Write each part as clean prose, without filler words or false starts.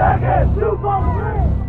seconds! 2.3!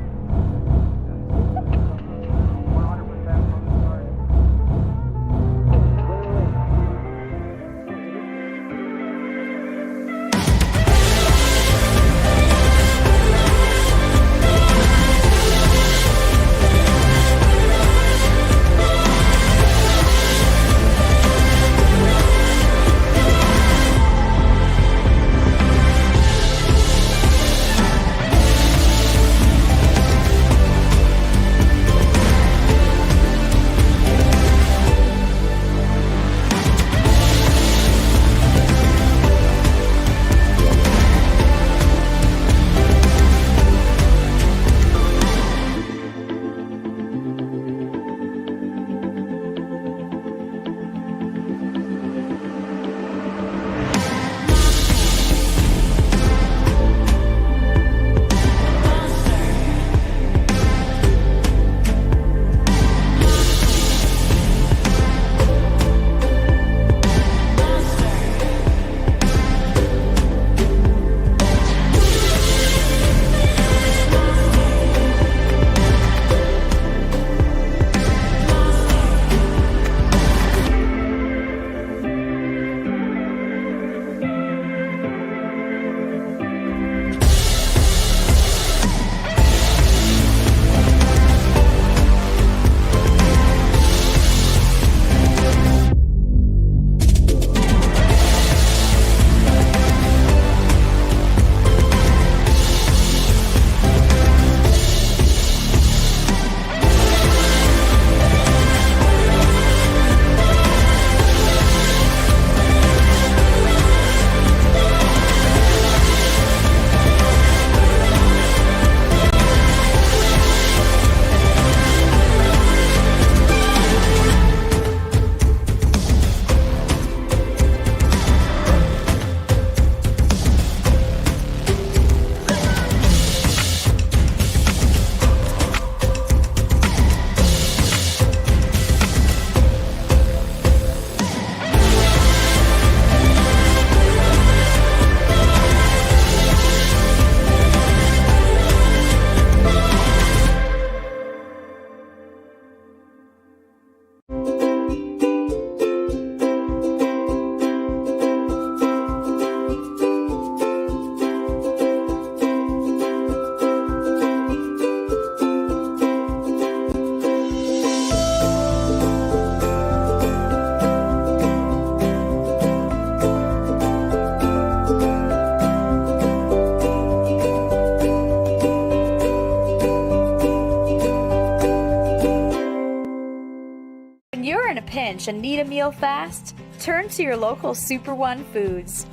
pinch and need a meal fast? Turn to your local Super One Foods.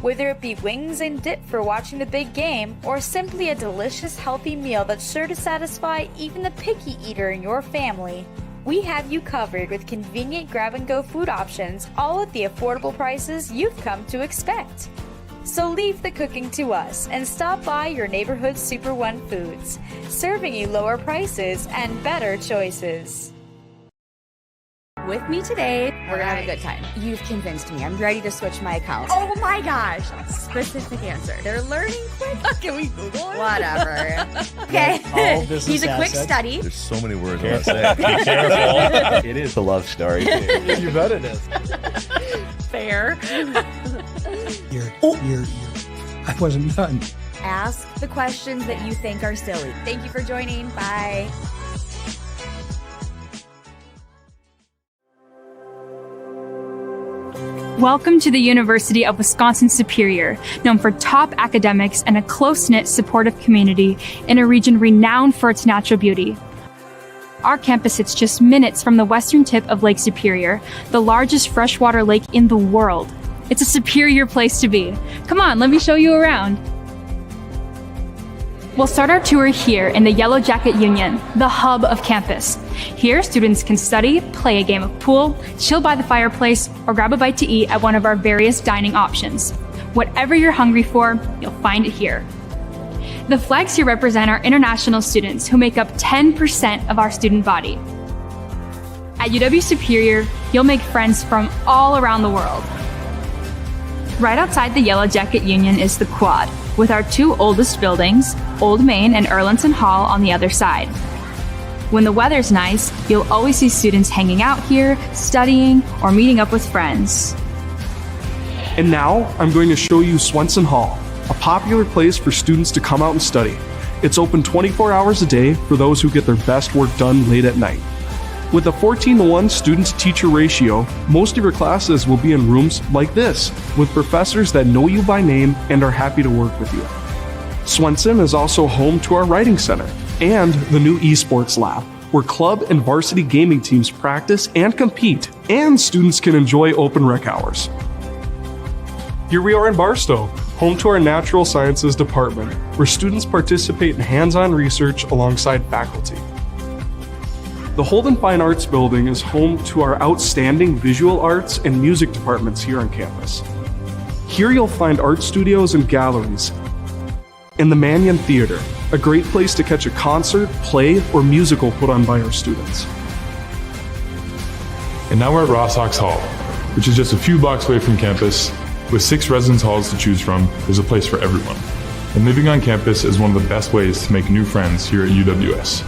Whether it be wings and dip for watching the big game, or simply a delicious healthy meal that's sure to satisfy even the picky eater in your family, we have you covered with convenient grab-and-go food options, all at the affordable prices you've come to expect. So leave the cooking to us and stop by your neighborhood Super One Foods, serving you lower prices and better choices. With me today, we're gonna have a good time. You've convinced me. I'm ready to switch my account. Oh my gosh. Specific answer. They're learning quick. Can we Google it? Whatever. Okay. He's a quick study. There's so many words I'm gonna say. Be careful. It is a love story. You bet it is. Fair. I wasn't done. Ask the questions that you think are silly. Thank you for joining. Bye. Welcome to the University of Wisconsin-Superior, known for top academics and a close-knit, supportive community in a region renowned for its natural beauty. Our campus sits just minutes from the western tip of Lake Superior, the largest freshwater lake in the world. It's a superior place to be. Come on, let me show you around. We'll start our tour here in the Yellow Jacket Union, the hub of campus. Here, students can study, play a game of pool, chill by the fireplace, or grab a bite to eat at one of our various dining options. Whatever you're hungry for, you'll find it here. The flags here represent our international students who make up 10% of our student body. At UW Superior, you'll make friends from all around the world. Right outside the Yellow Jacket Union is the Quad, with our two oldest buildings, Old Main and Erlinson Hall, on the other side. When the weather's nice, you'll always see students hanging out here, studying, or meeting up with friends. And now, I'm going to show you Swenson Hall, a popular place for students to come out and study. It's open 24 hours a day for those who get their best work done late at night. With a 14-to-1 student-to-teacher ratio, most of your classes will be in rooms like this, with professors that know you by name and are happy to work with you. Swenson is also home to our writing center and the new esports lab, where club and varsity gaming teams practice and compete, and students can enjoy open rec hours. Here we are in Barstow, home to our natural sciences department, where students participate in hands-on research alongside faculty. The Holden Fine Arts Building is home to our outstanding visual arts and music departments here on campus. Here you'll find art studios and galleries, and the Mannion Theater, a great place to catch a concert, play, or musical put on by our students. And now we're at Ross Hawks Hall, which is just a few blocks away from campus. With 6 residence halls to choose from, there's a place for everyone. And living on campus is one of the best ways to make new friends here at UWS.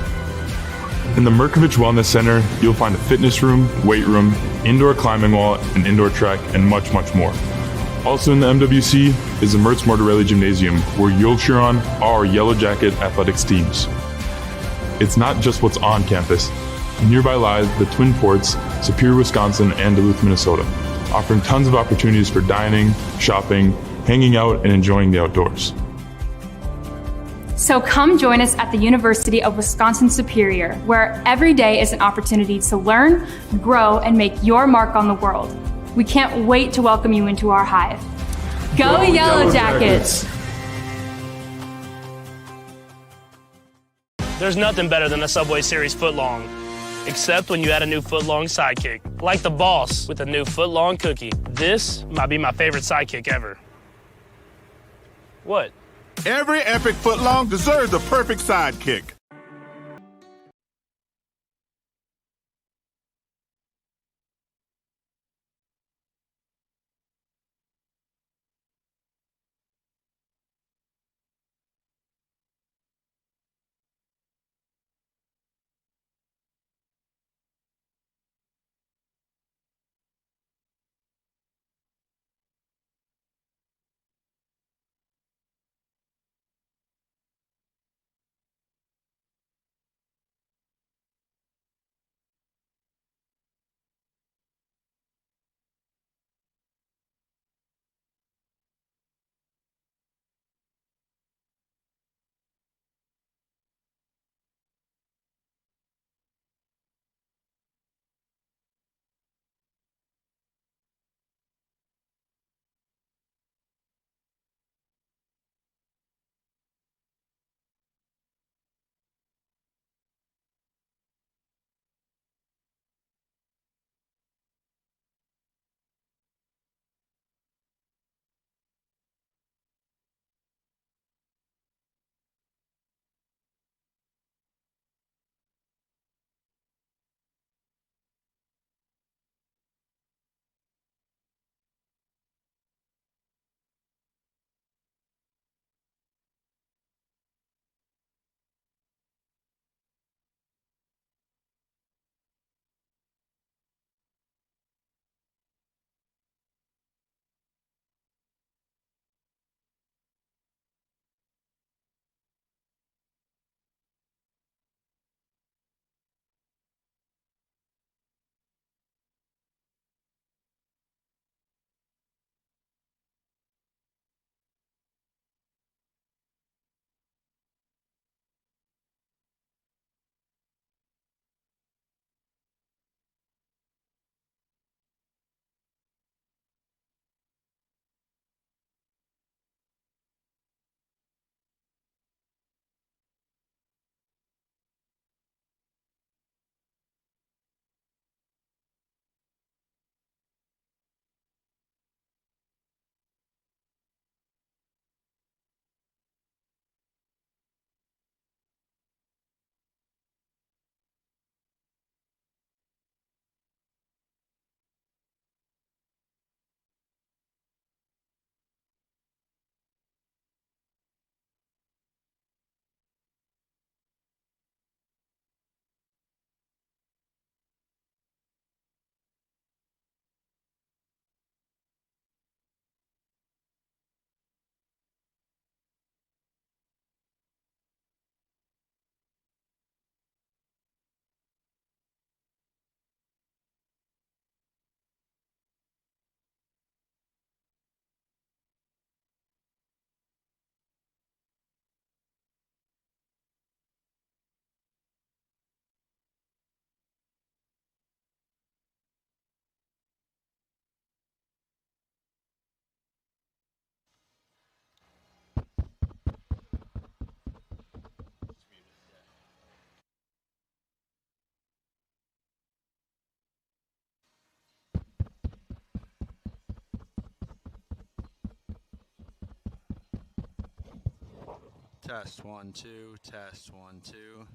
In the Merkovich Wellness Center, you'll find a fitness room, weight room, indoor climbing wall, an indoor track, and much, much more. Also in the MWC is the Mertz Mortarelli Gymnasium, where you'll cheer on our Yellow Jacket athletics teams. It's not just what's on campus. Nearby lies the Twin Ports, Superior, Wisconsin, and Duluth, Minnesota, offering tons of opportunities for dining, shopping, hanging out, and enjoying the outdoors. So come join us at the University of Wisconsin-Superior, where every day is an opportunity to learn, grow, and make your mark on the world. We can't wait to welcome you into our hive. Go Yellow Jackets! There's nothing better than a Subway Series footlong, except when you add a new footlong sidekick, like the boss with a new footlong cookie. This might be my favorite sidekick ever. What? Every epic footlong deserves a perfect sidekick. Test 1 2. Test 1 2.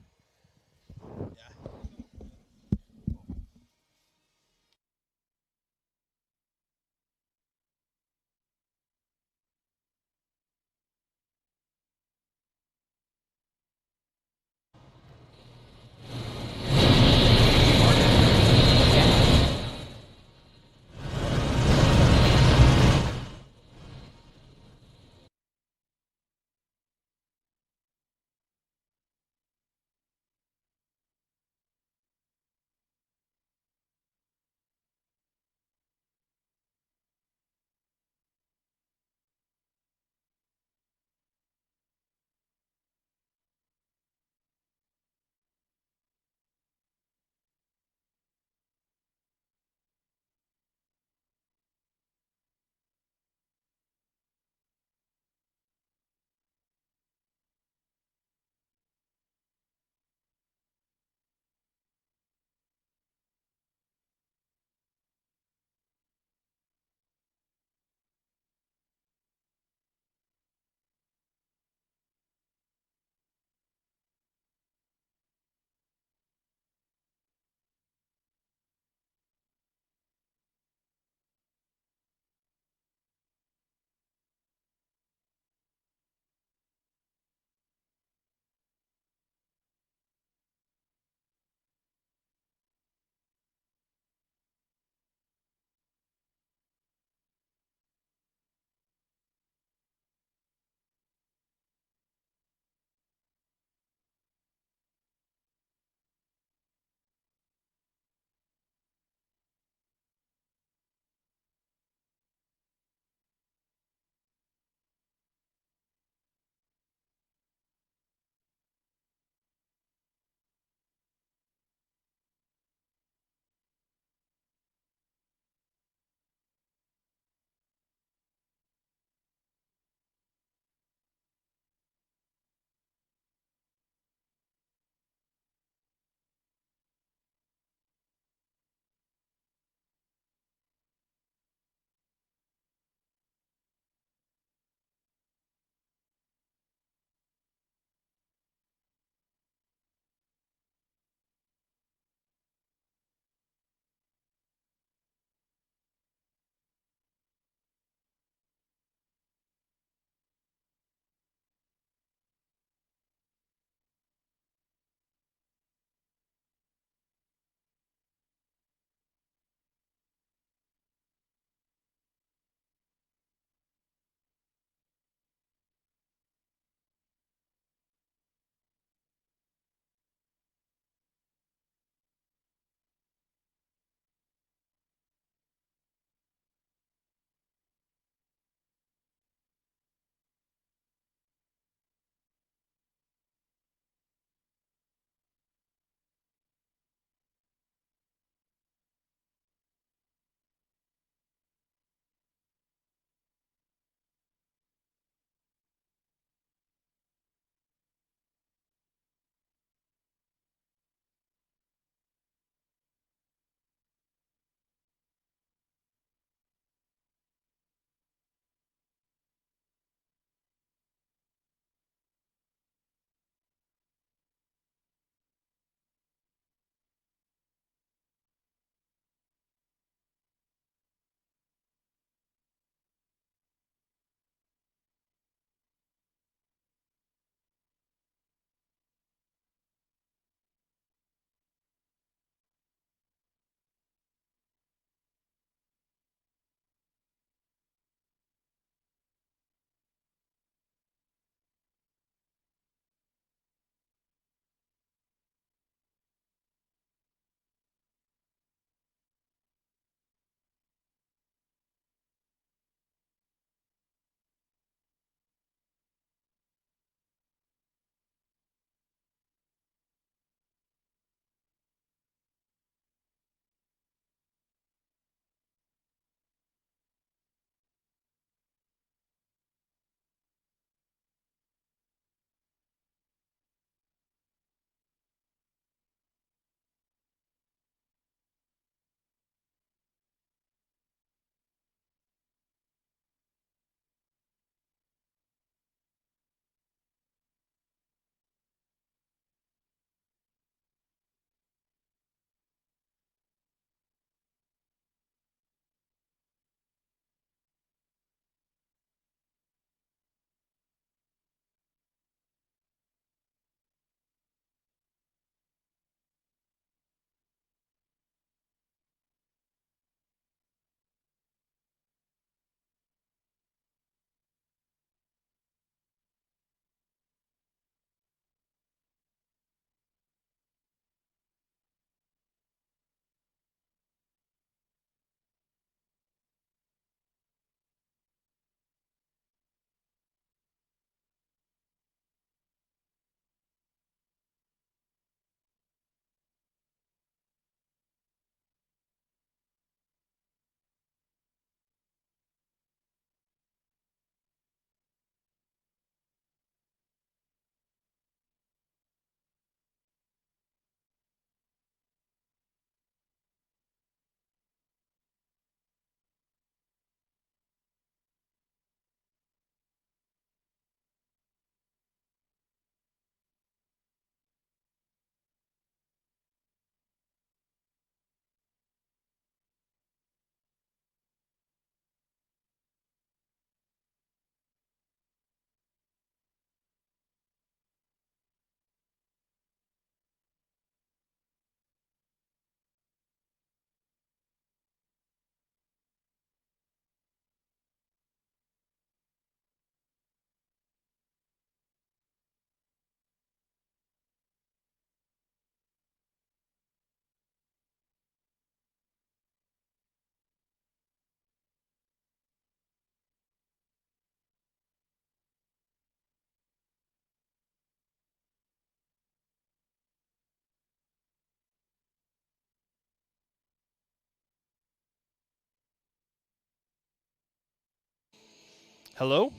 Hello?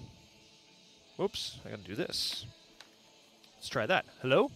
Whoops, I gotta do this. Let's try that. Hello?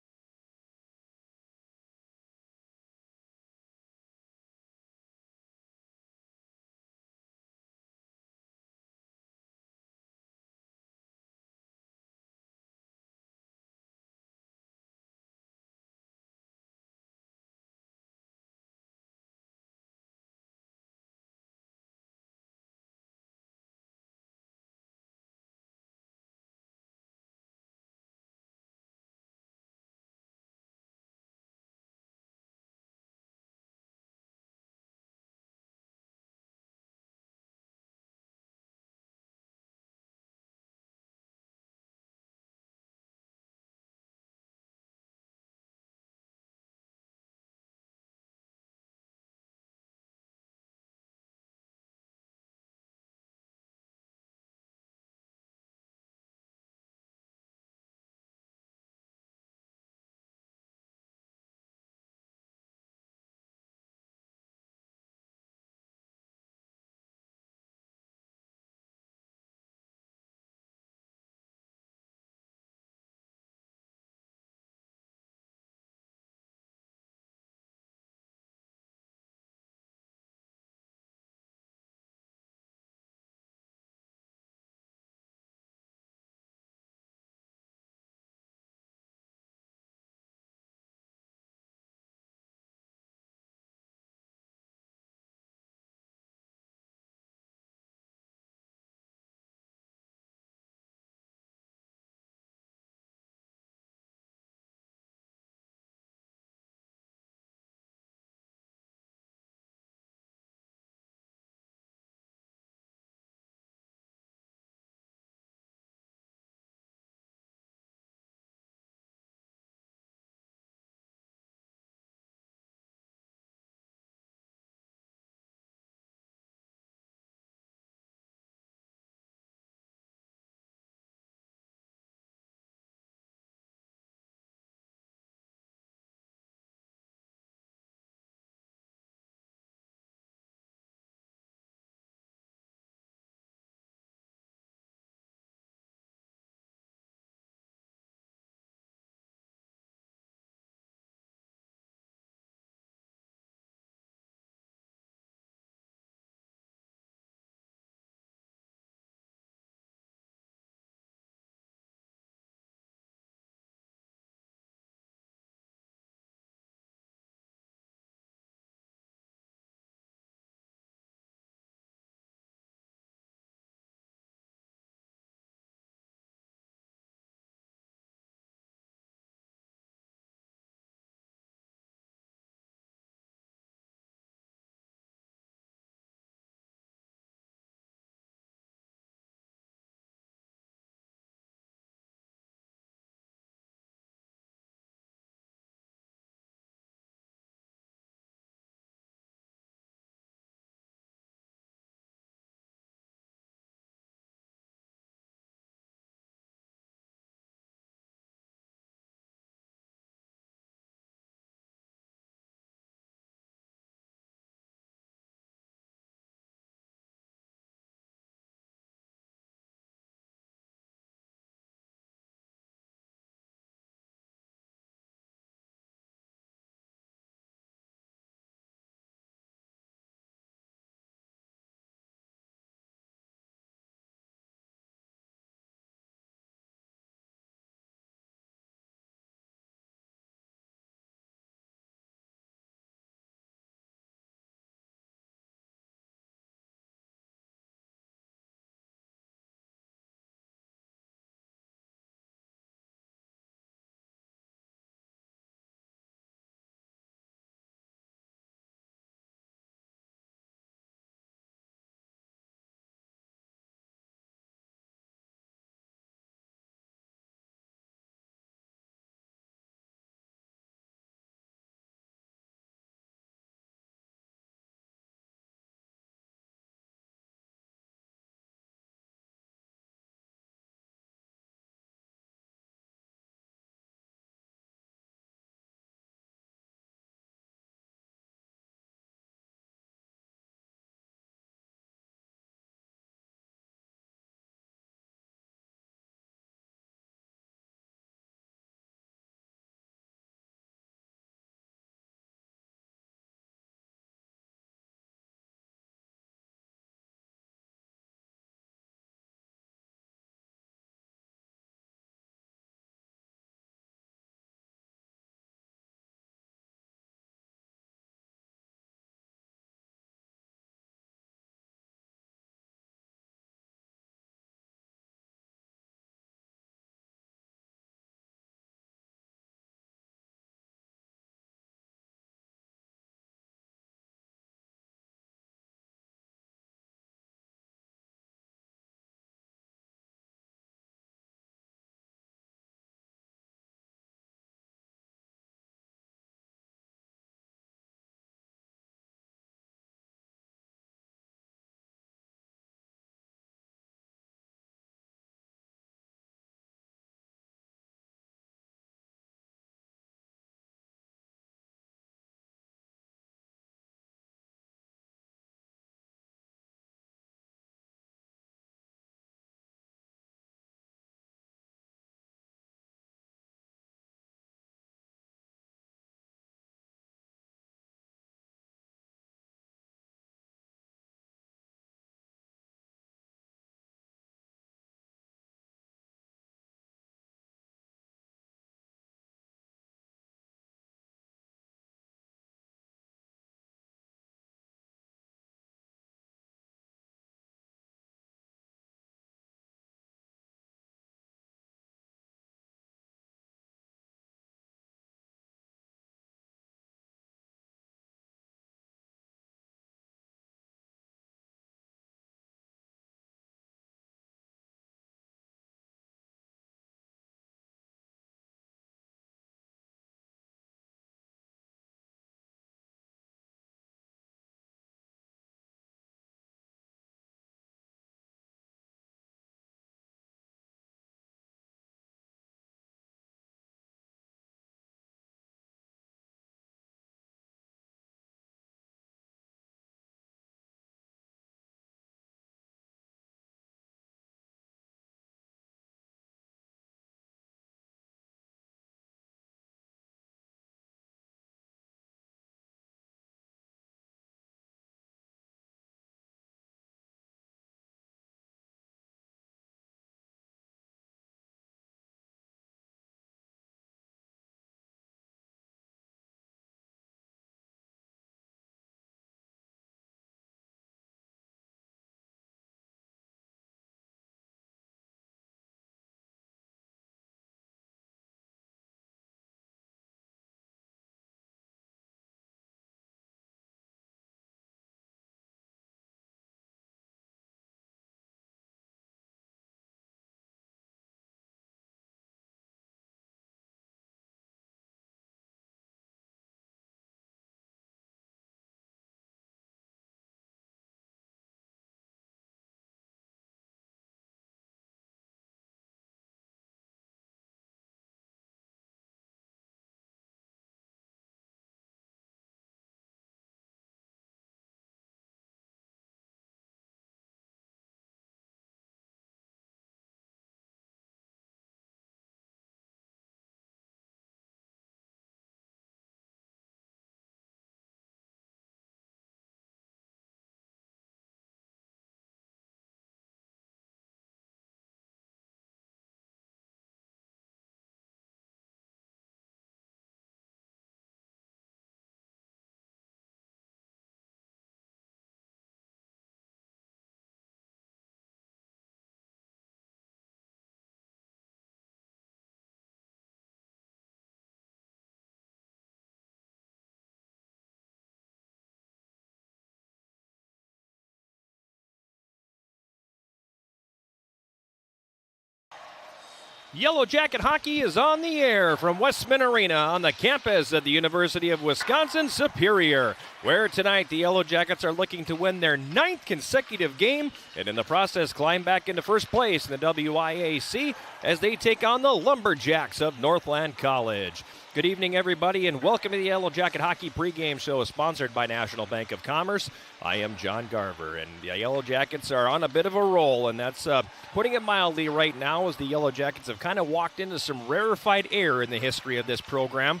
Yellow Jacket Hockey is on the air from Westman Arena on the campus of the University of Wisconsin-Superior, where tonight the Yellow Jackets are looking to win their 9th consecutive game and in the process climb back into first place in the WIAC as they take on the Lumberjacks of Northland College. Good evening, everybody, and welcome to the Yellow Jacket Hockey pregame show sponsored by National Bank of Commerce. I am John Garver, and the Yellow Jackets are on a bit of a roll, and that's putting it mildly right now as the Yellow Jackets have kind of walked into some rarefied air in the history of this program.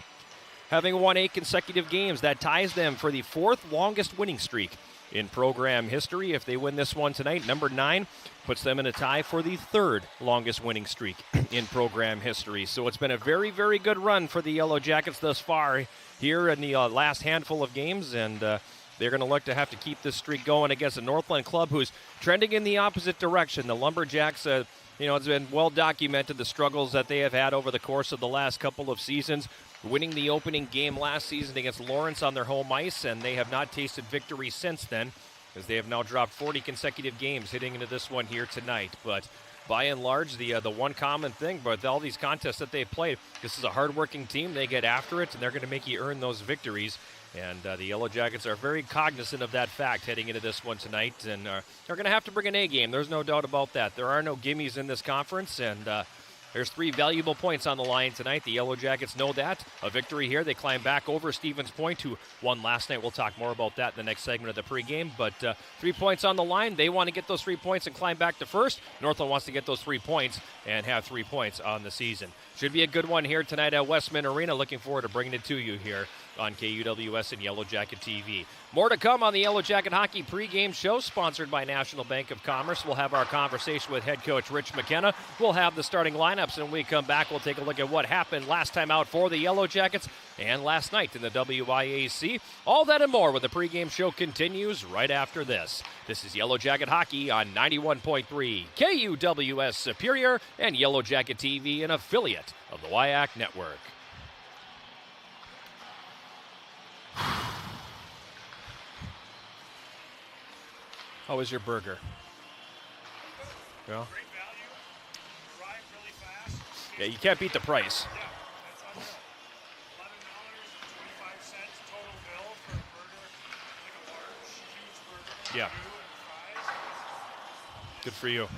Having won 8 consecutive games, that ties them for the 4th longest winning streak in program history. If they win this one tonight, number 9 puts them in a tie for the 3rd longest winning streak in program history. So it's been a very, very good run for the Yellow Jackets thus far here in the last handful of games, and they're going to look to have to keep this streak going against a Northland club who's trending in the opposite direction. The Lumberjacks, it's been well documented the struggles that they have had over the course of the last couple of seasons, winning the opening game last season against Lawrence on their home ice, and they have not tasted victory since then, as they have now dropped 40 consecutive games heading into this one here tonight. But by and large, the one common thing with all these contests that they've played, this is a hard-working team. They get after it, and they're going to make you earn those victories. And the Yellow Jackets are very cognizant of that fact heading into this one tonight, and they're going to have to bring an A game. There's no doubt about that. There are no gimmies in this conference, and there's 3 valuable points on the line tonight. The Yellow Jackets know that. A victory here, they climb back over Stevens Point, who won last night. We'll talk more about that in the next segment of the pregame. But 3 points on the line. They want to get those 3 points and climb back to first. Northland wants to get those 3 points and have 3 points on the season. Should be a good one here tonight at Westman Arena. Looking forward to bringing it to you here on KUWS and Yellow Jacket TV. More to come on the Yellow Jacket Hockey pregame show, sponsored by National Bank of Commerce. We'll have our conversation with head coach Rich McKenna. We'll have the starting lineups, and when we come back, we'll take a look at what happened last time out for the Yellow Jackets and last night in the WIAC. All that and more when the pregame show continues right after this. This is Yellow Jacket Hockey on 91.3 KUWS Superior and Yellow Jacket TV, an affiliate of the WIAC Network. How was your burger? Yeah. Great value. Arrived really fast. Yeah, you can't beat the price. Yeah, that's on $11.25 total bill for a burger, like a large, huge burger. Yeah. And fries. Good for you.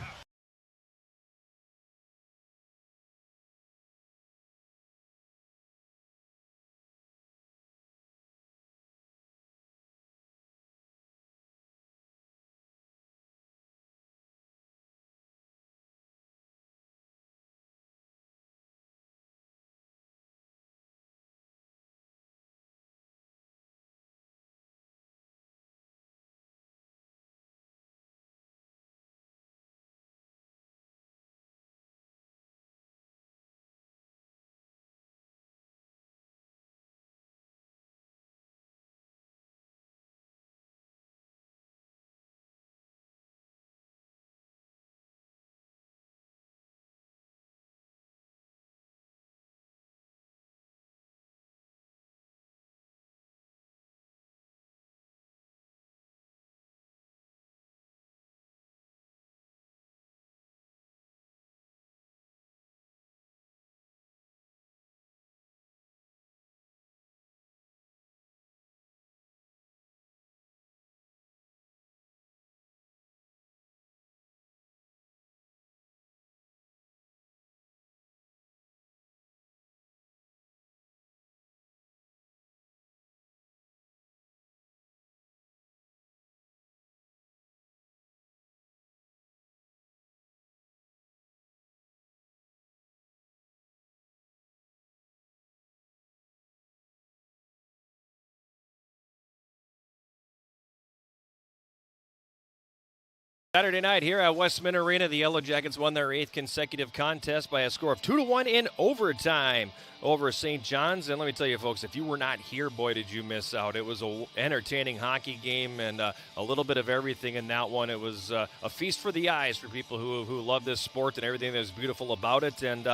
Saturday night here at Westman Arena, the Yellow Jackets won their 8th consecutive contest by a score of 2-1 in overtime over St. John's. And let me tell you, folks, if you were not here, boy, did you miss out. It was an entertaining hockey game and a little bit of everything in that one. It was a feast for the eyes for people who love this sport and everything that is beautiful about it. And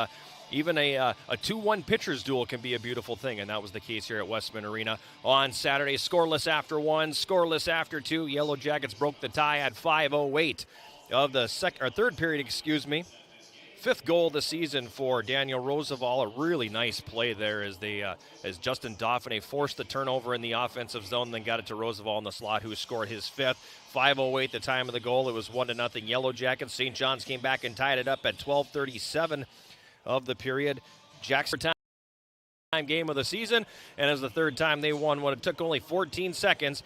even a 2-1 pitcher's duel can be a beautiful thing, and that was the case here at Westman Arena on Saturday. Scoreless after 1, scoreless after 2. Yellow Jackets broke the tie at 5:08 of the third period, fifth goal of the season for Daniel Roosevelt. A really nice play there as Justin Dauphiné forced the turnover in the offensive zone, then got it to Roosevelt in the slot, who scored his fifth. 5:08 the time of the goal. It was 1-0 Yellow Jackets. St. John's came back and tied it up at 12:37 of the period. Jackson time game of the season, and as the third time they won when it took only 14 seconds.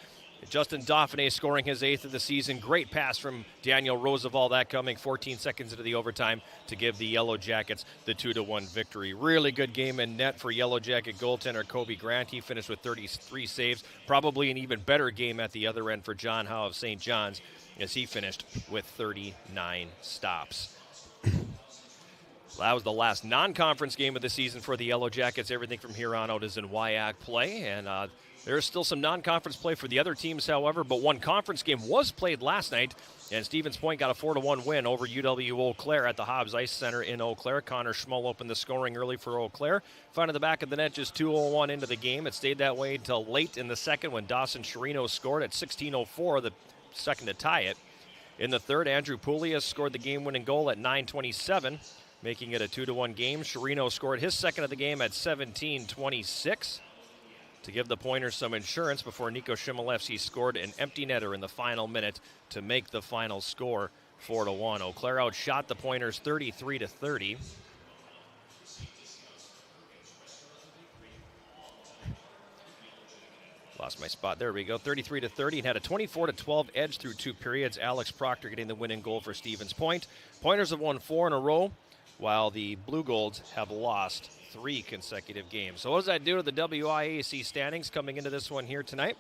Justin Dauphiné scoring his 8th of the season. Great pass from Daniel Roosevelt, that coming 14 seconds into the overtime to give the Yellow Jackets the 2-1 victory. Really good game in net for Yellow Jacket goaltender Kobe Grant. He finished with 33 saves. Probably an even better game at the other end for John Howe of St. John's, as he finished with 39 stops. That was the last non-conference game of the season for the Yellow Jackets. Everything from here on out is in WIAC play, and there's still some non-conference play for the other teams, however, but one conference game was played last night, and Stevens Point got a 4-1 win over UW Eau Claire at the Hobbs Ice Center in Eau Claire. Connor Schmull opened the scoring early for Eau Claire. Found in the back of the net just 2:01 into the game. It stayed that way until late in the second when Dawson Chirino scored at 16:04, the second to tie it. In the third, Andrew Poulias scored the game-winning goal at 9:27, making it a 2-1 game. Chirino scored his second of the game at 17:26. to give the Pointers some insurance before Nico Shimolevsky scored an empty netter in the final minute to make the final score 4-1. Eau Claire outshot the Pointers 33-30. Lost my spot. There we go. 33-30, and had a 24-12 edge through two periods. Alex Proctor getting the winning goal for Stevens Point. Pointers have won 4 in a row, while the Blue Golds have lost 3 consecutive games. So what does that do to the WIAC standings coming into this one here tonight?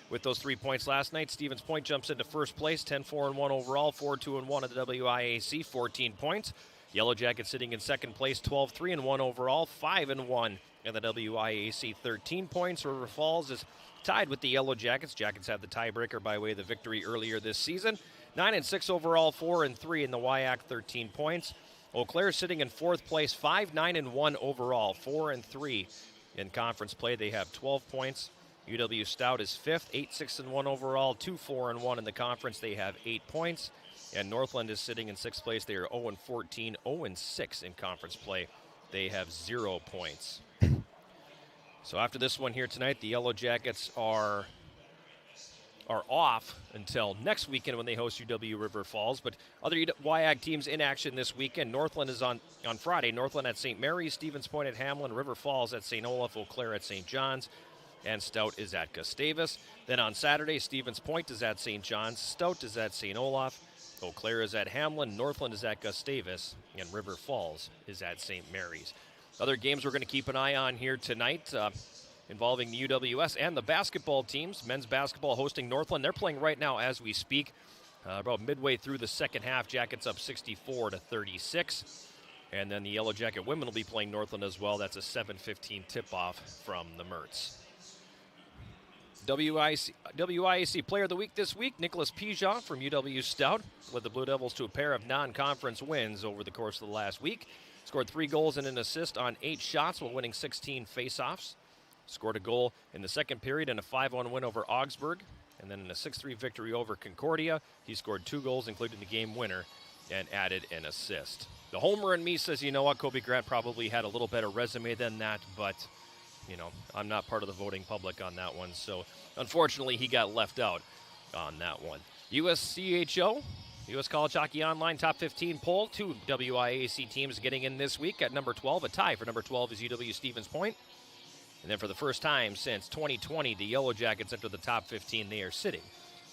With those 3 points last night, Stevens Point jumps into first place, 10-4-1 overall, 4-2-1 at the WIAC, 14 points. Yellow Jackets sitting in second place, 12-3-1 overall, 5-1 in the WIAC, 13 points. River Falls is tied with the Yellow Jackets. Jackets had the tiebreaker by way of the victory earlier this season. 9-6 overall, 4-3 in the WIAC, 13 points. Eau Claire sitting in fourth place, 5-9-1 overall, 4-3 in conference play. They have 12 points. UW Stout is fifth, 8-6-1 overall, 2-4-1 in the conference. They have 8 points. And Northland is sitting in sixth place. They are 0-14, 0-6 in conference play. They have 0 points. So after this one here tonight, the Yellow Jackets are off until next weekend when they host UW River Falls. But other WIAC teams in action this weekend. Northland is on Friday. Northland at St. Mary's, Stevens Point at Hamlin, River Falls at St. Olaf, Eau Claire at St. John's, and Stout is at Gustavus. Then on Saturday, Stevens Point is at St. John's, Stout is at St. Olaf, Eau Claire is at Hamlin, Northland is at Gustavus, and River Falls is at St. Mary's. Other games we're going to keep an eye on here tonight involving the UWS and the basketball teams. Men's basketball hosting Northland. They're playing right now as we speak. About midway through the second half, Jackets up 64-36. And then the Yellow Jacket women will be playing Northland as well. That's a 7:15 tip-off from the Mertz. WIAC Player of the Week this week, Nicholas Pigeon from UW Stout, led the Blue Devils to a pair of non-conference wins over the course of the last week. Scored 3 goals and an assist on 8 shots while winning 16 faceoffs. Scored a goal in the second period in a 5-1 win over Augsburg. And then in a 6-3 victory over Concordia, he scored 2 goals, including the game winner, and added an assist. The homer in me says, you know what, Kobe Grant probably had a little better resume than that, but, you know, I'm not part of the voting public on that one. So, unfortunately, he got left out on that one. USCHO, U.S. College Hockey Online Top 15 poll. 2 WIAC teams getting in this week at number 12. A tie for number 12 is UW Stevens Point. And then for the first time since 2020, the Yellow Jackets enter the top 15. They are sitting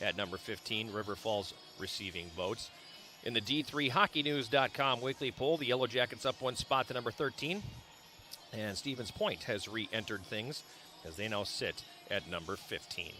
at number 15. River Falls receiving votes. In the D3HockeyNews.com weekly poll, the Yellow Jackets up 1 spot to number 13. And Stevens Point has re-entered things as they now sit at number 15.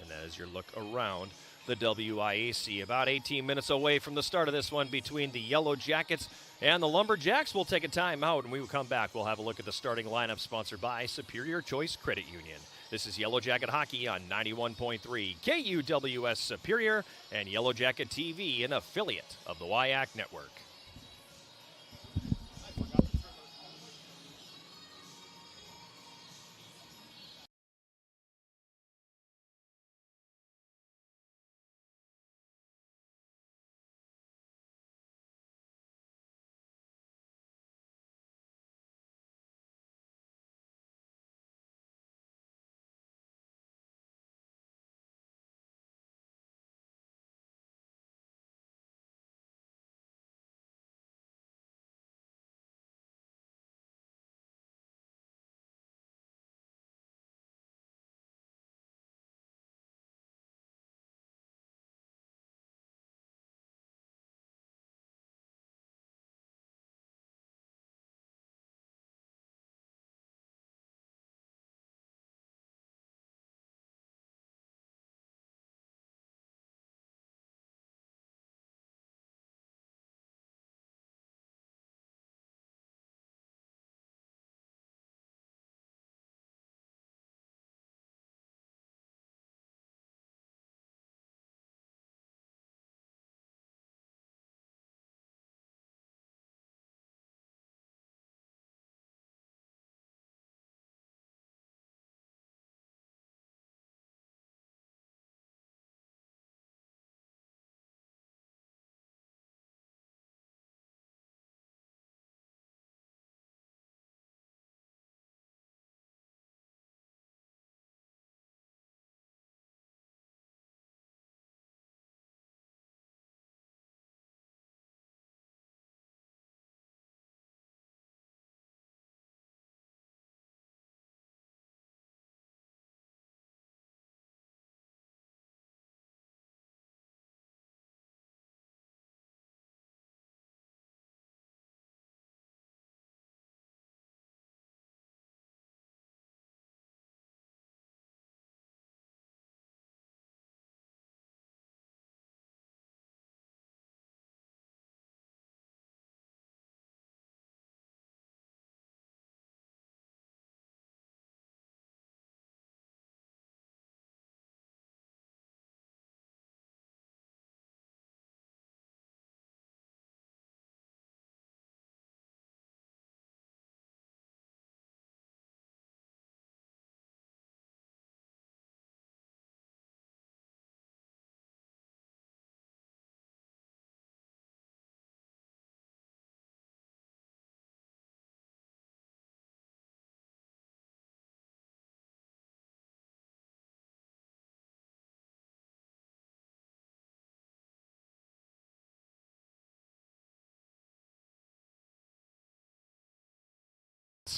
And that is your look around the WIAC. About 18 minutes away from the start of this one between the Yellow Jackets and the Lumberjacks. We'll take a timeout, and when we come back, we'll have a look at the starting lineup sponsored by Superior Choice Credit Union. This is Yellow Jacket Hockey on 91.3 KUWS Superior and Yellow Jacket TV, an affiliate of the WIAC Network.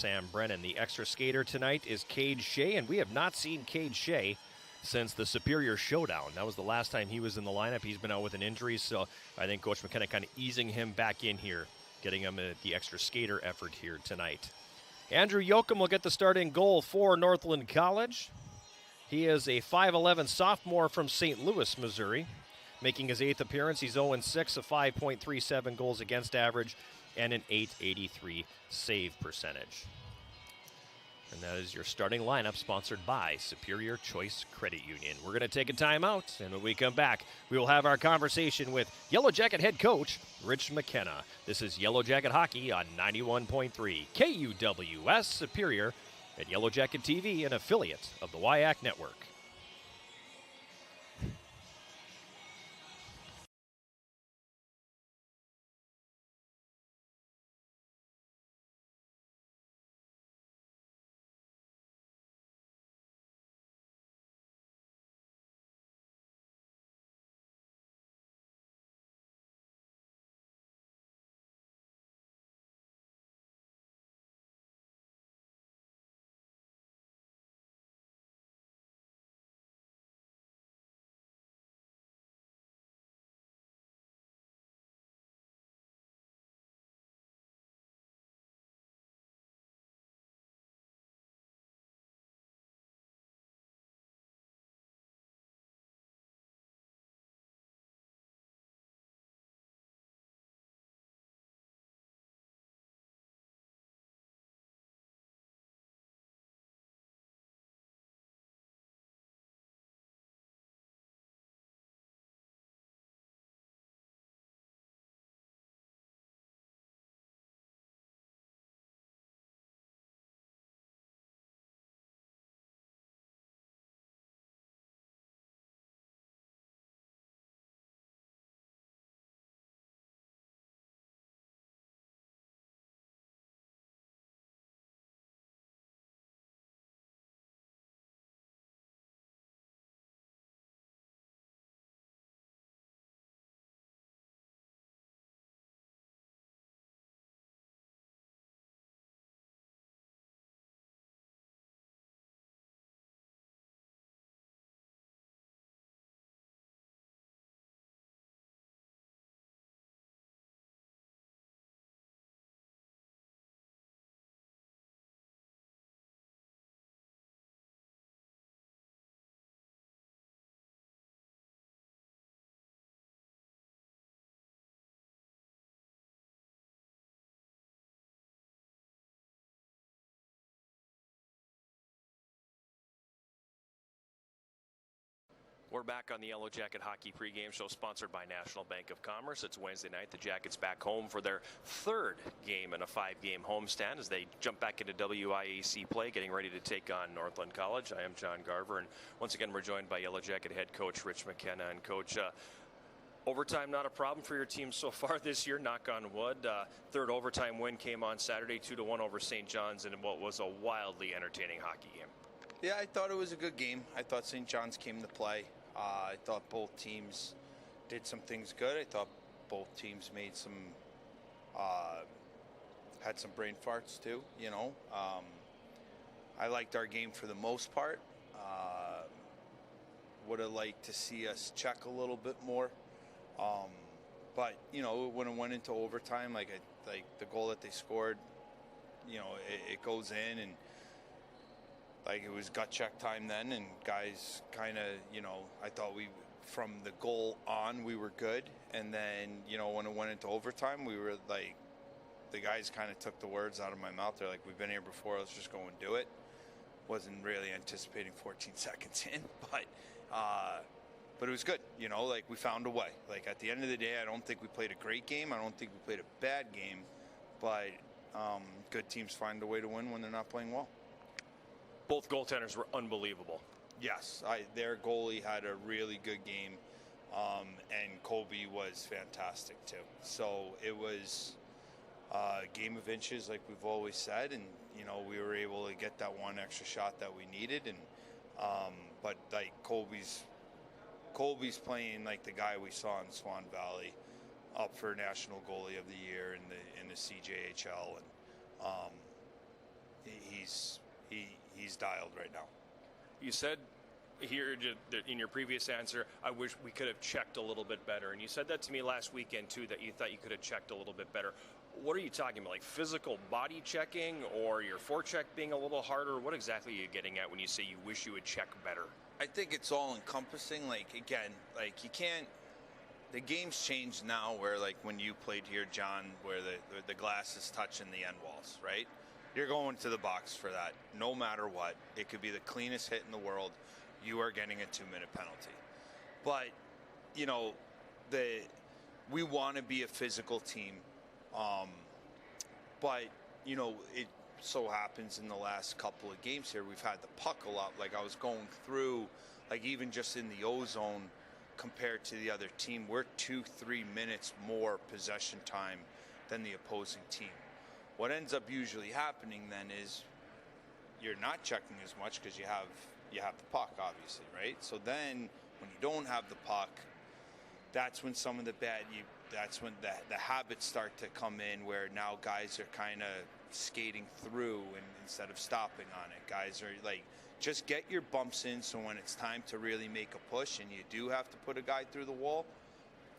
Sam Brennan. The extra skater tonight is Cade Shea, and we have not seen Cade Shea since the Superior Showdown. That was the last time he was in the lineup. He's been out with an injury, so I think Coach McKenna kind of easing him back in here, getting him the extra skater effort here tonight. Andrew Yoakum will get the starting goal for Northland College. He is a 5'11 sophomore from St. Louis, Missouri. Making his 8th appearance, he's 0-6, a 5.37 goals against average, and an .883 save percentage. And that is your starting lineup, sponsored by Superior Choice Credit Union. We're going to take a timeout, and when we come back, we will have our conversation with Yellow Jacket head coach Rich McKenna. This is Yellow Jacket Hockey on 91.3 KUWS Superior and Yellow Jacket TV, an affiliate of the WIAC Network. We're back on the Yellow Jacket Hockey pregame show, sponsored by National Bank of Commerce. It's Wednesday night. The Jackets back home for their 3rd game in a 5-game homestand as they jump back into WIAC play, getting ready to take on Northland College. I am John Garver, and once again, we're joined by Yellow Jacket head coach Rich McKenna. And Coach, overtime not a problem for your team so far this year, knock on wood. 3rd overtime win came on Saturday, 2-1 over St. John's in what was a wildly entertaining hockey game. Yeah, I thought it was a good game. I thought St. John's came to play. I thought both teams did some things good. I thought both teams made some, had some brain farts too, you know. I liked our game for the most part. Would have liked to see us check a little bit more. But, you know, when it went into overtime, like the goal that they scored, you know, it goes in, and like it was gut check time then, and guys kind of, you know, I thought from the goal on, we were good. And then, you know, when it went into overtime, we were like, the guys kind of took the words out of my mouth. They're like, we've been here before, let's just go and do it. Wasn't really anticipating 14 seconds in, but it was good. You know, like we found a way. Like at the end of the day, I don't think we played a great game. I don't think we played a bad game, but good teams find a way to win when they're not playing well. Both goaltenders were unbelievable. Yes, their goalie had a really good game, and Colby was fantastic too. So it was a game of inches, like we've always said, and you know, we were able to get that one extra shot that we needed. And but like Colby's playing like the guy we saw in Swan Valley, up for National Goalie of the Year in the CJHL, and he's dialed right now. You said here in your previous answer, I wish we could have checked a little bit better. And you said that to me last weekend, too, that you thought you could have checked a little bit better. What are you talking about, like physical body checking or your forecheck being a little harder? What exactly are you getting at when you say you wish you would check better? I think it's all encompassing. Like, again, like you can't, the game's changed now where like when you played here, John, where the glass is touching the end walls, right? You're going to the box for that no matter what. It could be the cleanest hit in the world. You are getting a 2-minute penalty. But, you know, we want to be a physical team. But, you know, it so happens in the last couple of games here, we've had the puck a lot. Like I was going through, like even just in the O-zone compared to the other team, we're 2-3 minutes more possession time than the opposing team. What ends up usually happening then is you're not checking as much because you have the puck, obviously, right? So then when you don't have the puck, that's when some of the that's when the habits start to come in where now guys are kind of skating through and instead of stopping on it. Guys are like, just get your bumps in so when it's time to really make a push and you do have to put a guy through the wall,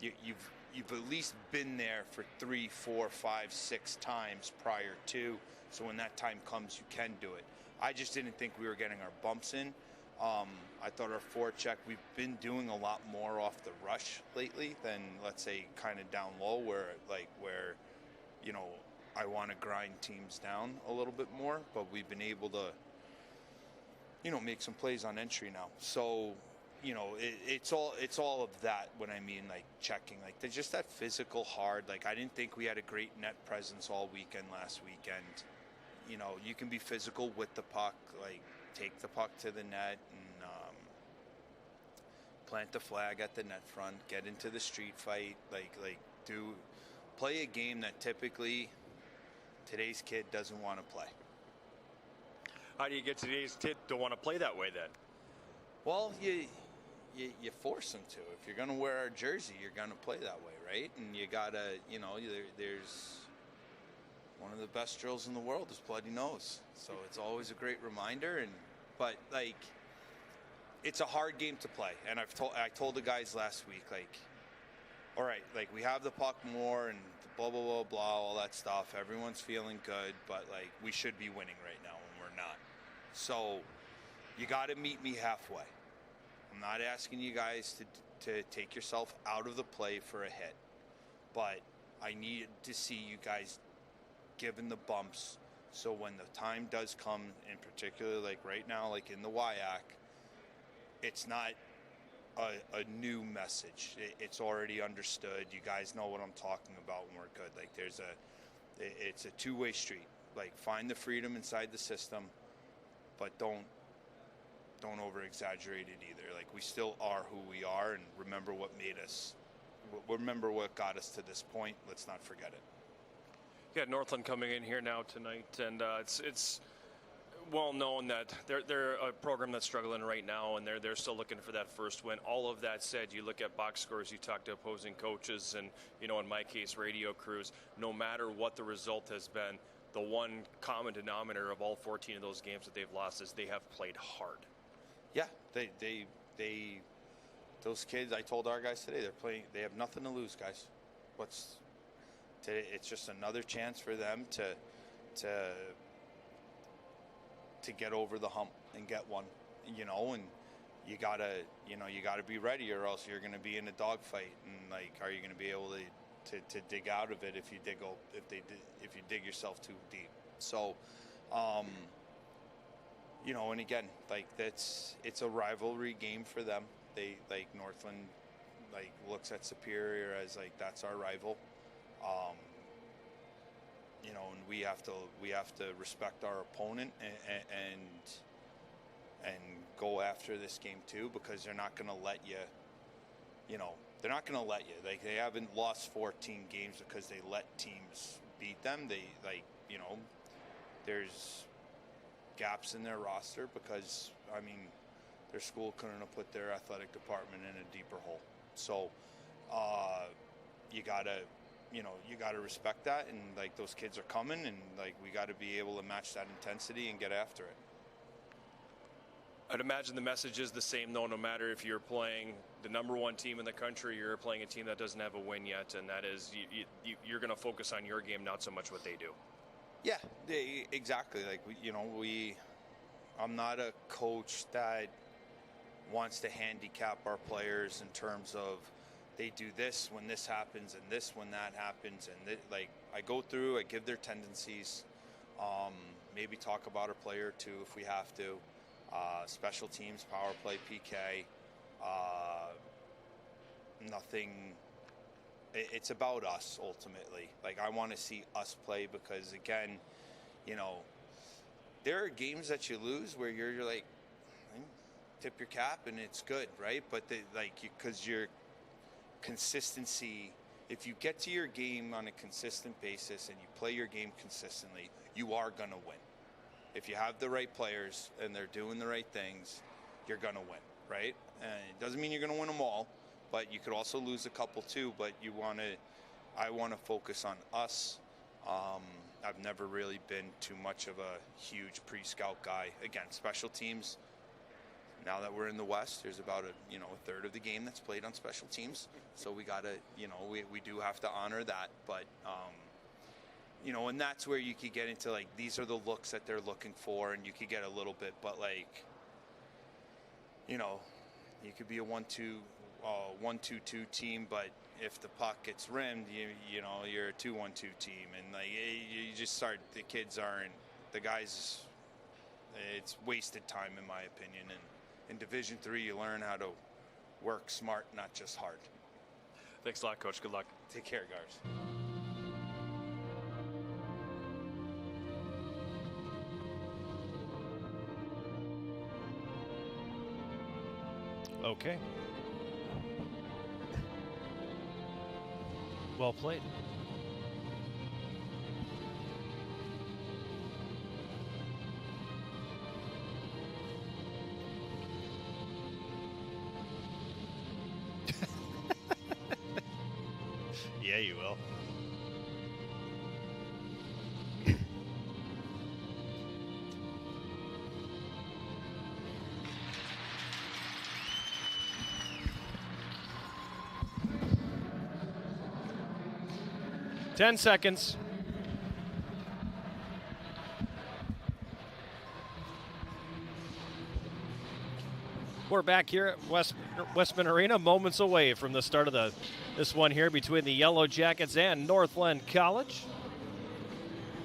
you've at least been there for 3, 4, 5, 6 times prior to, so when that time comes you can do it. I just didn't think we were getting our bumps in. I thought our forecheck, we've been doing a lot more off the rush lately than, let's say, kind of down low where, you know, I want to grind teams down a little bit more, but we've been able to, you know, make some plays on entry now. So, you know, it's all of that when I mean, like, checking. Like, there's just that physical hard. Like, I didn't think we had a great net presence all weekend last weekend. You know, you can be physical with the puck, like, take the puck to the net and plant the flag at the net front, get into the street fight, play a game that typically today's kid doesn't want to play. How do you get today's kid to want to play that way then? Well, you force them to. If you're going to wear our jersey, you're going to play that way, right? And you got to, you know, there's one of the best drills in the world is bloody nose. So it's always a great reminder. But like, it's a hard game to play. And I told the guys last week, like, all right, like we have the puck more and blah, blah, blah, blah, all that stuff. Everyone's feeling good, but like we should be winning right now and we're not. So you got to meet me halfway. I'm not asking you guys to take yourself out of the play for a hit, but I need to see you guys given the bumps, so when the time does come, in particular, like right now, like in the WIAC, it's not a new message. It's already understood. You guys know what I'm talking about when we're good. Like it's a two-way street. Like find the freedom inside the system, but don't over-exaggerate it either. Like we still are who we are, and remember what got us to this point. Let's not forget it. Yeah, Northland coming in here now tonight, and it's well known that they're a program that's struggling right now, and they're still looking for that first win. All of that said, you look at box scores, you talk to opposing coaches, and you know, in my case, radio crews. No matter what the result has been, the one common denominator of all 14 of those games that they've lost is they have played hard. Yeah, they those kids. I told our guys today, they're playing. They have nothing to lose, guys. It's just another chance for them to get over the hump and get one, you know, and you gotta be ready, or else you're gonna be in a dogfight. And like, are you gonna be able to dig out of it if you dig yourself too deep? So, you know, and again, like it's a rivalry game for them. They like Northland like looks at Superior as like that's our rival. You know, and we have to respect our opponent and go after this game too, because they're not going to let you. You know, they're not going to let you. Like they haven't lost 14 games because they let teams beat them. They you know, there's gaps in their roster because I mean, their school couldn't have put their athletic department in a deeper hole. So you gotta you know, you got to respect that, and like those kids are coming, and like we got to be able to match that intensity and get after it. I'd imagine the message is the same, though, no matter if you're playing the #1 team in the country, you're playing a team that doesn't have a win yet, and that is you're going to focus on your game, not so much what they do. Yeah, exactly. Like, I'm not a coach that wants to handicap our players in terms of they do this when this happens and this when that happens. And like, I go through, I give their tendencies, maybe talk about our player too if we have to. Special teams, power play, PK, nothing. It's about us ultimately. Like, I want to see us play because, again, you know, there are games that you lose where you're like, tip your cap and it's good, right? But because your consistency, if you get to your game on a consistent basis and you play your game consistently, you are going to win. If you have the right players and they're doing the right things, you're going to win, right? And it doesn't mean you're going to win them all, but you could also lose a couple too. But I want to focus on us. I've never really been too much of a huge pre-scout guy. Again, special teams. Now that we're in the West, there's about a third of the game that's played on special teams. So we got to, we do have to honor that. But, and that's where you could get into, like, these are the looks that they're looking for, and you could get a little bit. But, like, you could be a 1-2-2 team, but if the puck gets rimmed, you're a 2-1-2 team. And, like, you just start, the guys, it's wasted time, in my opinion. And in Division III, you learn how to work smart, not just hard. Thanks a lot, Coach. Good luck. Take care, guys. Okay. Well played. Yeah, you will. Ten seconds. We're back here at Westman Arena, moments away from the start of this one here between the Yellow Jackets and Northland College.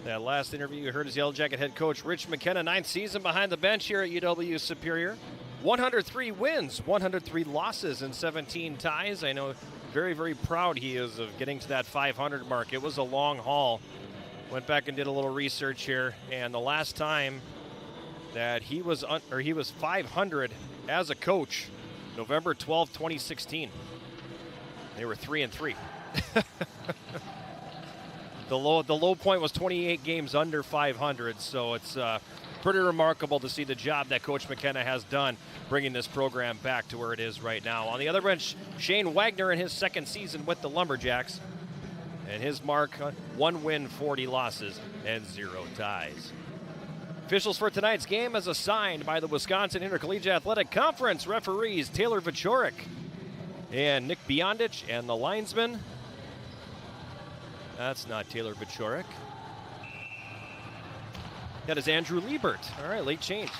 That last interview you heard is Yellow Jacket head coach Rich McKenna, 9th season behind the bench here at UW Superior. 103 wins, 103 losses, and 17 ties. I know very, very proud he is of getting to that 500 mark. It was a long haul. Went back and did a little research here, and the last time that he was 500 as a coach, November 12, 2016. They were 3-3. The low point was 28 games under 500, so it's pretty remarkable to see the job that Coach McKenna has done bringing this program back to where it is right now. On the other bench, Shane Wagner in his second season with the Lumberjacks, and his mark, 1 win, 40 losses, and 0 ties. Officials for tonight's game as assigned by the Wisconsin Intercollegiate Athletic Conference. Referees Taylor Vachorik and Nick Biondich, and the linesman, that's not Taylor Vachorik. That is Andrew Liebert. All right, late change.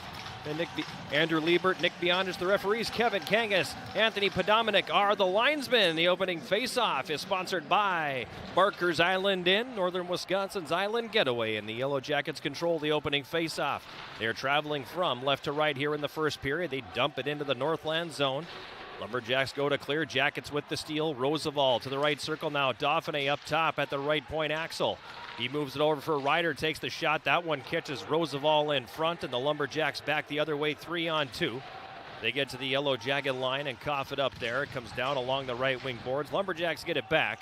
And Andrew Liebert, Nick Biondich, the referees. Kevin Kangas, Anthony Podominic are the linesmen. The opening faceoff is sponsored by Barker's Island Inn, Northern Wisconsin's Island Getaway, and the Yellow Jackets control the opening faceoff. They're traveling from left to right here in the first period. They dump it into the Northland zone. Lumberjacks go to clear. Jackets with the steal. Roosevelt to the right circle now. Dauphiné up top at the right point. Axel. He moves it over for Ryder, takes the shot. That one catches Roosevelt in front, and the Lumberjacks back the other way, 3-on-2. They get to the Yellow Jacket line and cough it up there. It comes down along the right wing boards. Lumberjacks get it back.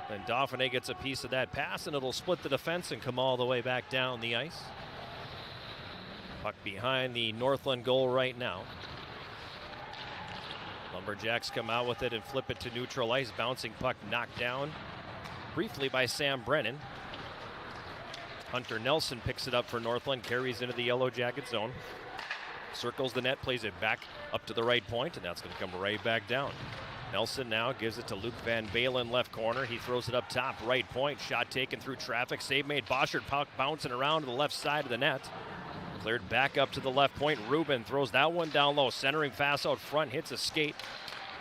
Then Dauphiné gets a piece of that pass, and it'll split the defense and come all the way back down the ice. Puck behind the Northland goal right now. Lumberjacks come out with it and flip it to neutral ice. Bouncing puck knocked down briefly by Sam Brennan. Hunter Nelson picks it up for Northland, carries into the Yellow Jacket zone. Circles the net, plays it back up to the right point, and that's going to come right back down. Nelson now gives it to Luke Van Balen, left corner. He throws it up top, right point. Shot taken through traffic. Save made. Boschert bouncing around to the left side of the net. Cleared back up to the left point. Rubin throws that one down low. Centering fast out front. Hits a skate.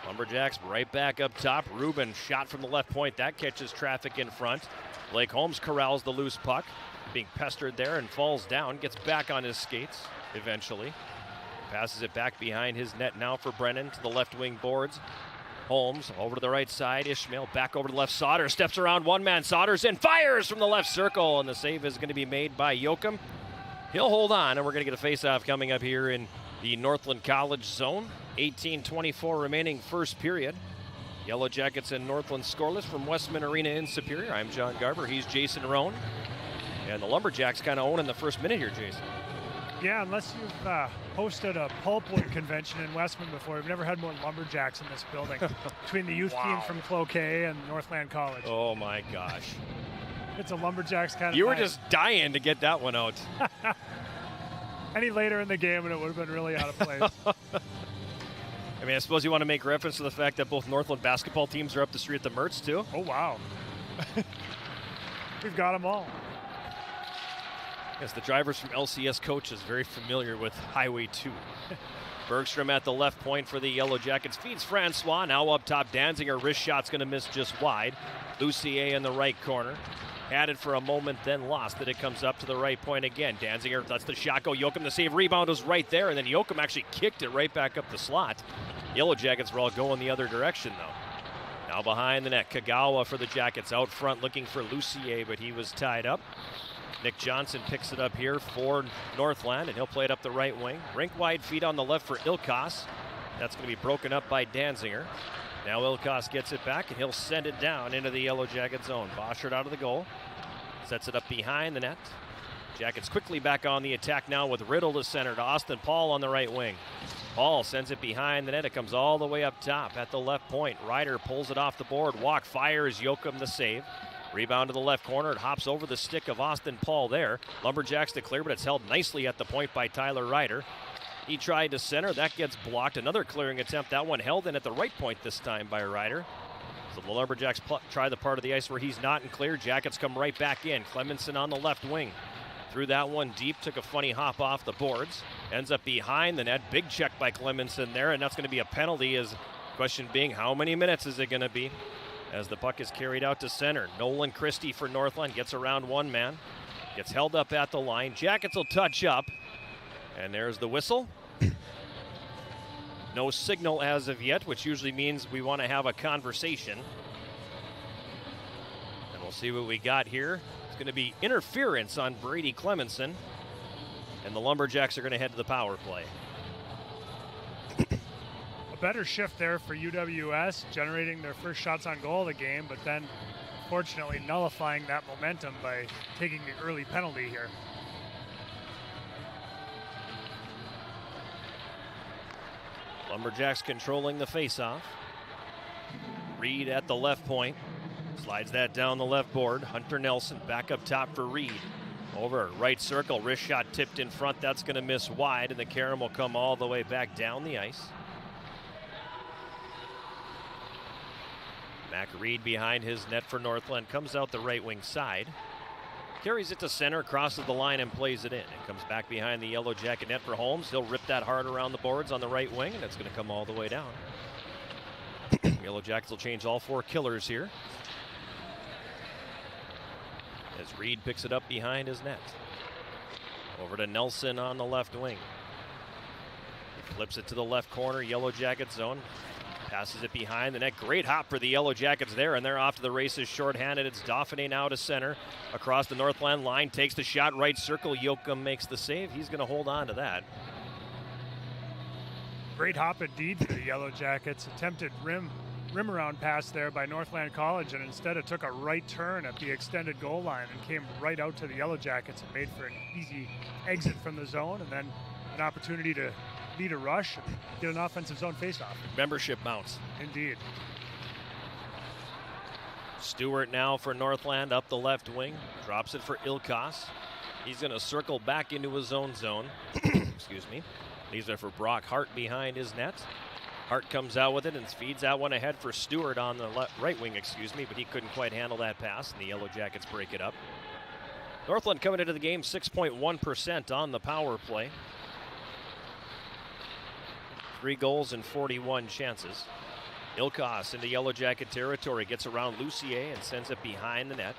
Lumberjacks right back up top. Rubin shot from the left point. That catches traffic in front. Blake Holmes corrals the loose puck. Being pestered there and falls down. Gets back on his skates eventually. Passes it back behind his net now for Brennan to the left wing boards. Holmes over to the right side. Ishmael back over to the left. Sauter steps around one man. Sauter's in. Fires from the left circle. And the save is going to be made by Yoakum. He'll hold on. And we're going to get a face-off coming up here in the Northland College zone. 18:24 remaining first period. Yellow Jackets and Northland scoreless from Westman Arena in Superior. I'm John Garber. He's Jason Roan. And the Lumberjacks kind of owning the first minute here, Jason. Yeah, unless you've hosted a pulpwood convention in Westman before, we've never had more Lumberjacks in this building between the youth team from Cloquet and Northland College. Oh my gosh. It's a Lumberjacks kind of You were night. just dying to get that one out. Any later in the game and it would have been really out of place. I mean, I suppose you want to make reference to the fact that both Northland basketball teams are up the street at the Mertz too. Oh, wow. We've got them all. Yes, the drivers from LCS coaches very familiar with Highway 2. Bergstrom at the left point for the Yellow Jackets. Feeds Francois. Now up top, Danziger. Wrist shot's going to miss just wide. Lucier in the right corner. Had it for a moment, then lost it. It comes up to the right point again. Danziger lets the shot go. Yoakum, the save. Rebound was right there, and then Yoakum actually kicked it right back up the slot. Yellow Jackets were all going the other direction, though. Now behind the net, Kagawa for the Jackets. Out front looking for Lucier, but he was tied up. Nick Johnson picks it up here for Northland, and he'll play it up the right wing. Rink-wide feed on the left for Ilkos. That's going to be broken up by Danziger. Now Ilkos gets it back, and he'll send it down into the Yellow Jacket zone. Boschert out of the goal. Sets it up behind the net. Jackets quickly back on the attack now with Riddle to center to Austin Paul on the right wing. Paul sends it behind the net. It comes all the way up top at the left point. Ryder pulls it off the board. Walk fires Yoakum the save. Rebound to the left corner. It hops over the stick of Austin Paul there. Lumberjacks to clear, but it's held nicely at the point by Tyler Ryder. He tried to center. That gets blocked. Another clearing attempt. That one held in at the right point this time by Ryder. So the Lumberjacks try the part of the ice where he's not in clear. Jackets come right back in. Clemenson on the left wing. Threw that one deep. Took a funny hop off the boards. Ends up behind the net. Big check by Clemenson there, and that's going to be a penalty. As question being, how many minutes is it going to be? As the puck is carried out to center. Nolan Christie for Northland gets around one man. Gets held up at the line. Jackets will touch up. And there's the whistle. No signal as of yet, which usually means we want to have a conversation. And we'll see what we got here. It's going to be interference on Brady Clemenson. And the Lumberjacks are going to head to the power play. Better shift there for UWS, generating their first shots on goal of the game, but then fortunately nullifying that momentum by taking the early penalty here. Lumberjacks controlling the faceoff. Reed at the left point. Slides that down the left board. Hunter Nelson back up top for Reed. Over right circle, wrist shot tipped in front. That's going to miss wide, and the Karam will come all the way back down the ice. Mac Reed behind his net for Northland, comes out the right wing side. Carries it to center, crosses the line and plays it in. It comes back behind the Yellow Jacket net for Holmes. He'll rip that hard around the boards on the right wing, and it's going to come all the way down. Yellow Jackets will change all four killers here. As Reed picks it up behind his net. Over to Nelson on the left wing. He flips it to the left corner, Yellow Jacket zone. Passes it behind the net. Great hop for the Yellow Jackets there, and they're off to the races shorthanded. It's Dauphiné now to center. Across the Northland line, takes the shot, right circle. Yoakum makes the save. He's going to hold on to that. Great hop indeed for the Yellow Jackets. Attempted rim around pass there by Northland College, and instead it took a right turn at the extended goal line and came right out to the Yellow Jackets and made for an easy exit from the zone, and then an opportunity to lead a rush and get an offensive zone faceoff. Membership bounce. Indeed. Stewart now for Northland up the left wing. Drops it for Ilkas. He's going to circle back into his own zone. Excuse me. Leaves it for Brock Hart behind his net. Hart comes out with it and feeds that one ahead for Stewart on the right wing, but he couldn't quite handle that pass, and the Yellow Jackets break it up. Northland coming into the game 6.1% on the power play. 3 goals and 41 chances. Ilkas into Yellow Jacket territory, gets around Lucier and sends it behind the net.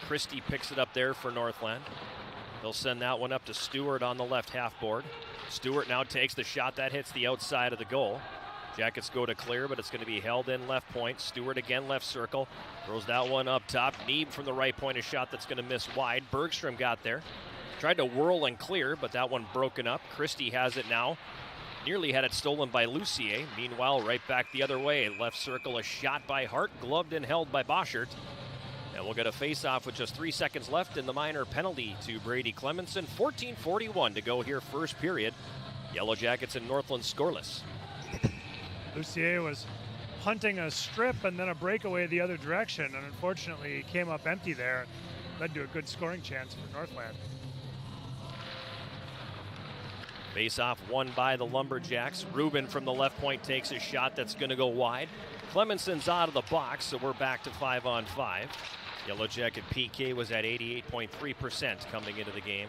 Christie picks it up there for Northland. They'll send that one up to Stewart on the left half board. Stewart now takes the shot that hits the outside of the goal. Jackets go to clear, but it's going to be held in left point. Stewart again left circle. Throws that one up top. Neeb from the right point, a shot that's going to miss wide. Bergstrom got there. Tried to whirl and clear, but that one broken up. Christie has it now. Nearly had it stolen by Lucier. Meanwhile, right back the other way. Left circle, a shot by Hart, gloved and held by Boschert. And we'll get a face-off with just 3 seconds left in the minor penalty to Brady Clemenson. 14:41 to go here, first period. Yellow Jackets and Northland scoreless. Lucier was hunting a strip and then a breakaway the other direction, and unfortunately he came up empty there. Led to a good scoring chance for Northland. Face-off won by the Lumberjacks. Rubin from the left point takes a shot that's going to go wide. Clemenson's out of the box, so we're back to 5-on-5. Yellow Jacket PK was at 88.3% coming into the game.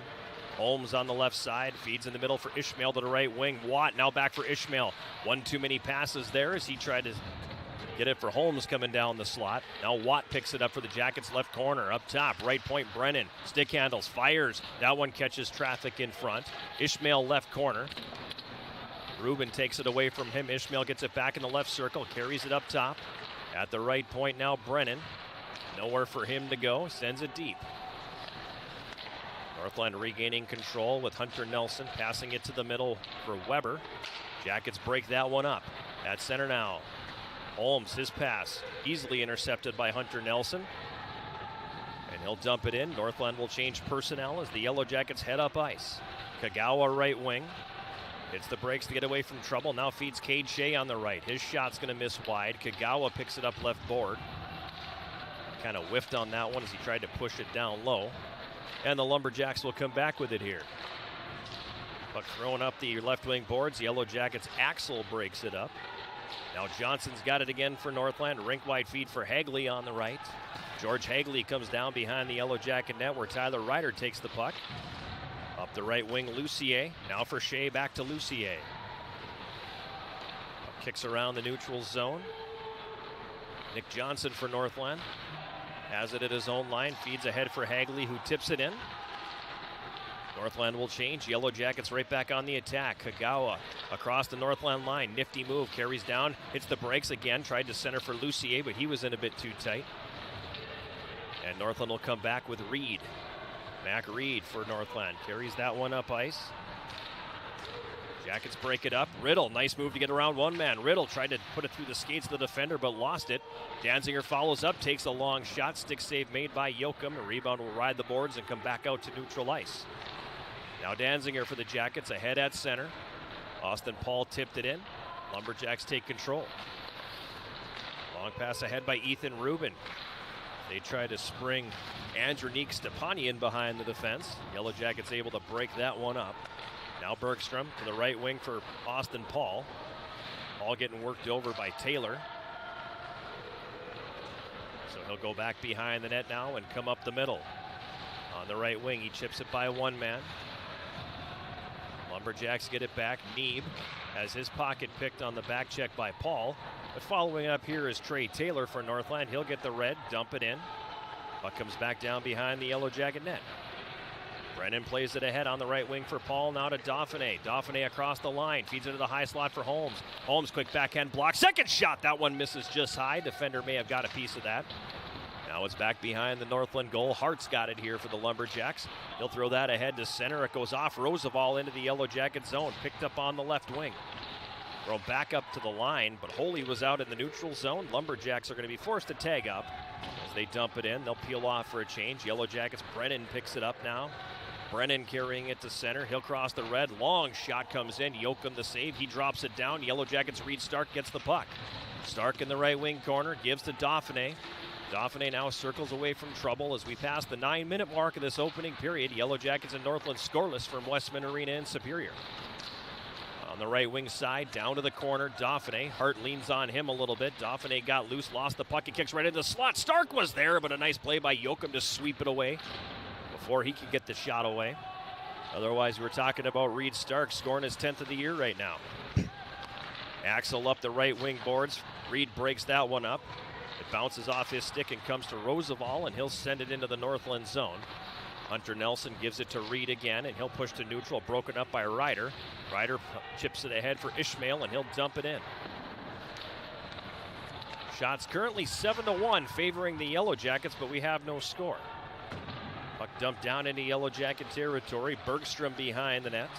Holmes on the left side, feeds in the middle for Ishmael to the right wing. Watt now back for Ishmael. One too many passes there as he tried to get it for Holmes coming down the slot. Now Watt picks it up for the Jackets left corner. Up top, right point, Brennan. Stick handles, fires. That one catches traffic in front. Ishmael left corner. Rubin takes it away from him. Ishmael gets it back in the left circle, carries it up top. At the right point now, Brennan. Nowhere for him to go, sends it deep. Northland regaining control with Hunter Nelson, passing it to the middle for Weber. Jackets break that one up. At center now. Holmes, his pass, easily intercepted by Hunter Nelson. And he'll dump it in. Northland will change personnel as the Yellow Jackets head up ice. Kagawa right wing. Hits the brakes to get away from trouble. Now feeds Cade Shea on the right. His shot's going to miss wide. Kagawa picks it up left board. Kind of whiffed on that one as he tried to push it down low. And the Lumberjacks will come back with it here. Puck throwing up the left wing boards. Yellow Jackets Axel breaks it up. Now Johnson's got it again for Northland. Rink wide feed for Hagley on the right. George Hagley comes down behind the Yellow Jacket net where Tyler Ryder takes the puck. Up the right wing, Lucier. Now for Shea, back to Lucier. Kicks around the neutral zone. Nick Johnson for Northland. Has it at his own line, feeds ahead for Hagley, who tips it in. Northland will change. Yellow Jackets right back on the attack. Kagawa across the Northland line. Nifty move, carries down, hits the brakes again. Tried to center for Lucier, but he was in a bit too tight. And Northland will come back with Reed. Mac Reed for Northland. Carries that one up ice. Jackets break it up. Riddle, nice move to get around one man. Riddle tried to put it through the skates of the defender, but lost it. Danziger follows up, takes a long shot. Stick save made by Yoakum. A rebound will ride the boards and come back out to neutral ice. Now Danziger for the Jackets, ahead at center. Austin Paul tipped it in. Lumberjacks take control. Long pass ahead by Ethan Rubin. They try to spring Andronique Stepanian behind the defense. Yellow Jackets able to break that one up. Now Bergstrom to the right wing for Austin Paul. Paul getting worked over by Taylor. So he'll go back behind the net now and come up the middle. On the right wing, he chips it by one man. Lumberjacks get it back. Neeb has his pocket picked on the back check by Paul. But following up here is Trey Taylor for Northland. He'll get the red, dump it in. Puck comes back down behind the Yellow Jacket net. Brennan plays it ahead on the right wing for Paul, now to Dauphiné. Dauphiné across the line, feeds into the high slot for Holmes. Holmes, quick backhand block, second shot, that one misses just high. Defender may have got a piece of that. Now it's back behind the Northland goal. Hart's got it here for the Lumberjacks. He'll throw that ahead to center. It goes off Roosevelt into the Yellow Jacket zone, picked up on the left wing. Throw back up to the line, but Holy was out in the neutral zone. Lumberjacks are going to be forced to tag up. As they dump it in, they'll peel off for a change. Yellow Jackets, Brennan picks it up now. Brennan carrying it to center. He'll cross the red. Long shot comes in. Yoakum the save. He drops it down. Yellow Jackets, Reed Stark gets the puck. Stark in the right wing corner. Gives to Dauphiné. Dauphiné now circles away from trouble as we pass the 9-minute mark of this opening period. Yellow Jackets and Northland scoreless from Westman Arena in Superior. On the right wing side, down to the corner, Dauphiné. Hart leans on him a little bit. Dauphiné got loose, lost the puck, he kicks right into the slot. Stark was there, but a nice play by Joachim to sweep it away before he could get the shot away. Otherwise, we're talking about Reed Stark scoring his 10th of the year right now. Axel up the right wing boards. Reed breaks that one up. It bounces off his stick and comes to Roosevelt, and he'll send it into the Northland zone. Hunter Nelson gives it to Reed again, and he'll push to neutral, broken up by Ryder. Ryder chips it ahead for Ishmael, and he'll dump it in. Shots currently 7-1 favoring the Yellow Jackets, but we have no score. Puck dumped down into Yellow Jacket territory. Bergstrom behind the net.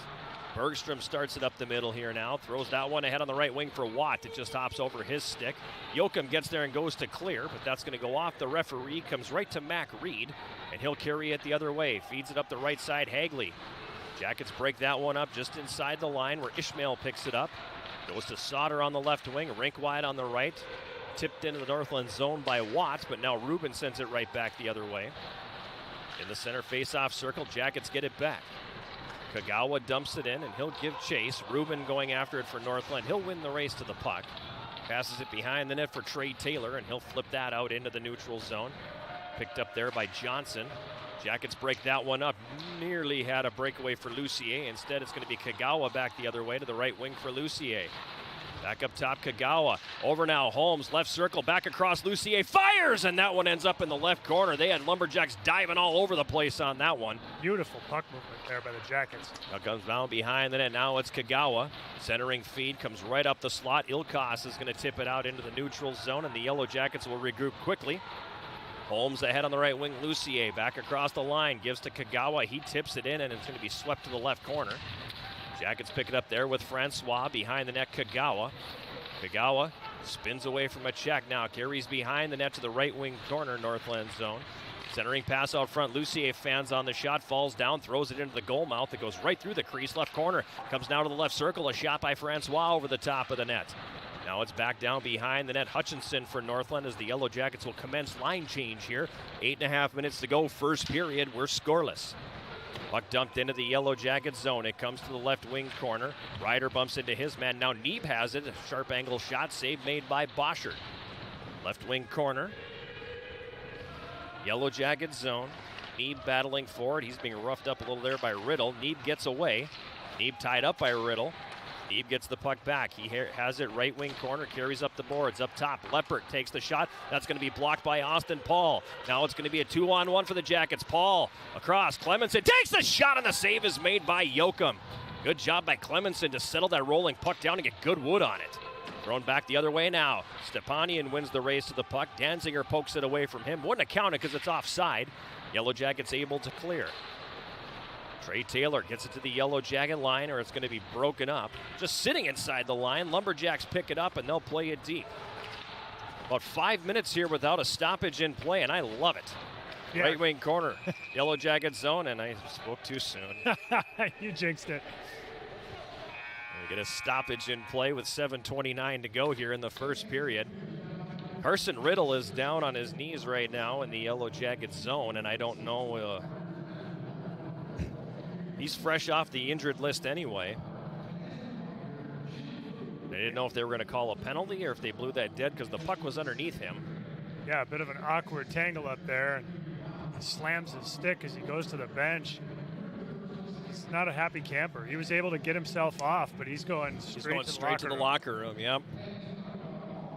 Bergstrom starts it up the middle here now. Throws that one ahead on the right wing for Watt. It just hops over his stick. Joachim gets there and goes to clear, but that's going to go off the referee. Comes right to Mac Reed, and he'll carry it the other way. Feeds it up the right side, Hagley. Jackets break that one up just inside the line where Ishmael picks it up. Goes to Sauter on the left wing, rink wide on the right. Tipped into the Northland zone by Watt, but now Rubin sends it right back the other way. In the center face-off circle, Jackets get it back. Kagawa dumps it in, and he'll give chase. Rubin going after it for Northland. He'll win the race to the puck. Passes it behind the net for Trey Taylor, and he'll flip that out into the neutral zone. Picked up there by Johnson. Jackets break that one up. Nearly had a breakaway for Lucier. Instead, it's going to be Kagawa back the other way to the right wing for Lucier. Back up top, Kagawa. Over now, Holmes, left circle, back across, Lucier fires, and that one ends up in the left corner. They had Lumberjacks diving all over the place on that one. Beautiful puck movement there by the Jackets. Now comes down behind the net. Now it's Kagawa. Centering feed comes right up the slot. Ilkos is going to tip it out into the neutral zone, and the Yellow Jackets will regroup quickly. Holmes ahead on the right wing. Lucier back across the line. Gives to Kagawa. He tips it in, and it's going to be swept to the left corner. Jackets pick it up there with Francois. Behind the net, Kagawa. Kagawa spins away from a check now. Carries behind the net to the right wing corner, Northland zone. Centering pass out front. Lucier fans on the shot. Falls down. Throws it into the goal mouth. It goes right through the crease. Left corner. Comes now to the left circle. A shot by Francois over the top of the net. Now it's back down behind the net. Hutchinson for Northland as the Yellow Jackets will commence line change here. 8.5 minutes to go. First period. We're scoreless. Puck dumped into the Yellow Jacket zone. It comes to the left wing corner. Ryder bumps into his man. Now Neeb has it. A sharp angle shot. Save made by Boschert. Left wing corner. Yellow Jacket zone. Neeb battling forward. He's being roughed up a little there by Riddle. Neeb gets away. Neeb tied up by Riddle. Neeb gets the puck back. He has it right wing corner, carries up the boards. Up top, Leppert takes the shot. That's going to be blocked by Austin Paul. Now it's going to be a 2-on-1 for the Jackets. Paul across. Clemenson takes the shot, and the save is made by Joachim. Good job by Clemenson to settle that rolling puck down and get good wood on it. Thrown back the other way now. Stepanian wins the race to the puck. Danziger pokes it away from him. Wouldn't have counted because it's offside. Yellow Jackets able to clear. Trey Taylor gets it to the Yellow Jacket line, or it's going to be broken up. Just sitting inside the line. Lumberjacks pick it up, and they'll play it deep. About 5 minutes here without a stoppage in play, and I love it. Yeah. Right wing corner, Yellow Jacket zone, and I spoke too soon. You jinxed it. We get a stoppage in play with 7:29 to go here in the first period. Carson Riddle is down on his knees right now in the Yellow Jacket zone, and I don't know... he's fresh off the injured list anyway. They didn't know if they were going to call a penalty or if they blew that dead because the puck was underneath him. Yeah, a bit of an awkward tangle up there. And he slams his stick as he goes to the bench. He's not a happy camper. He was able to get himself off, but he's going straight to the locker room. Yep.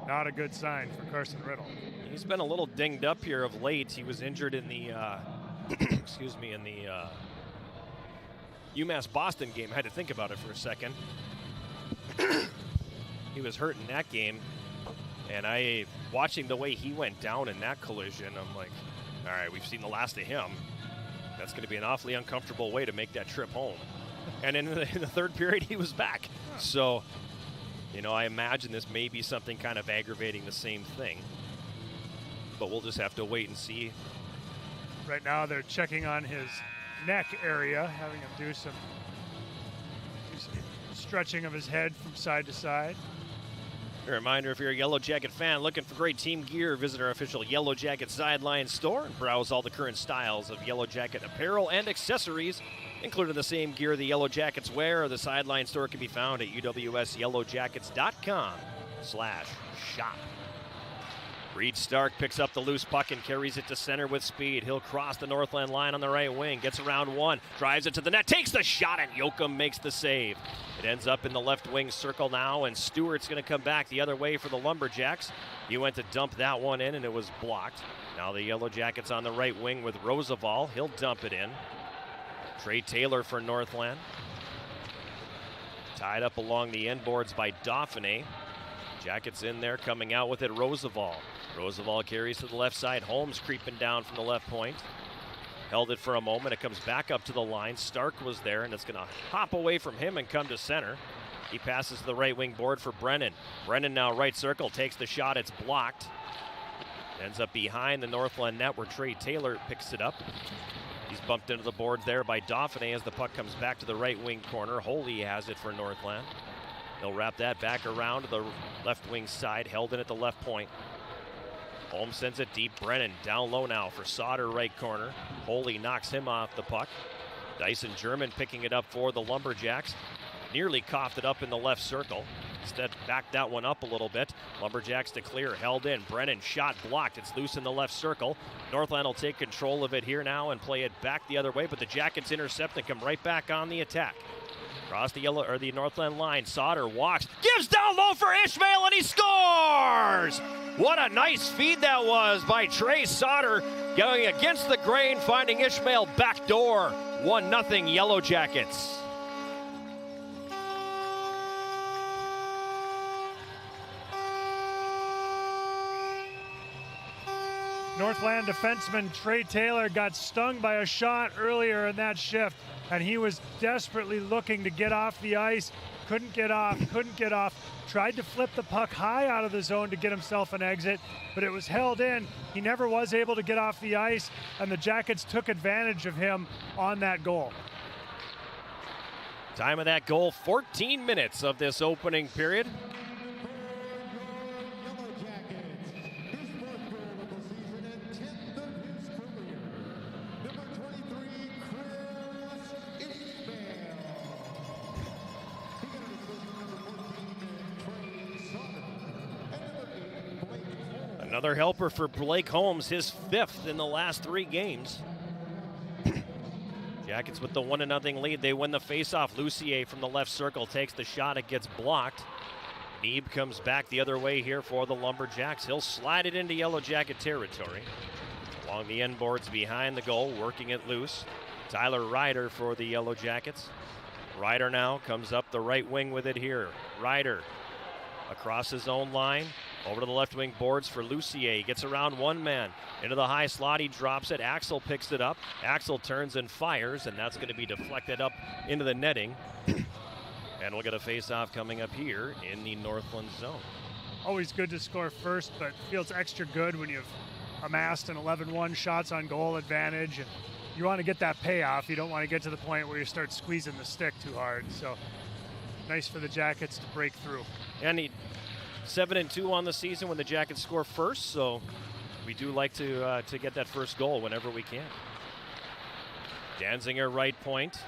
Not a good sign for Carson Riddle. He's been a little dinged up here of late. He was injured in the, excuse me, in the UMass Boston game. I had to think about it for a second. He was hurt in that game, and watching the way he went down in that collision, I'm like, all right, we've seen the last of him. That's going to be an awfully uncomfortable way to make that trip home. And in the third period, he was back. So, I imagine this may be something kind of aggravating the same thing. But we'll just have to wait and see. Right now, they're checking on his neck area, having him do some stretching of his head from side to side. A reminder, if you're a Yellow Jacket fan looking for great team gear, visit our official Yellow Jacket Sideline store and browse all the current styles of Yellow Jacket apparel and accessories, including the same gear the Yellow Jackets wear. The Sideline store can be found at uwsyellowjackets.com/shop. Reed Stark picks up the loose puck and carries it to center with speed. He'll cross the Northland line on the right wing, gets around one, drives it to the net, takes the shot, and Yoakum makes the save. It ends up in the left wing circle now, and Stewart's going to come back the other way for the Lumberjacks. He went to dump that one in, and it was blocked. Now the Yellow Jackets on the right wing with Roosevelt. He'll dump it in. Trey Taylor for Northland. Tied up along the end boards by Dauphiné. Jackets in there, coming out with it, Roosevelt. Roosevelt carries to the left side. Holmes creeping down from the left point. Held it for a moment. It comes back up to the line. Stark was there, and it's going to hop away from him and come to center. He passes to the right wing board for Brennan. Brennan now right circle, takes the shot. It's blocked. Ends up behind the Northland net where Trey Taylor picks it up. He's bumped into the boards there by Dauphiné as the puck comes back to the right wing corner. Holy has it for Northland. He'll wrap that back around to the left wing side, held in at the left point. Holmes sends it deep. Brennan down low now for Sauter, right corner. Holy knocks him off the puck. Dyson German picking it up for the Lumberjacks. Nearly coughed it up in the left circle. Instead, backed that one up a little bit. Lumberjacks to clear, held in. Brennan shot blocked. It's loose in the left circle. Northland will take control of it here now and play it back the other way, but the Jackets intercept and come right back on the attack. Across the Northland line, Sauter walks, gives down low for Ishmael, and he scores! What a nice feed that was by Trey Sauter, going against the grain, finding Ishmael back door. 1-0 Yellow Jackets. Northland defenseman Trey Taylor got stung by a shot earlier in that shift, and he was desperately looking to get off the ice. Couldn't get off. Tried to flip the puck high out of the zone to get himself an exit, but it was held in. He never was able to get off the ice, and the Jackets took advantage of him on that goal. Time of that goal, 14 minutes of this opening period. Another helper for Blake Holmes, his 5th in the last 3 games. Jackets with the 1-0 lead. They win the faceoff. Lucier from the left circle takes the shot. It gets blocked. Neeb comes back the other way here for the Lumberjacks. He'll slide it into Yellow Jacket territory. Along the end boards behind the goal, working it loose. Tyler Ryder for the Yellow Jackets. Ryder now comes up the right wing with it here. Ryder across his own line. Over to the left wing boards for Lucier. He gets around one man. Into the high slot, he drops it. Axel picks it up. Axel turns and fires, and that's going to be deflected up into the netting. And we'll get a face-off coming up here in the Northland zone. Always good to score first, but feels extra good when you've amassed an 11-1 shots on goal advantage. And you want to get that payoff. You don't want to get to the point where you start squeezing the stick too hard. So nice for the Jackets to break through. And he 7-2 on the season when the Jackets score first, so we do like to get that first goal whenever we can. Danziger right point.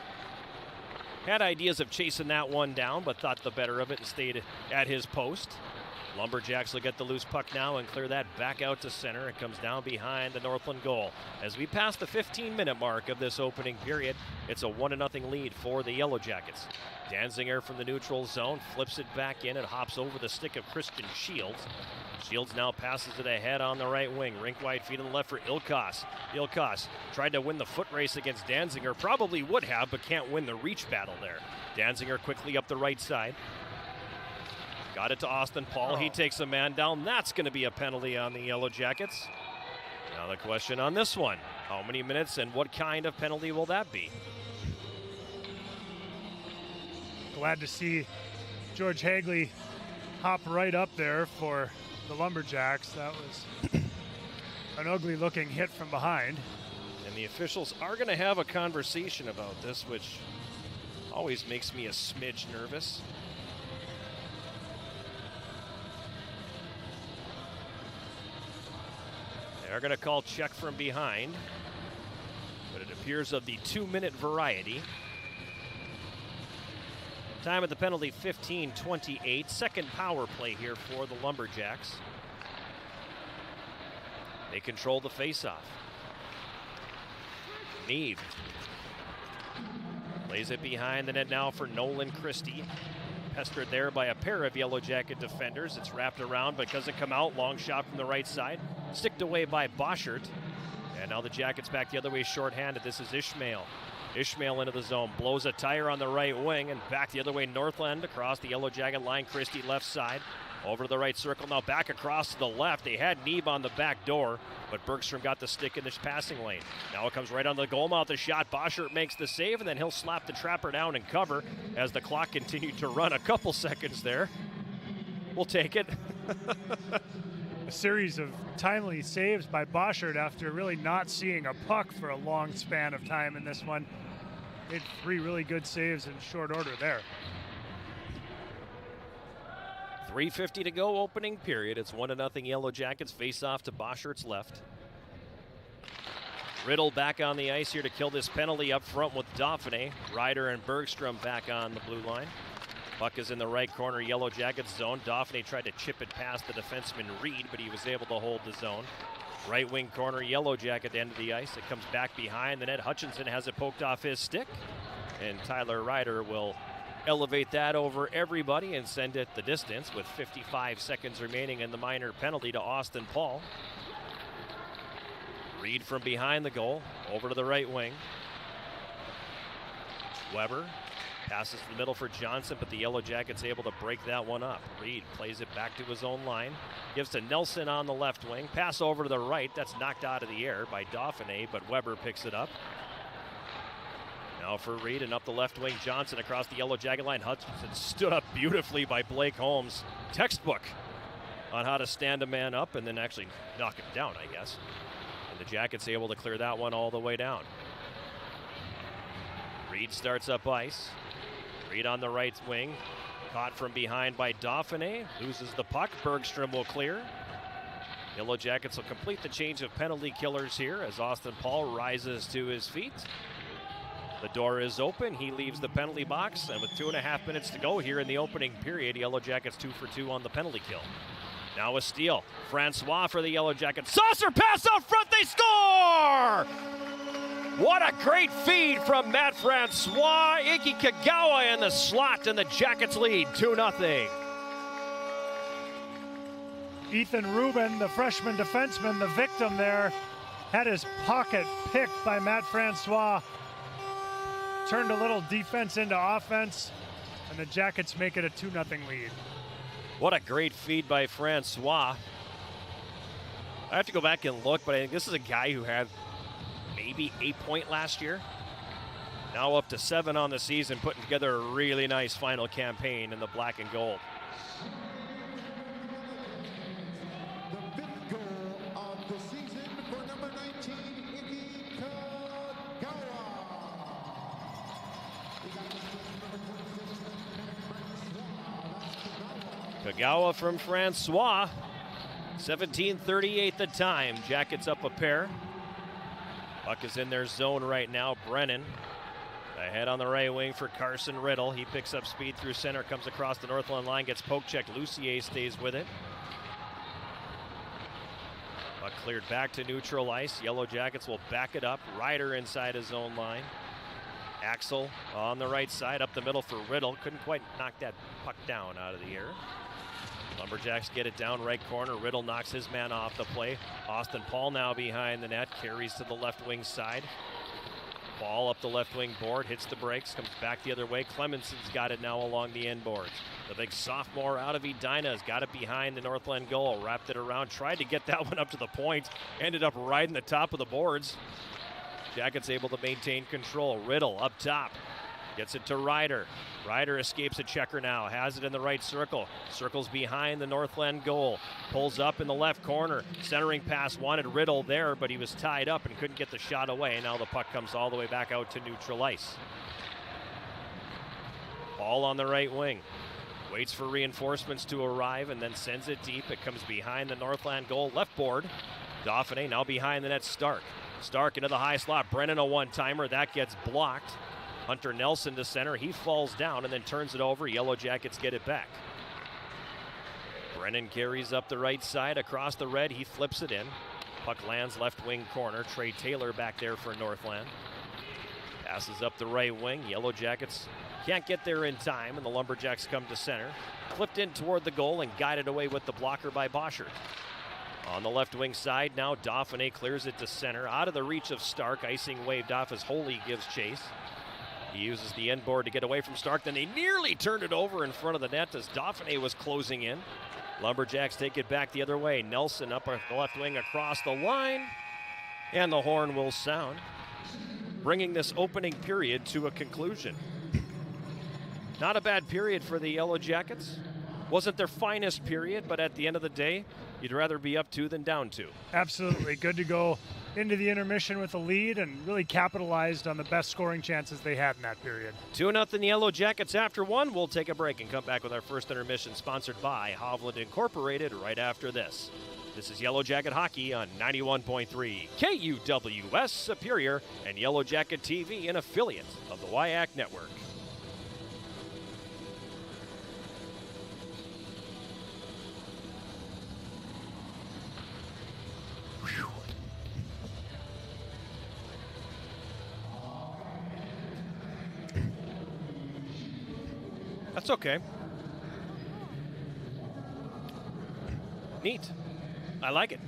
Had ideas of chasing that one down, but thought the better of it and stayed at his post. Lumberjacks will get the loose puck now and clear that back out to center. It comes down behind the Northland goal. As we pass the 15-minute mark of this opening period, it's a 1-0 lead for the Yellow Jackets. Danziger from the neutral zone flips it back in and hops over the stick of Christian Shields. Shields now passes it ahead on the right wing. Rink wide feet on the left for Ilkos. Ilkos tried to win the foot race against Danziger. Probably would have, but can't win the reach battle there. Danziger quickly up the right side. Got it to Austin Paul. He takes a man down. That's going to be a penalty on the Yellow Jackets. Now the question on this one. How many minutes and what kind of penalty will that be? Glad to see George Hagley hop right up there for the Lumberjacks. That was an ugly looking hit from behind. And the officials are going to have a conversation about this, which always makes me a smidge nervous. They're going to call check from behind, but it appears of the 2-minute variety. Time of the penalty, 15:28. Second power play here for the Lumberjacks. They control the faceoff. Neve plays it behind the net now for Nolan Christie. Pestered there by a pair of Yellow Jacket defenders. It's wrapped around but doesn't come out. Long shot from the right side. Sticked away by Boschert. And now the Jackets back the other way shorthanded. This is Ishmael. Ishmael into the zone. Blows a tire on the right wing and back the other way. Northland across the Yellow Jacket line. Christie left side. Over to the right circle. Now back across to the left. They had Neve on the back door, but Bergstrom got the stick in this passing lane. Now it comes right on the goal mouth. The shot. Boschert makes the save, and then he'll slap the trapper down and cover as the clock continued to run a couple seconds there. We'll take it. A series of timely saves by Boschert after really not seeing a puck for a long span of time in this one. Made 3 really good saves in short order there. 3:50 to go, opening period. It's 1-0 Yellow Jackets. Face off to Boschert's left. Riddle back on the ice here to kill this penalty up front with Dauphiné. Ryder and Bergstrom back on the blue line. Puck is in the right corner, Yellow Jackets zone. Dauphiné tried to chip it past the defenseman Reed, but he was able to hold the zone. Right wing corner, Yellow Jacket end of the ice. It comes back behind the net. Hutchinson has it poked off his stick, and Tyler Ryder will elevate that over everybody and send it the distance with 55 seconds remaining in the minor penalty to Austin Paul. Reed from behind the goal, over to the right wing. Weber passes to the middle for Johnson, but the Yellow Jackets able to break that one up. Reed plays it back to his own line, gives to Nelson on the left wing. Pass over to the right, that's knocked out of the air by Dauphiné, but Weber picks it up. Now for Reed and up the left wing, Johnson across the Yellow Jacket line. Hutchinson stood up beautifully by Blake Holmes. Textbook on how to stand a man up and then actually knock him down, I guess. And the Jackets able to clear that one all the way down. Reed starts up ice. Reed on the right wing. Caught from behind by Dauphiné. Loses the puck. Bergstrom will clear. Yellow Jackets will complete the change of penalty killers here as Austin Paul rises to his feet. The door is open. He leaves the penalty box, and with 2.5 minutes to go here in the opening period, Yellow Jackets 2 for 2 on the penalty kill. Now a steal. Francois for the Yellow Jackets. Saucer pass out front. They score! What a great feed from Matt Francois. Iki Kagawa in the slot, and the Jackets lead 2-0. Ethan Rubin, the freshman defenseman, the victim there, had his pocket picked by Matt Francois. Turned a little defense into offense, and the Jackets make it a 2-0 lead. What a great feed by Francois. I have to go back and look, but I think this is a guy who had maybe 8 point last year. Now up to 7 on the season, putting together a really nice final campaign in the black and gold. The 5th goal of the season for number 19, Iki Kagawa. Kagawa from Francois. 17:38 the time. Jackets up a pair. Puck is in their zone right now. Brennan ahead on the right wing for Carson Riddle. He picks up speed through center, comes across the Northland line, gets poke checked. Lucier stays with it. Puck cleared back to neutral ice. Yellow Jackets will back it up. Ryder inside his own line. Axel on the right side, up the middle for Riddle. Couldn't quite knock that puck down out of the air. Lumberjacks get it down right corner. Riddle knocks his man off the play. Austin Paul now behind the net, carries to the left wing side. Ball up the left wing board, hits the brakes, comes back the other way. Clemenson's got it now along the end boards. The big sophomore out of Edina has got it behind the Northland goal, wrapped it around, tried to get that one up to the point, ended up riding the top of the boards. Jackets able to maintain control. Riddle up top, gets it to Ryder. Ryder escapes a checker now, has it in the right circle. Circles behind the Northland goal. Pulls up in the left corner. Centering pass wanted Riddle there, but he was tied up and couldn't get the shot away. Now the puck comes all the way back out to neutral ice. Ball on the right wing. Waits for reinforcements to arrive and then sends it deep. It comes behind the Northland goal. Left board. Dauphiné now behind the net, Stark. Stark into the high slot. Brennan a one-timer. That gets blocked. Hunter Nelson to center. He falls down and then turns it over. Yellow Jackets get it back. Brennan carries up the right side across the red. He flips it in. Puck lands left wing corner. Trey Taylor back there for Northland. Passes up the right wing. Yellow Jackets can't get there in time, and the Lumberjacks come to center. Flipped in toward the goal and guided away with the blocker by Boschert. On the left wing side now, Dauphiné clears it to center. Out of the reach of Stark. Icing waved off as Holy gives chase. He uses the end board to get away from Stark. Then they nearly turned it over in front of the net as Dauphiné was closing in. Lumberjacks take it back the other way. Nelson up the left wing across the line. And the horn will sound, bringing this opening period to a conclusion. Not a bad period for the Yellow Jackets. Wasn't their finest period, but at the end of the day, you'd rather be up 2 than down 2. Absolutely. Good to go into the intermission with a lead and really capitalized on the best scoring chances they had in that period. 2-0 Yellow Jackets after 1. We'll take a break and come back with our first intermission, sponsored by Hovland Incorporated, right after this. This is Yellow Jacket Hockey on 91.3 KUWS Superior and Yellow Jacket TV, an affiliate of the WIAC Network. That's okay. Neat. I like it.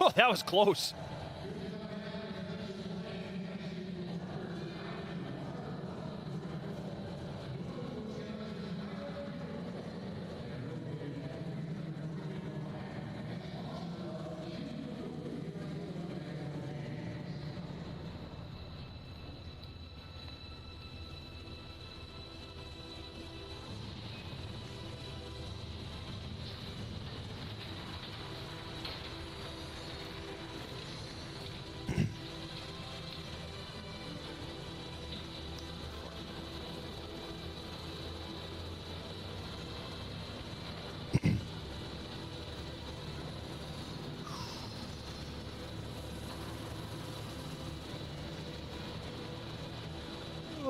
Oh, that was close.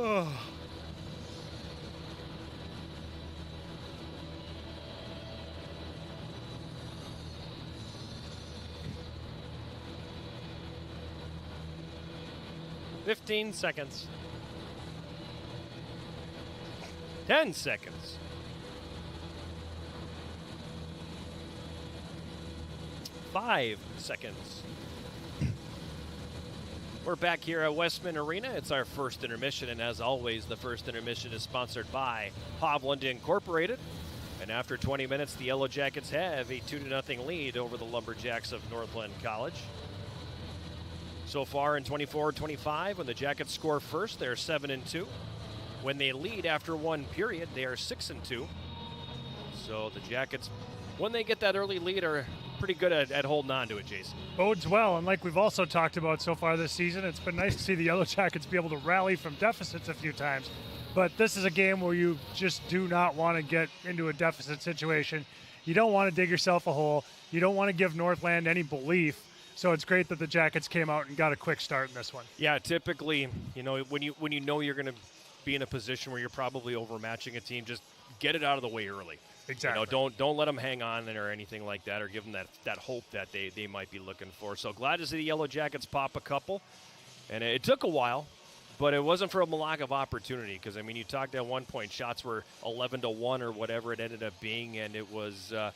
Oh. "15 seconds. 10 seconds. 5 seconds. We're back here at Westman Arena. It's our first intermission, and as always, the first intermission is sponsored by Hovland Incorporated. And after 20 minutes, the Yellow Jackets have a 2-0 lead over the Lumberjacks of Northland College. So far in 24-25, when the Jackets score first, they're 7-2. When they lead after one period, they are 6-2. So the Jackets, when they get that early lead, are pretty good at holding on to it, Jason. Bodes well, and like we've also talked about so far this season, it's been nice to see the Yellow Jackets be able to rally from deficits a few times. But this is a game where you just do not want to get into a deficit situation. You don't want to dig yourself a hole. You don't want to give Northland any belief. So it's great that the Jackets came out and got a quick start in this one. Yeah, typically, when you know you're going to be in a position where you're probably overmatching a team, just get it out of the way early. Exactly. Don't let them hang on or anything like that, or give them that hope that they might be looking for. So glad to see the Yellow Jackets pop a couple. And it took a while, but it wasn't from a lack of opportunity, because, I mean, you talked at one point, shots were 11-1 or whatever it ended up being, and it was a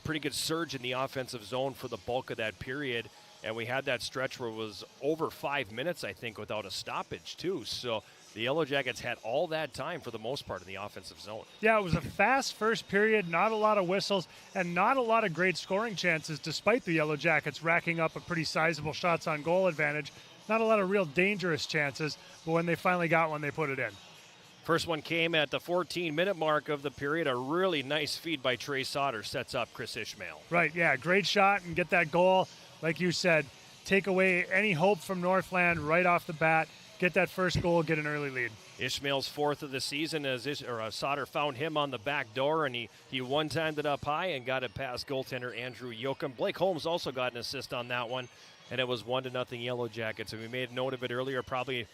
pretty good surge in the offensive zone for the bulk of that period. And we had that stretch where it was over 5 minutes, I think, without a stoppage, too. So the Yellow Jackets had all that time for the most part in the offensive zone. Yeah, it was a fast first period, not a lot of whistles, and not a lot of great scoring chances, despite the Yellow Jackets racking up a pretty sizable shots on goal advantage. Not a lot of real dangerous chances, but when they finally got one, they put it in. First one came at the 14-minute mark of the period. A really nice feed by Trey Sauter sets up Chris Ishmael. Right, yeah, great shot and get that goal. Like you said, take away any hope from Northland right off the bat. Get that first goal, get an early lead. Ishmael's fourth of the season as Sauter found him on the back door, and he one-timed it up high and got it past goaltender Andrew Yoakum. Blake Holmes also got an assist on that one, and it was 1-0 Yellow Jackets. And we made note of it earlier, probably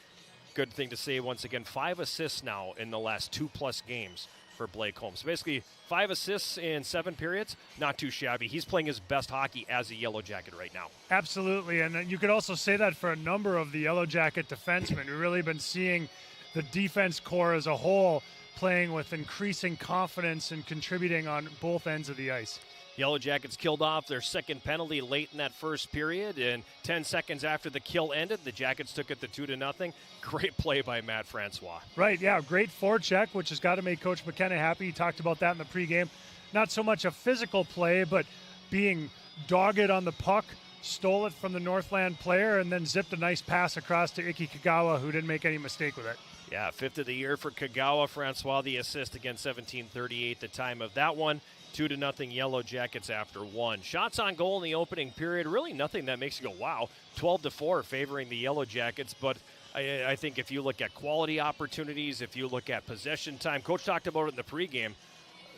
good thing to say once again, 5 assists now in the last 2+ games for Blake Holmes. Basically, 5 assists in 7 periods, not too shabby. He's playing his best hockey as a Yellow Jacket right now. Absolutely, and you could also say that for a number of the Yellow Jacket defensemen. We've really been seeing the defense core as a whole playing with increasing confidence and contributing on both ends of the ice. Yellow Jackets killed off their second penalty late in that first period, and 10 seconds after the kill ended, the Jackets took it to 2-0. Great play by Matt Francois. Right, yeah, great forecheck, which has got to make Coach McKenna happy. He talked about that in the pregame. Not so much a physical play, but being dogged on the puck, stole it from the Northland player, and then zipped a nice pass across to Iki Kagawa, who didn't make any mistake with it. Yeah, 5th of the year for Kagawa. Francois, the assist against 17:38, the time of that one. 2-0 Yellow Jackets after 1. Shots on goal in the opening period, really nothing that makes you go, wow. 12-4 favoring the Yellow Jackets, but I think if you look at quality opportunities, if you look at possession time, Coach talked about it in the pregame,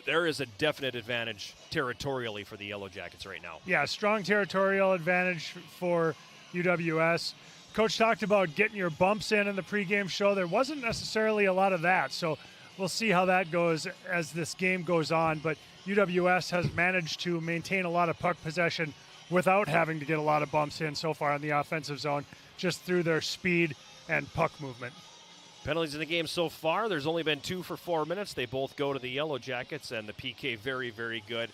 there is a definite advantage territorially for the Yellow Jackets right now. Yeah, strong territorial advantage for UWS. Coach talked about getting your bumps in the pregame show. There wasn't necessarily a lot of that, so we'll see how that goes as this game goes on. But UWS has managed to maintain a lot of puck possession without having to get a lot of bumps in so far in the offensive zone, just through their speed and puck movement. Penalties in the game so far, there's only been 2 for 4 minutes. They both go to the Yellow Jackets, and the PK very, very good.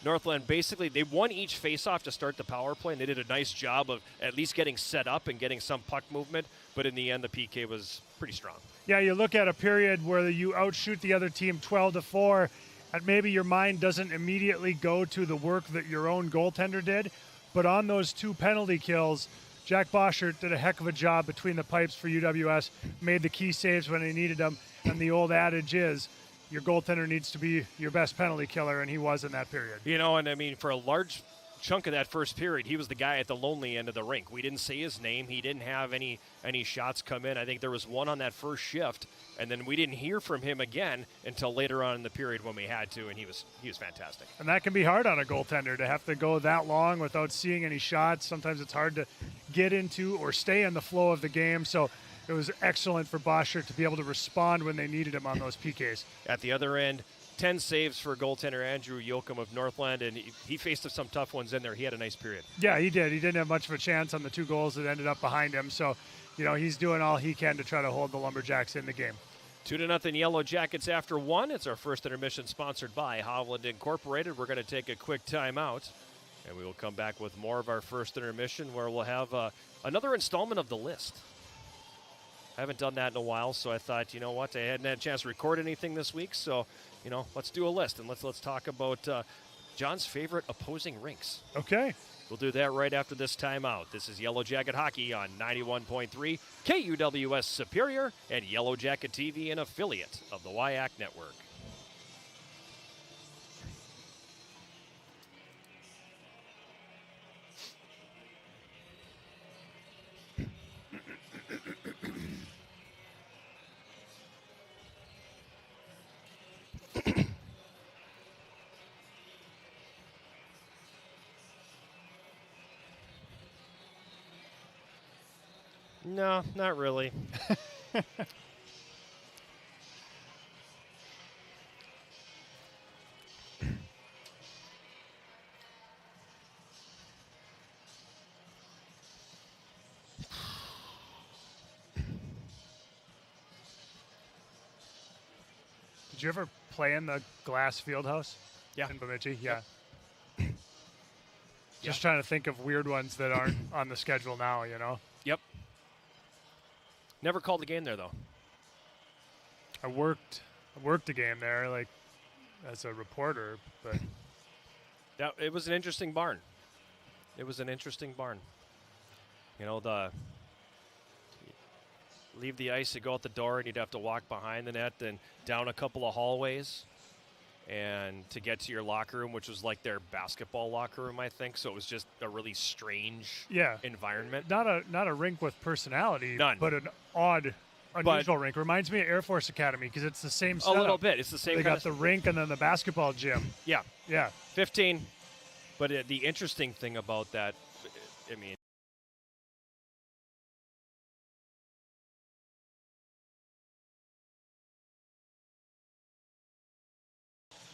Northland basically, they won each faceoff to start the power play, and they did a nice job of at least getting set up and getting some puck movement, but in the end, the PK was pretty strong. Yeah, you look at a period where you outshoot the other team 12-4, and maybe your mind doesn't immediately go to the work that your own goaltender did, but on those 2 penalty kills, Jack Boschert did a heck of a job between the pipes for UWS, made the key saves when he needed them, and the old adage is, your goaltender needs to be your best penalty killer, and he was in that period. You know, and I mean, for a large chunk of that first period, he was the guy at the lonely end of the rink. We didn't say his name. He didn't have any shots come in. I think there was one on that first shift, and then we didn't hear from him again until later on in the period when we had to, and he was fantastic. And that can be hard on a goaltender to have to go that long without seeing any shots. Sometimes it's hard to get into or stay in the flow of the game. So it was excellent for Boschert to be able to respond when they needed him on those PKs. At the other end, 10 saves for goaltender Andrew Yoakum of Northland, and he faced some tough ones in there. He had a nice period. Yeah, he did. He didn't have much of a chance on the 2 goals that ended up behind him. So, you know, he's doing all he can to try to hold the Lumberjacks in the game. 2-0 Yellow Jackets after 1. It's our first intermission sponsored by Hovland Incorporated. We're going to take a quick timeout, and we will come back with more of our first intermission where we'll have another installment of The List. I haven't done that in a while, so I thought, you know what, I hadn't had a chance to record anything this week, so, you know, let's do a list, and let's talk about John's favorite opposing rinks. Okay. We'll do that right after this timeout. This is Yellow Jacket Hockey on 91.3 KUWS Superior and Yellow Jacket TV, an affiliate of the WIAC Network. No, not really. Did you ever play in the glass field house? Yeah. In Bemidji? Yeah. Just trying to think of weird ones that aren't on the schedule now, you know? Yep. Never called a game there, though. I worked a game there, like, as a reporter, but... Yeah, it was an interesting barn. It was an interesting barn. You know, leave the ice, you go out the door, and you'd have to walk behind the net and down a couple of hallways and to get to your locker room, which was like their basketball locker room, I think. So it was just a really strange environment. Not a rink with personality, None. but an odd, unusual rink. Reminds me of Air Force Academy because it's the same setup. A little bit. It's the same. They got the rink and then the basketball gym. Yeah. Yeah. 15. But the interesting thing about that, I mean,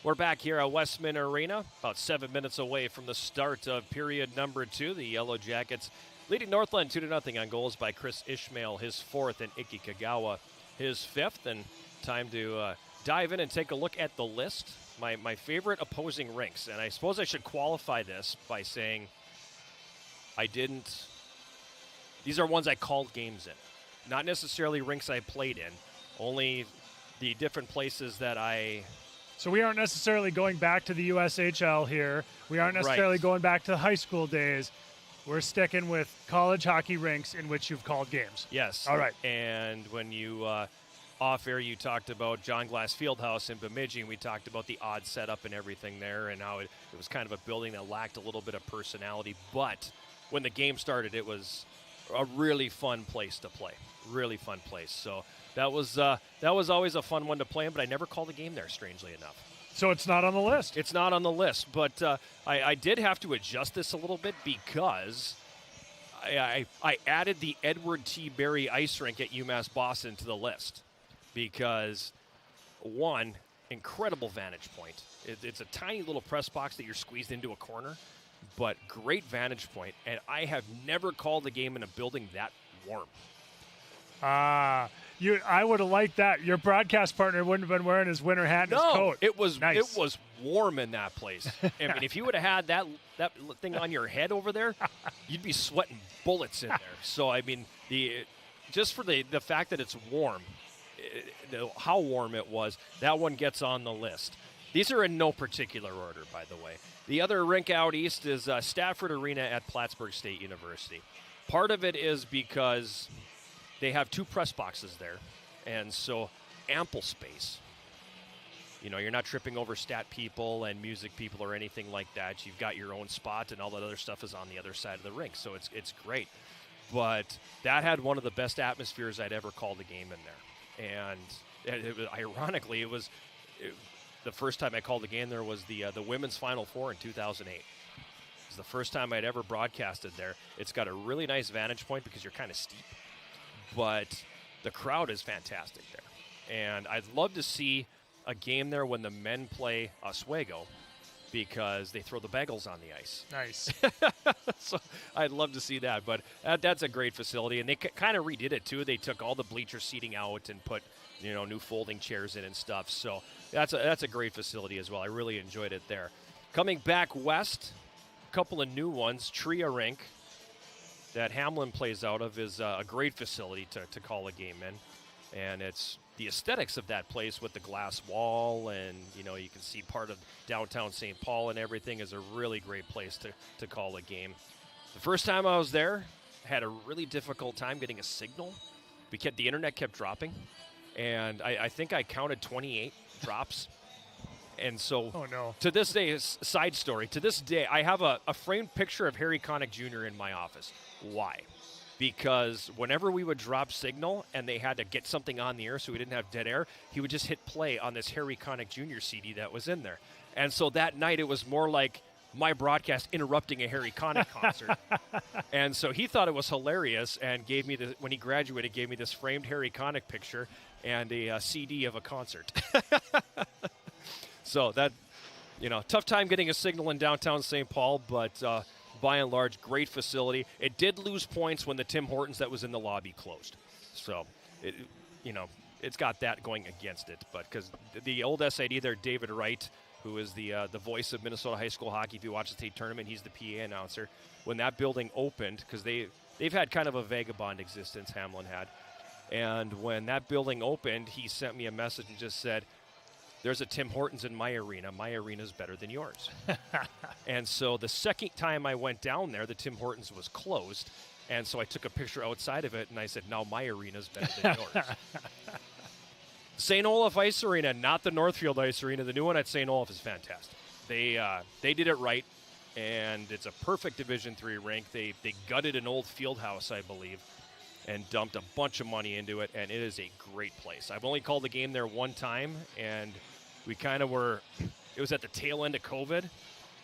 we're back here at Westman Arena, about 7 minutes away from the start of period number 2. The Yellow Jackets leading Northland 2-0 on goals by Chris Ishmael, his 4th, and Iki Kagawa, his 5th. And time to dive in and take a look at the list. My favorite opposing rinks, and I suppose I should qualify this by saying these are ones I called games in. Not necessarily rinks I played in, only the different places that I... So we aren't necessarily going back to the USHL here. We aren't necessarily going back to the high school days. We're sticking with college hockey rinks in which you've called games. Yes. All right. And when you, off air, you talked about John Glass Fieldhouse in Bemidji, and we talked about the odd setup and everything there and how it was kind of a building that lacked a little bit of personality. But when the game started, it was a really fun place to play. Really fun place. So that was always a fun one to play in, but I never called a game there, strangely enough. So it's not on the list. It's not on the list, but I did have to adjust this a little bit because I added the Edward T. Berry ice rink at UMass Boston to the list because, one, incredible vantage point. It's a tiny little press box that you're squeezed into a corner, but great vantage point, and I have never called a game in a building that warm. I would have liked that. Your broadcast partner wouldn't have been wearing his winter hat and his coat. It was nice. It was warm in that place. I mean, if you would have had that thing on your head over there, you'd be sweating bullets in there. So I mean, just for the fact that it's warm, how warm it was, that one gets on the list. These are in no particular order, by the way. The other rink out east is Stafford Arena at Plattsburgh State University. Part of it is because they have 2 press boxes there, and so ample space. You know, you're not tripping over stat people and music people or anything like that. You've got your own spot, and all that other stuff is on the other side of the rink, so it's great. But that had one of the best atmospheres I'd ever called a game in there. And it was, ironically, the first time I called a game there was the Women's Final Four in 2008. It was the first time I'd ever broadcasted there. It's got a really nice vantage point because you're kind of steep. But the crowd is fantastic there. And I'd love to see a game there when the men play Oswego because they throw the bagels on the ice. Nice. So I'd love to see that. But that's a great facility. And they kind of redid it, too. They took all the bleacher seating out and put, new folding chairs in and stuff. So that's a great facility as well. I really enjoyed it there. Coming back west, a couple of new ones. Tria Rink that Hamlin plays out of is a great facility to call a game in. And it's the aesthetics of that place with the glass wall and, you can see part of downtown St. Paul and everything is a really great place to call a game. The first time I was there, I had a really difficult time getting a signal. The internet kept dropping. And I think I counted 28 drops. And so to this day, side story, to this day, I have a framed picture of Harry Connick Jr. in my office. Why? Because whenever we would drop signal and they had to get something on the air so we didn't have dead air, he would just hit play on this Harry Connick Jr. CD that was in there. And so that night it was more like my broadcast interrupting a Harry Connick concert. And so he thought it was hilarious and gave me when he graduated, gave me this framed Harry Connick picture and a CD of a concert. So that, tough time getting a signal in downtown St. Paul, but by and large, great facility. It did lose points when the Tim Hortons that was in the lobby closed. So, it's got that going against it. But because the old SID there, David Wright, who is the voice of Minnesota high school hockey, if you watch the state tournament, he's the PA announcer. When that building opened, because they've had kind of a vagabond existence, Hamlin had. And when that building opened, he sent me a message and just said, "There's a Tim Hortons in my arena. My arena is better than yours." And so the second time I went down there, the Tim Hortons was closed. And so I took a picture outside of it, and I said, now my arena's better than yours. St. Olaf Ice Arena, not the Northfield Ice Arena. The new one at St. Olaf is fantastic. They did it right, and it's a perfect Division III rink. They gutted an old field house, I believe, and dumped a bunch of money into it, and it is a great place. I've only called the game there one time, and we kind of were – it was at the tail end of COVID,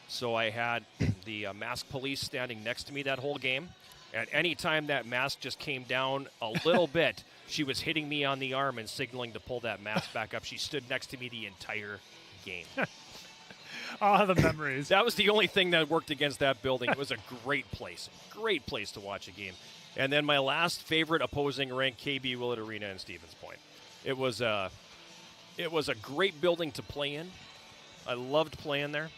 so I had the masked police standing next to me that whole game. And any time that mask just came down a little bit, she was hitting me on the arm and signaling to pull that mask back up. She stood next to me the entire game. Oh, the memories. That was the only thing that worked against that building. It was a great place to watch a game. And then my last favorite opposing rink, KB Willett Arena in Stevens Point. It was a great building to play in. I loved playing there.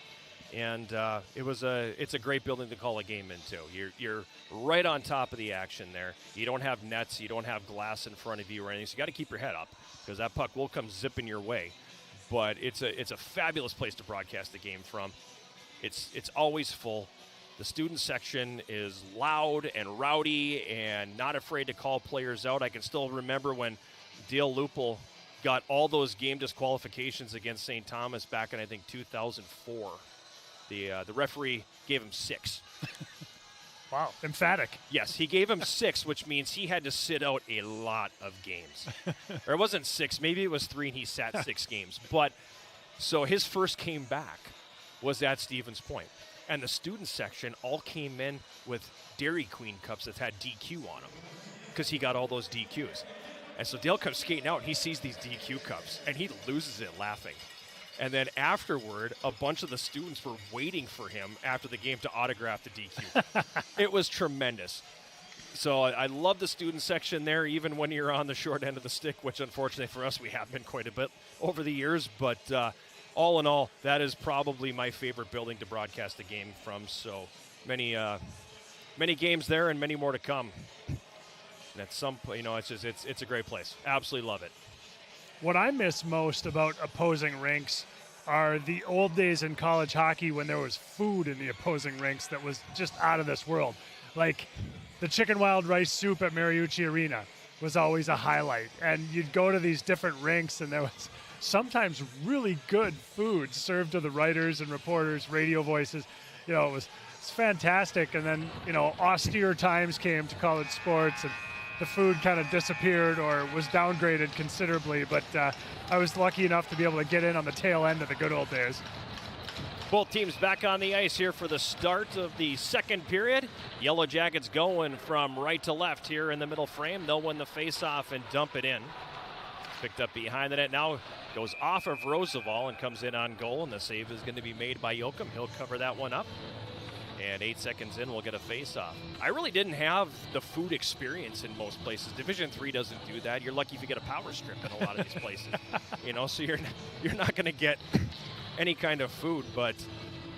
And it's a great building to call a game into. You're right on top of the action there. You don't have nets, you don't have glass in front of you or anything, so you got to keep your head up because that puck will come zipping your way. But it's a fabulous place to broadcast the game from. It's always full. The student section is loud and rowdy and not afraid to call players out. I can still remember when Dale Lupel got all those game disqualifications against St. Thomas back in, I think, 2004. The referee gave him 6. Wow, emphatic. Yes, he gave him 6, which means he had to sit out a lot of games. Or it wasn't 6, maybe it was 3 and he sat 6 games. But so his first game back was at Stevens Point. And the student section all came in with Dairy Queen cups that had DQ on them because he got all those DQs. And so Dale comes skating out and he sees these DQ cups and he loses it laughing. And then afterward, a bunch of the students were waiting for him after the game to autograph the DQ. It was tremendous. So I love the student section there, even when you're on the short end of the stick, which unfortunately for us, we have been quite a bit over the years. But all in all, that is probably my favorite building to broadcast a game from. So many games there and many more to come. And at some point, it's a great place. Absolutely love it. What I miss most about opposing rinks are the old days in college hockey when there was food in the opposing rinks that was just out of this world. Like the chicken wild rice soup at Mariucci Arena was always a highlight. And you'd go to these different rinks and there was sometimes really good food served to the writers and reporters, radio voices. It's fantastic. And then, austere times came to college sports and the food kind of disappeared or was downgraded considerably, but I was lucky enough to be able to get in on the tail end of the good old days. Both teams back on the ice here for the start of the second period. Yellow Jackets going from right to left here in the middle frame. They'll win the face-off and dump it in. Picked up behind the net now, goes off of Roosevelt and comes in on goal, and the save is going to be made by Yoakum. He'll cover that one up. And 8 seconds in, we'll get a face-off. I really didn't have the food experience in most places. Division III doesn't do that. You're lucky if you get a power strip in a lot of these places. So you're not going to get any kind of food. But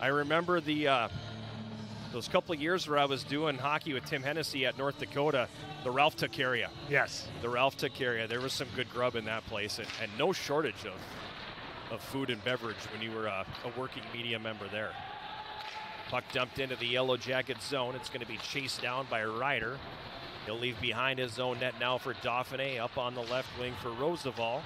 I remember those couple of years where I was doing hockey with Tim Hennessy at North Dakota, the Ralph took area. Yes. The Ralph took area. There was some good grub in that place, and no shortage of food and beverage when you were a working media member there. Puck dumped into the Yellow Jacket zone. It's going to be chased down by Ryder. He'll leave behind his own net now for Dauphiné, up on the left wing for Roosevelt.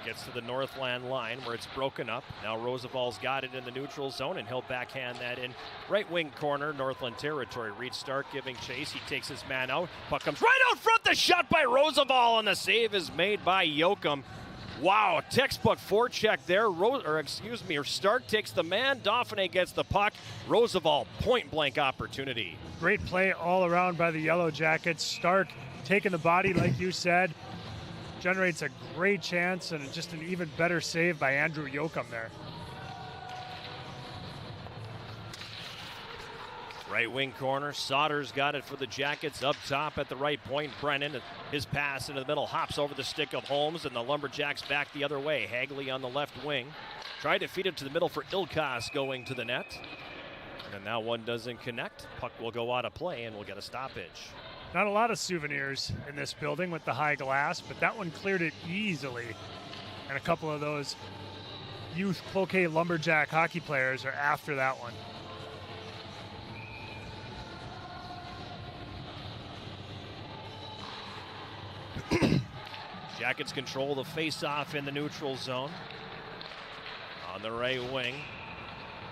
Gets to the Northland line where it's broken up. Now Roosevelt's got it in the neutral zone, and he'll backhand that in. Right wing corner, Northland territory. Reed Stark giving chase. He takes his man out. Puck comes right out front. The shot by Roosevelt, and the save is made by Yoakum. Wow, textbook forecheck there. Stark takes the man. Dauphiné gets the puck. Roosevelt, point-blank opportunity. Great play all around by the Yellow Jackets. Stark taking the body, like you said, generates a great chance and just an even better save by Andrew Yoakum there. Right wing corner, Sauter's got it for the Jackets up top at the right point. Brennan, his pass into the middle, hops over the stick of Holmes, and the Lumberjacks back the other way. Hagley on the left wing. Tried to feed it to the middle for Ilkas going to the net. And that one doesn't connect. Puck will go out of play, and we'll get a stoppage. Not a lot of souvenirs in this building with the high glass, but that one cleared it easily. And a couple of those youth Cloquet Lumberjack hockey players are after that one. Jackets control the face-off in the neutral zone. On the right wing,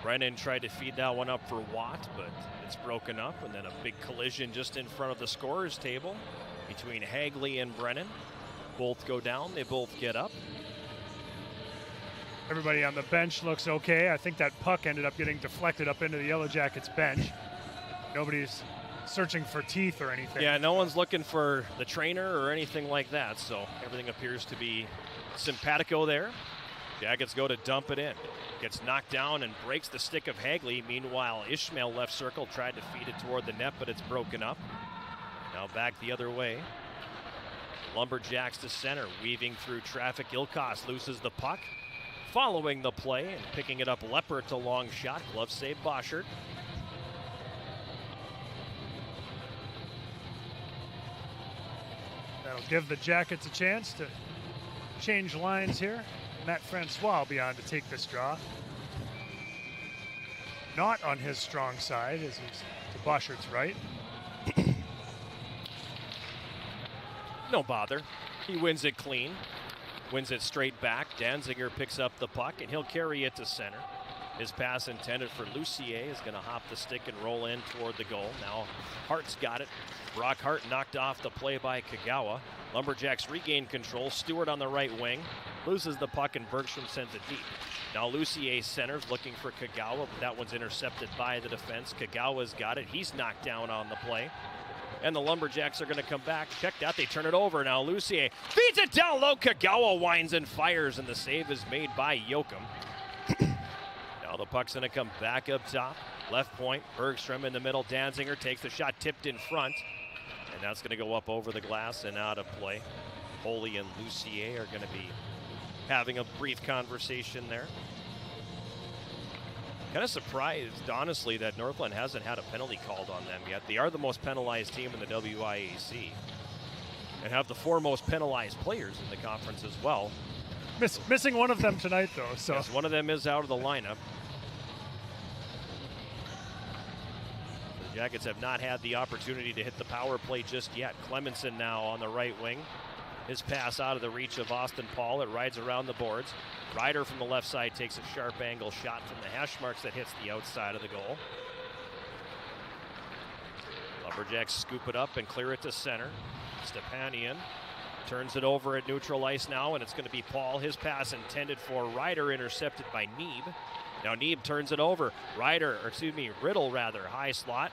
Brennan tried to feed that one up for Watt, but it's broken up. And then a big collision just in front of the scorer's table between Hagley and Brennan. Both go down, they both get up. Everybody on the bench looks okay. I think that puck ended up getting deflected up into the Yellow Jackets bench. Nobody's searching for teeth or anything. Yeah, no one's looking for the trainer or anything like that, so everything appears to be simpatico there. Jackets go to dump it in. Gets knocked down and breaks the stick of Hagley. Meanwhile, Ishmael left circle tried to feed it toward the net, but it's broken up. Now back the other way. Lumberjacks to center, weaving through traffic. Ilkos loses the puck. Following the play and picking it up, Leppert a long shot. Glove save Boschert. That'll give the Jackets a chance to change lines here. Matt Francois will be on to take this draw. Not on his strong side as he's to Boschert's right. No bother. He wins it clean. Wins it straight back. Danziger picks up the puck and he'll carry it to center. His pass intended for Lucier is going to hop the stick and roll in toward the goal. Now Hart's got it. Brock Hart knocked off the play by Kagawa. Lumberjacks regain control. Stewart on the right wing. Loses the puck and Bergstrom sends it deep. Now Lucier centers looking for Kagawa, but that one's intercepted by the defense. Kagawa's got it. He's knocked down on the play. And the Lumberjacks are going to come back. Check that. They turn it over. Now Lucier feeds it down low. Kagawa winds and fires, and the save is made by Yoakum. Now the puck's going to come back up top. Left point. Bergstrom in the middle. Danziger takes the shot, tipped in front. And that's going to go up over the glass and out of play. Holy and Lucier are going to be having a brief conversation there. Kind of surprised, honestly, that Northland hasn't had a penalty called on them yet. They are the most penalized team in the WIAC and have the 4 most penalized players in the conference as well. Missing one of them tonight, though. So yes, one of them is out of the lineup. The Jackets have not had the opportunity to hit the power play just yet. Clemenson now on the right wing. His pass out of the reach of Austin Paul. It rides around the boards. Ryder from the left side takes a sharp angle shot from the hash marks that hits the outside of the goal. Lumberjacks scoop it up and clear it to center. Stepanian turns it over at neutral ice now, and it's going to be Paul. His pass intended for Ryder, intercepted by Neeb. Now Neeb turns it over. Riddle rather, high slot.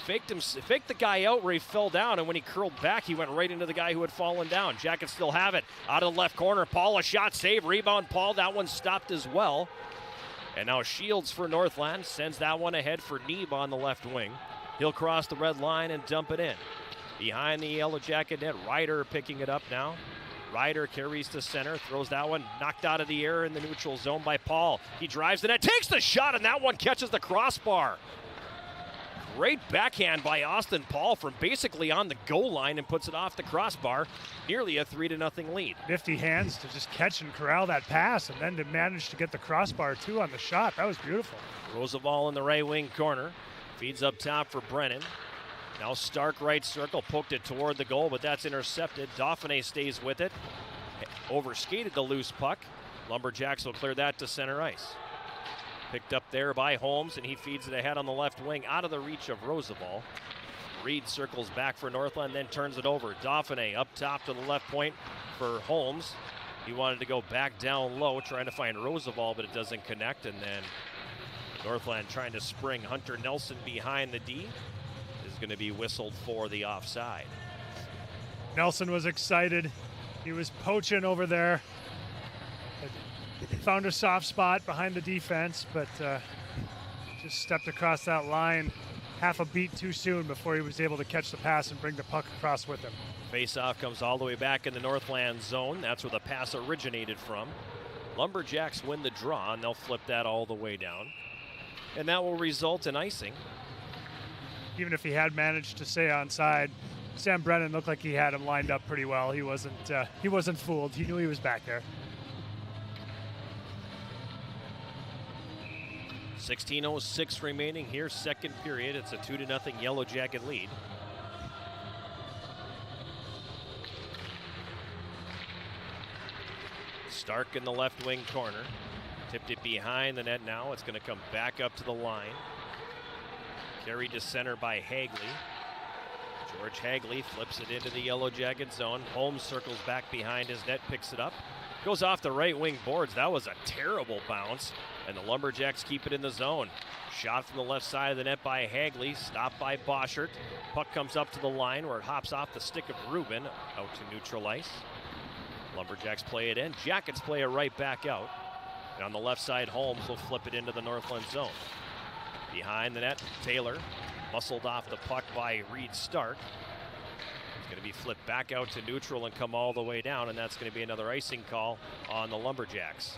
Faked the guy out where he fell down, and when he curled back, he went right into the guy who had fallen down. Jackets still have it. Out of the left corner, Paul, a shot, save, rebound, Paul. That one stopped as well. And now Shields for Northland sends that one ahead for Neeb on the left wing. He'll cross the red line and dump it in. Behind the Yellow Jacket net, Ryder picking it up now. Ryder carries to center, throws that one knocked out of the air in the neutral zone by Paul. He drives the net, takes the shot, and that one catches the crossbar. Great backhand by Austin Paul from basically on the goal line and puts it off the crossbar. Nearly a 3-0 lead. Nifty hands to just catch and corral that pass and then to manage to get the crossbar too on the shot. That was beautiful. Roosevelt in the right wing corner. Feeds up top for Brennan. Now Stark right circle, poked it toward the goal, but that's intercepted. Dauphiné stays with it. Overskated the loose puck. Lumberjacks will clear that to center ice. Picked up there by Holmes, and he feeds it ahead on the left wing out of the reach of Roosevelt. Reed circles back for Northland, then turns it over. Dauphiné up top to the left point for Holmes. He wanted to go back down low, trying to find Roosevelt, but it doesn't connect. And then Northland trying to spring Hunter Nelson behind the D is going to be whistled for the offside. Nelson was excited. He was poaching over there. Found a soft spot behind the defense, but just stepped across that line half a beat too soon before he was able to catch the pass and bring the puck across with him. Face-off comes all the way back in the Northland zone. That's where the pass originated from. Lumberjacks win the draw, and they'll flip that all the way down. And that will result in icing. Even if he had managed to stay onside, Sam Brennan looked like he had him lined up pretty well. He wasn't fooled. He knew he was back there. 16:06 remaining here, second period. It's a 2-0 Yellow Jacket lead. Stark in the left wing corner. Tipped it behind the net now. It's going to come back up to the line. Carried to center by Hagley. George Hagley flips it into the Yellow Jacket zone. Holmes circles back behind his net, picks it up. Goes off the right wing boards. That was a terrible bounce. And the Lumberjacks keep it in the zone. Shot from the left side of the net by Hagley. Stopped by Boschert. Puck comes up to the line where it hops off the stick of Rubin out to neutral ice. Lumberjacks play it in. Jackets play it right back out. And on the left side, Holmes will flip it into the Northland zone. Behind the net, Taylor muscled off the puck by Reed Stark. It's going to be flipped back out to neutral and come all the way down, and that's going to be another icing call on the Lumberjacks.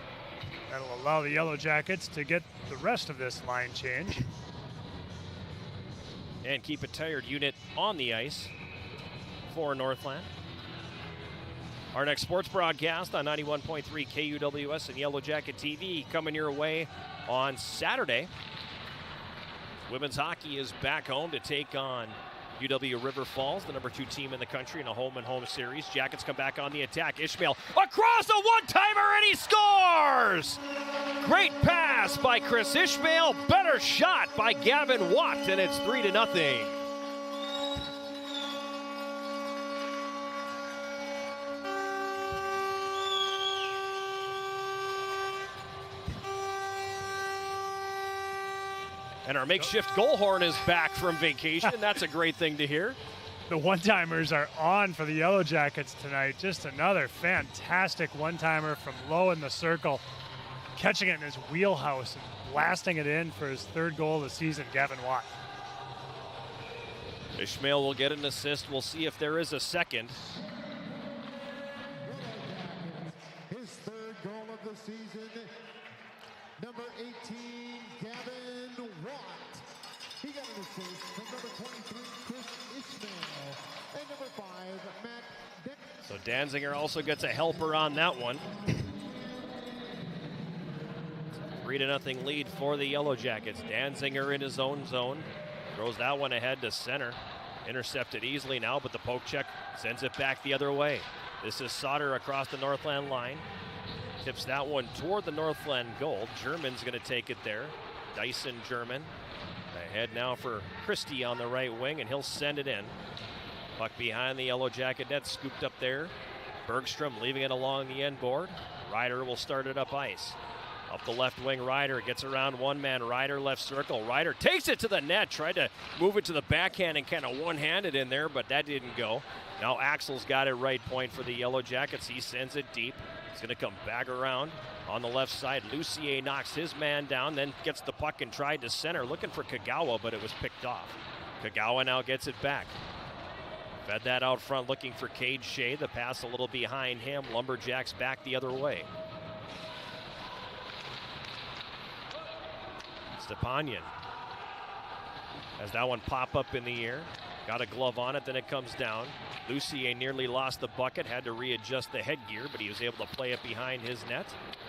That'll allow the Yellow Jackets to get the rest of this line change. And keep a tired unit on the ice for Northland. Our next sports broadcast on 91.3 KUWS and Yellow Jacket TV coming your way on Saturday. Women's hockey is back home to take on UW River Falls, the number 2 team in the country in a home-and-home series. Jackets come back on the attack. Ishmael across a one-timer, and he scores! Great pass by Chris Ishmael. Better shot by Gavin Watt, and it's 3-0. And our makeshift goal horn is back from vacation. That's a great thing to hear. The one-timers are on for the Yellow Jackets tonight. Just another fantastic one-timer from low in the circle, catching it in his wheelhouse and blasting it in for his 3rd goal of the season, Gavin Watt. Ishmael will get an assist. We'll see if there is a second. His 3rd goal of the season, number 18, Gavin Watt. He got an assist from number 23, Chris Ishmael, and number 5, Matt Deck. So Danziger also gets a helper on that one. 3-0 lead for the Yellow Jackets. Danziger in his own zone. Throws that one ahead to center. Intercepted easily now, but the poke check sends it back the other way. This is Sauter across the Northland line. Tips that one toward the Northland goal. German's going to take it there. Dyson German. Ahead now for Christie on the right wing, and he'll send it in. Puck behind the Yellow Jacket net, scooped up there. Bergstrom leaving it along the end board. Ryder will start it up ice. Up the left wing, Ryder gets around one man. Ryder left circle. Ryder takes it to the net. Tried to move it to the backhand and kind of one-handed in there, but that didn't go. Now Axel's got it right point for the Yellow Jackets. He sends it deep. It's going to come back around on the left side. Lucier knocks his man down, then gets the puck and tried to center, looking for Kagawa, but it was picked off. Kagawa now gets it back. Fed that out front, looking for Cade Shea. The pass a little behind him. Lumberjacks back the other way. Stepanyan has that one pop up in the air. Got a glove on it, then it comes down. Lucier nearly lost the bucket, had to readjust the headgear, but he was able to play it behind his net.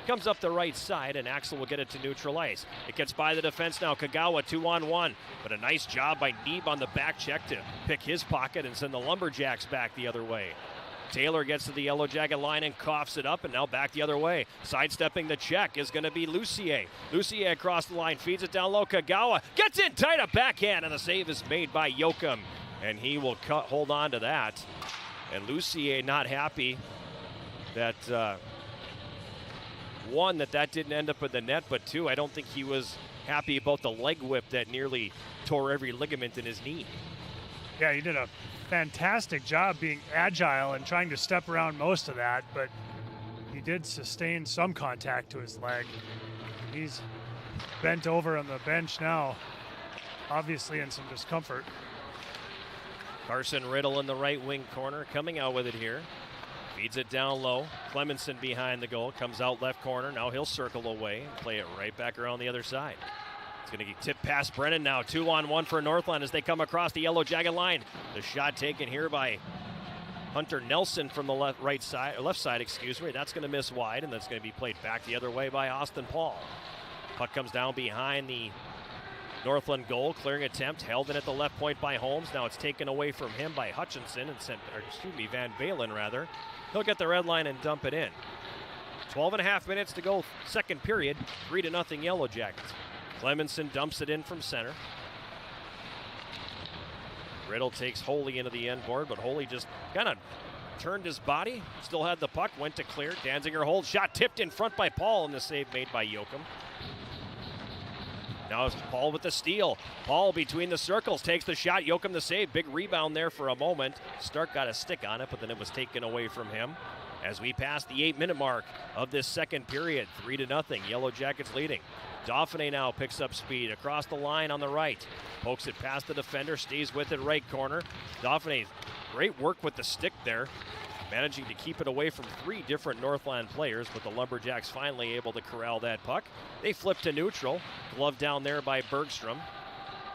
Comes up the right side, and Axel will get it to neutral ice. It gets by the defense now. Kagawa 2-on-1, but a nice job by Neeb on the back check to pick his pocket and send the Lumberjacks back the other way. Taylor gets to the Yellow Jacket line and coughs it up, and now back the other way. Sidestepping the check is going to be Lucier. Lucier across the line, feeds it down low. Kagawa gets in tight, a backhand, and the save is made by Yoakum. And he will hold on to that. And Lucier not happy that, one, that didn't end up in the net, but two, I don't think he was happy about the leg whip that nearly tore every ligament in his knee. Yeah, he did a fantastic job being agile and trying to step around most of that, but he did sustain some contact to his leg. He's bent over on the bench now, obviously in some discomfort. Carson Riddle in the right wing corner, coming out with it here. Feeds it down low. Clemenson behind the goal, comes out left corner. Now he'll circle away and play it right back around the other side. It's going to get tipped past Brennan now. 2-on-1 for Northland as they come across the Yellow Jacket line. The shot taken here by Hunter Nelson from the left side. That's going to miss wide, and that's going to be played back the other way by Austin Paul. Puck comes down behind the Northland goal. Clearing attempt held in at the left point by Holmes. Now it's taken away from him by Hutchinson and Van Balen rather. He'll get the red line and dump it in. 12.5 minutes to go, second period. 3-0 Yellow Jackets. Clemenson dumps it in from center. Riddle takes Holy into the end board, but Holy just kind of turned his body, still had the puck, went to clear. Danziger holds, shot tipped in front by Paul, and the save made by Yoakum. Now it's Paul with the steal. Paul between the circles takes the shot. Yoakum the save. Big rebound there for a moment. Stark got a stick on it, but then it was taken away from him. As we pass the 8-minute mark of this second period, 3-0. Yellow Jackets leading. Dauphiné now picks up speed across the line on the right. Pokes it past the defender, stays with it right corner. Dauphiné, great work with the stick there, managing to keep it away from 3 different Northland players, but the Lumberjacks finally able to corral that puck. They flip to neutral, glove down there by Bergstrom.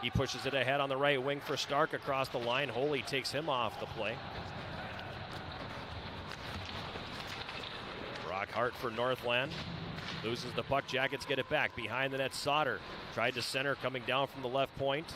He pushes it ahead on the right wing for Stark across the line. Holy takes him off the play. Brock Hart for Northland. Loses the puck, Jackets get it back. Behind the net, Sauter tried to center, coming down from the left point.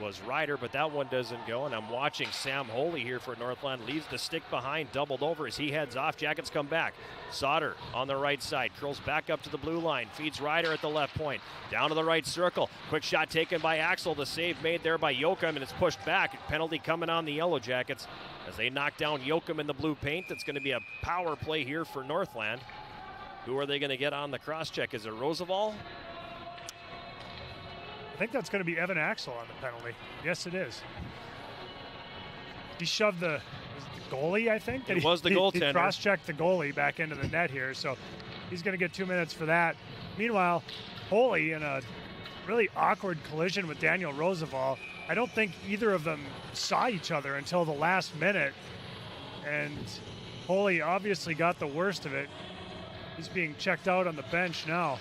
Was Ryder, but that one doesn't go. And I'm watching Sam Holy here for Northland. Leaves the stick behind, doubled over as he heads off. Jackets come back. Sauter on the right side, curls back up to the blue line. Feeds Ryder at the left point. Down to the right circle. Quick shot taken by Axel. The save made there by Yoakum, and it's pushed back. Penalty coming on the Yellow Jackets as they knock down Yoakum in the blue paint. That's going to be a power play here for Northland. Who are they going to get on the cross-check? Is it Roosevelt? I think that's going to be Evan Axel on the penalty. Yes, it is. He shoved the goalie, I think. It was the goaltender. He cross-checked the goalie back into the net here, so he's going to get 2 minutes for that. Meanwhile, Holy in a really awkward collision with Daniel Roosevelt. I don't think either of them saw each other until the last minute, and Holy obviously got the worst of it. He's being checked out on the bench now.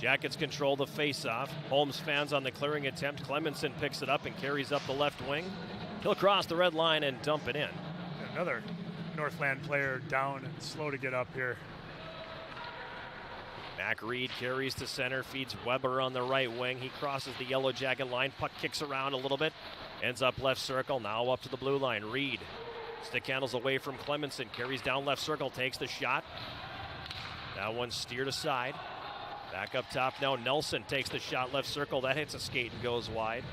Jackets control the face-off. Holmes fans on the clearing attempt. Clemenson picks it up and carries up the left wing. He'll cross the red line and dump it in. Another Northland player down and slow to get up here. Mac Reed carries to center, feeds Weber on the right wing. He crosses the Yellow Jacket line. Puck kicks around a little bit. Ends up left circle, now up to the blue line. Reed stick handles away from Clemenson. Carries down left circle, takes the shot. That one steered aside. Back up top now, Nelson takes the shot left circle. That hits a skate and goes wide.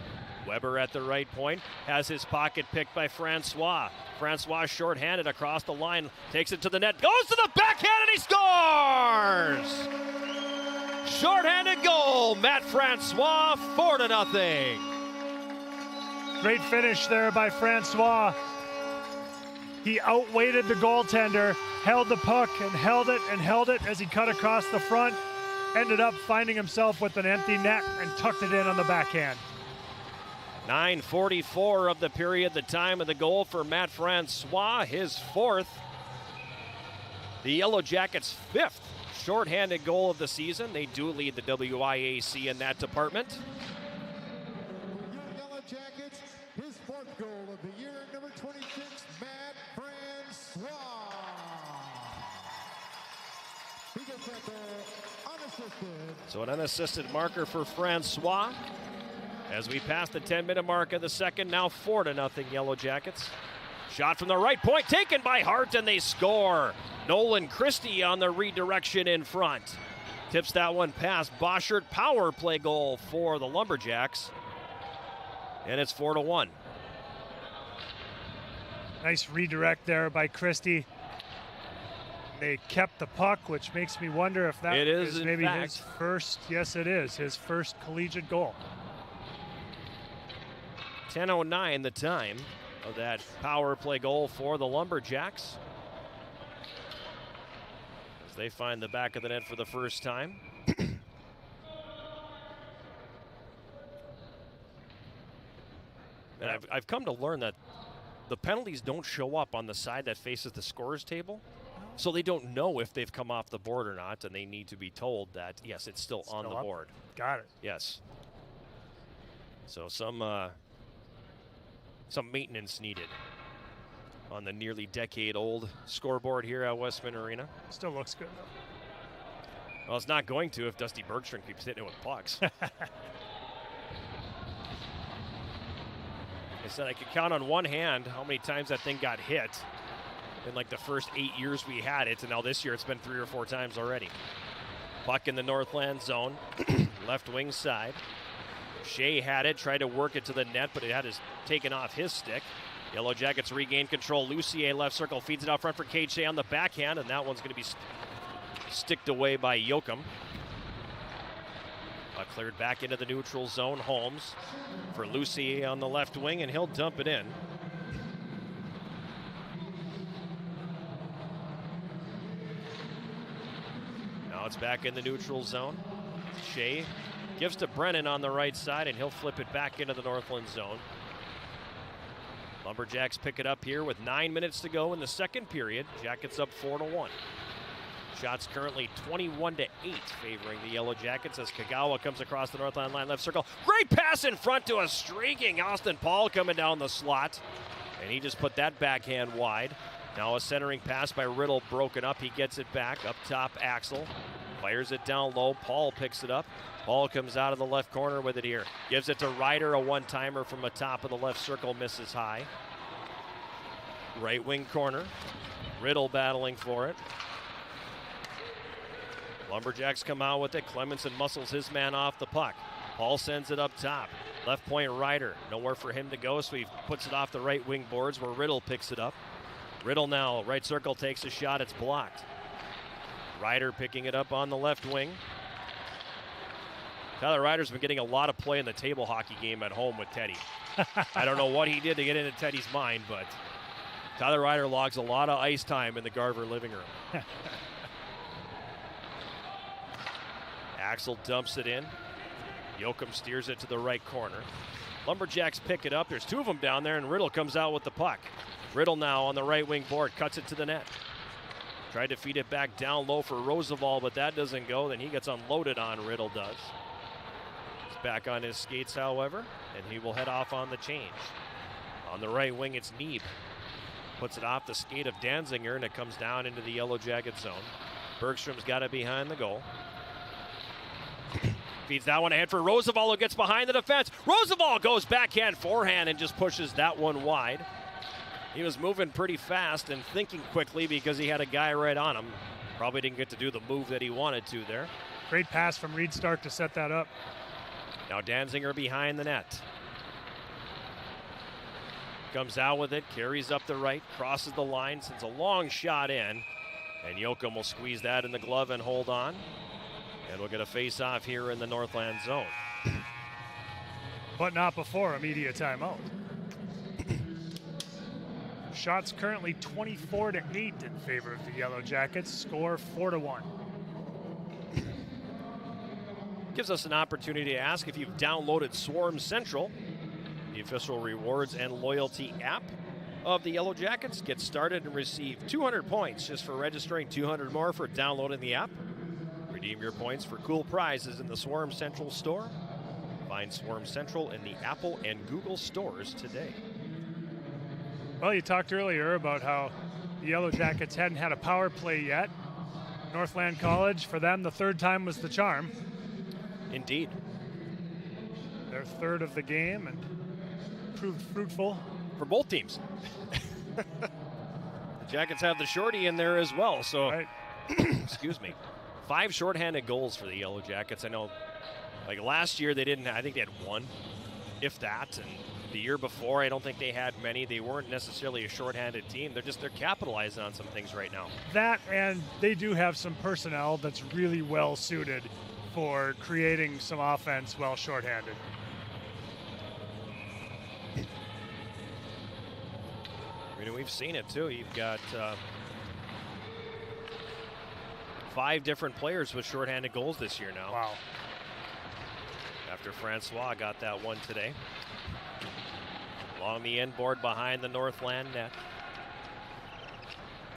Weber at the right point, has his pocket picked by Francois. Francois shorthanded across the line, takes it to the net, goes to the backhand and he scores! Shorthanded goal, Matt Francois, 4-0. Great finish there by Francois. He outweighted the goaltender, held the puck and held it as he cut across the front. Ended up finding himself with an empty net and tucked it in on the backhand. 9:44 of the period, the time of the goal for Matt Francois, his 4th. The Yellow Jackets' 5th shorthanded goal of the season. They do lead the WIAC in that department. Yellow Jackets, his 4th goal of the year, number 26, Matt Francois. He gets that goal unassisted. So an unassisted marker for Francois. As we pass the 10-minute mark of the second, now 4-0 Yellow Jackets. Shot from the right point, taken by Hart, and they score. Nolan Christie on the redirection in front. Tips that one past Boschert. Power play goal for the Lumberjacks. And it's 4-1. Nice redirect there by Christie. They kept the puck, which makes me wonder if that is maybe his first. Yes, it is his first collegiate goal. 10:09 the time of that power play goal for the Lumberjacks. As they find the back of the net for the first time. And I've come to learn that the penalties don't show up on the side that faces the scorers table. So they don't know if they've come off the board or not, and they need to be told that, yes, it's still on the board. Got it. Yes. So some maintenance needed on the nearly decade-old scoreboard here at Westman Arena. Still looks good, though. Well, it's not going to if Dusty Bergstrom keeps hitting it with pucks. I said I could count on one hand how many times that thing got hit. in like the first 8 years we had it, and now this year it's been 3 or 4 times already. Puck in the Northland zone, left wing side. Shea had it, tried to work it to the net, but it had taken off his stick. Yellow Jackets regain control. Lucier left circle, feeds it out front for Cade Shea on the backhand, and that one's going to be sticked away by Yoakum. Cleared back into the neutral zone. Holmes for Lucier on the left wing, and he'll dump it in. Now it's back in the neutral zone. Shea gives to Brennan on the right side, and he'll flip it back into the Northland zone. Lumberjacks pick it up here with 9 minutes to go in the second period. Jackets up 4-1. Shots currently 21-8 favoring the Yellow Jackets as Kagawa comes across the Northland line, left circle. Great pass in front to a streaking Austin Paul coming down the slot. And he just put that backhand wide. Now a centering pass by Riddle broken up. He gets it back. Up top, Axel fires it down low. Paul picks it up. Paul comes out of the left corner with it here. Gives it to Ryder, a one-timer from the top of the left circle, misses high. Right wing corner. Riddle battling for it. Lumberjacks come out with it. Clemenson muscles his man off the puck. Paul sends it up top. Left point Ryder. Nowhere for him to go, so he puts it off the right wing boards where Riddle picks it up. Riddle now, right circle, takes a shot. It's blocked. Ryder picking it up on the left wing. Tyler Ryder's been getting a lot of play in the table hockey game at home with Teddy. I don't know what he did to get into Teddy's mind, but Tyler Ryder logs a lot of ice time in the Garver living room. Axel dumps it in. Yoakum steers it to the right corner. Lumberjacks pick it up. There's 2 of them down there, and Riddle comes out with the puck. Riddle now on the right wing board, cuts it to the net. Tried to feed it back down low for Roosevelt, but that doesn't go. Then he gets unloaded on, Riddle does. He's back on his skates, however, and he will head off on the change. On the right wing, it's Neeb. Puts it off the skate of Danziger, and it comes down into the Yellow Jacket zone. Bergstrom's got it behind the goal. Feeds that one ahead for Roosevelt, who gets behind the defense. Roosevelt goes backhand, forehand, and just pushes that one wide. He was moving pretty fast and thinking quickly because he had a guy right on him. Probably didn't get to do the move that he wanted to there. Great pass from Reed Stark to set that up. Now Danziger behind the net. Comes out with it, carries up the right, crosses the line, sends a long shot in. And Yoakum will squeeze that in the glove and hold on. And we'll get a face-off here in the Northland zone. But not before a media timeout. Shots currently 24-8 in favor of the Yellow Jackets. Score 4-1. Gives us an opportunity to ask if you've downloaded Swarm Central, the official rewards and loyalty app of the Yellow Jackets. Get started and receive 200 points just for registering, 200 more for downloading the app. Redeem your points for cool prizes in the Swarm Central store. Find Swarm Central in the Apple and Google stores today. Well, you talked earlier about how the Yellow Jackets hadn't had a power play yet. Northland College, for them, the third time was the charm. Indeed. Their third of the game and proved fruitful. For both teams. The Jackets have the shorty in there as well, so right. Excuse me. 5 shorthanded goals for the Yellow Jackets. I know, like last year they didn't, I think they had 1, if that, and the year before I don't think they had many. They weren't necessarily a shorthanded team. They're capitalizing on some things right now. That, and they do have some personnel that's really well suited for creating some offense while shorthanded. I mean, we've seen it too. You've got 5 different players with shorthanded goals this year now. Wow. After Francois got that one today. Along the end board behind the Northland net.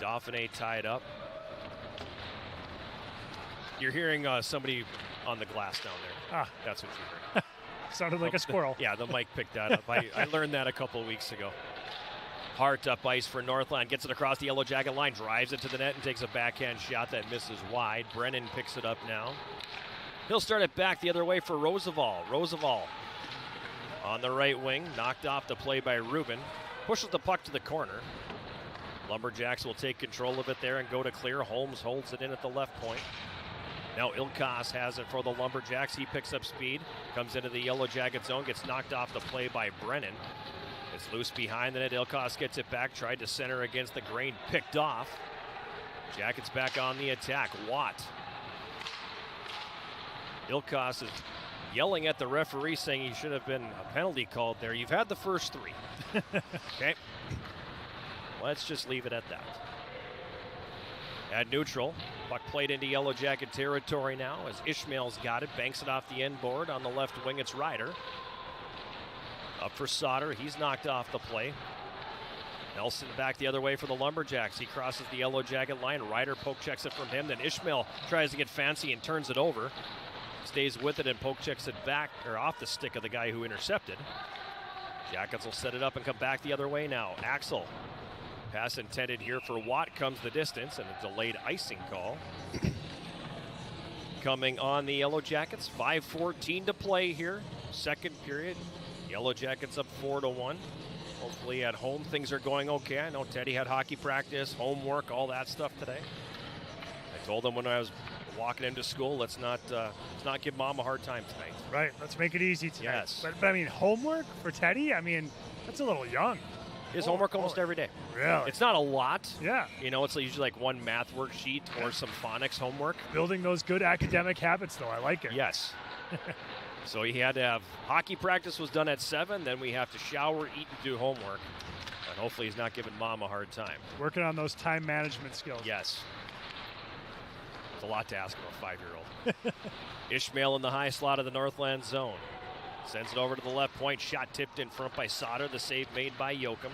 Dauphiné tied up. You're hearing somebody on the glass down there. Ah. That's what you heard. Sounded like a squirrel. Yeah, the mic picked that up. I learned that a couple of weeks ago. Hart up ice for Northland. Gets it across the Yellow Jacket line. Drives it to the net and takes a backhand shot that misses wide. Brennan picks it up now. He'll start it back the other way for Roosevelt. Roosevelt on the right wing. Knocked off the play by Rubin. Pushes the puck to the corner. Lumberjacks will take control of it there and go to clear. Holmes holds it in at the left point. Now Ilkas has it for the Lumberjacks. He picks up speed, comes into the Yellow Jacket zone, gets knocked off the play by Brennan. It's loose behind the net. Ilkas gets it back, tried to center against the grain, picked off. Jackets back on the attack. Watt. Ilkas is yelling at the referee, saying he should have been a penalty called there. You've had the first 3. Okay. Let's just leave it at that. At neutral, puck played into Yellow Jacket territory now as Ishmael's got it, banks it off the end board. On the left wing, it's Ryder. Up for Sauter, he's knocked off the play. Nelson back the other way for the Lumberjacks. He crosses the Yellow Jacket line. Ryder poke checks it from him. Then Ishmael tries to get fancy and turns it over. Stays with it and poke checks it back, or off the stick of the guy who intercepted. Jackets will set it up and come back the other way now. Axel. Pass intended here for Watt, comes the distance, and a delayed icing call. Coming on the Yellow Jackets, 5:14 to play here. Second period, Yellow Jackets up 4-1. Hopefully at home things are going okay. I know Teddy had hockey practice, homework, all that stuff today. I told him when I was walking into school, let's not give Mom a hard time tonight. Right, let's make it easy tonight. Yes. But I mean, homework for Teddy, I mean, that's a little young. His homework almost every day. Really? It's not a lot. Yeah. You know, it's usually like one math worksheet or some phonics homework. Building those good academic habits, though. I like it. Yes. So he had to have hockey practice was done at 7. Then we have to shower, eat, and do homework. And hopefully he's not giving Mom a hard time. Working on those time management skills. Yes. It's a lot to ask of a 5-year-old. Ishmael in the high slot of the Northland zone. Sends it over to the left point. Shot tipped in front by Sauter. The save made by Yoakum.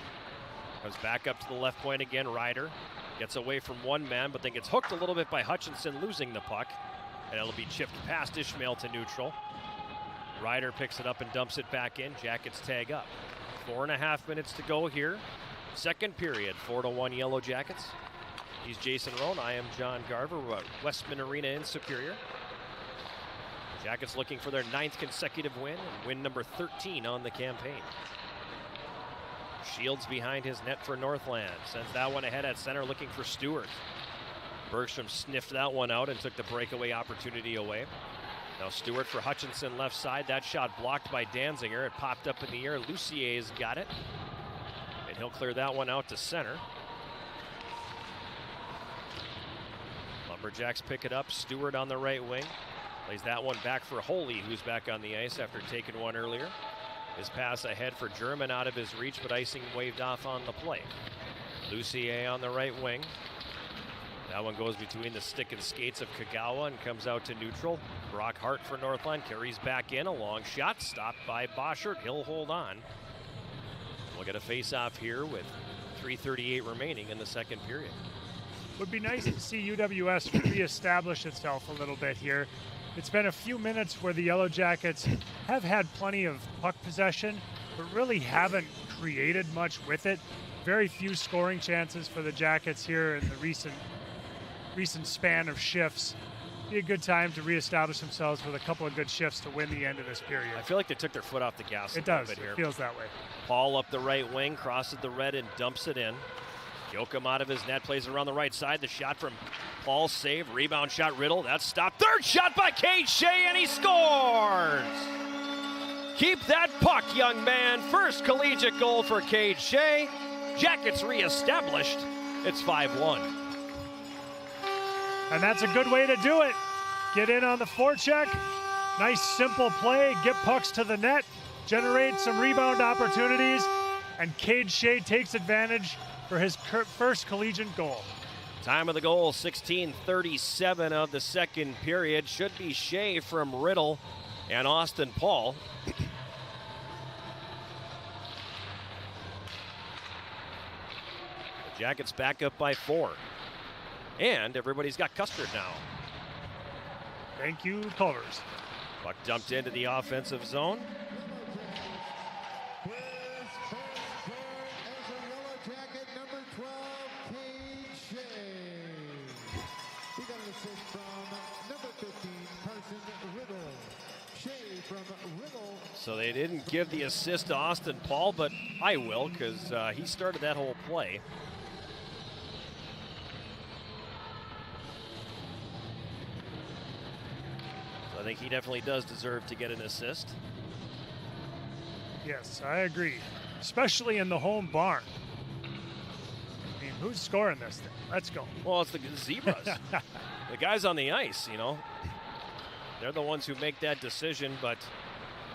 Comes back up to the left point again. Ryder gets away from one man, but then gets hooked a little bit by Hutchinson, losing the puck. And it'll be chipped past Ishmael to neutral. Ryder picks it up and dumps it back in. Jackets tag up. 4.5 minutes to go here. Second period, 4-1 Yellow Jackets. He's Jason Roan. I am John Garver. We're at Westman Arena in Superior. Jackets looking for their 9th consecutive win and win number 13 on the campaign. Shields behind his net for Northland. Sends that one ahead at center looking for Stewart. Bergstrom sniffed that one out and took the breakaway opportunity away. Now Stewart for Hutchinson left side. That shot blocked by Danziger. It popped up in the air. Lucier's got it. And he'll clear that one out to center. Lumberjacks pick it up. Stewart on the right wing. Plays that one back for Holy, who's back on the ice after taking one earlier. His pass ahead for German out of his reach, but icing waved off on the play. Lucier on the right wing. That one goes between the stick and skates of Kagawa and comes out to neutral. Brock Hart for Northland carries back in. A long shot stopped by Boschert. He'll hold on. We'll get a face-off here with 3:38 remaining in the second period. Would be nice to see UWS reestablish itself a little bit here. It's been a few minutes where the Yellow Jackets have had plenty of puck possession, but really haven't created much with it. Very few scoring chances for the Jackets here in the recent span of shifts. Be a good time to reestablish themselves with a couple of good shifts to win the end of this period. I feel like they took their foot off the gas. It does. It feels that way. Paul up the right wing, crosses the red and dumps it in. Yoakum out of his net, plays around the right side. The shot from Paul, save, rebound shot, Riddle. That's stopped. Third shot by Cade Shea, and he scores! Keep that puck, young man. First collegiate goal for Cade Shea. Jackets reestablished. It's 5-1. And that's a good way to do it. Get in on the forecheck. Nice simple play. Get pucks to the net. Generate some rebound opportunities. And Cade Shea takes advantage for his first collegiate goal. Time of the goal, 16:37 of the second period. Should be Shea from Riddle and Austin Paul. The Jackets back up by 4. And everybody's got Custard now. Thank you, Culvers. Puck dumped into the offensive zone. So they didn't give the assist to Austin Paul, but I will, because he started that whole play. I think he definitely does deserve to get an assist. Yes, I agree. Especially in the home barn. I mean, who's scoring this thing? Let's go. Well, it's the Zebras. The guys on the ice, you know. They're the ones who make that decision, but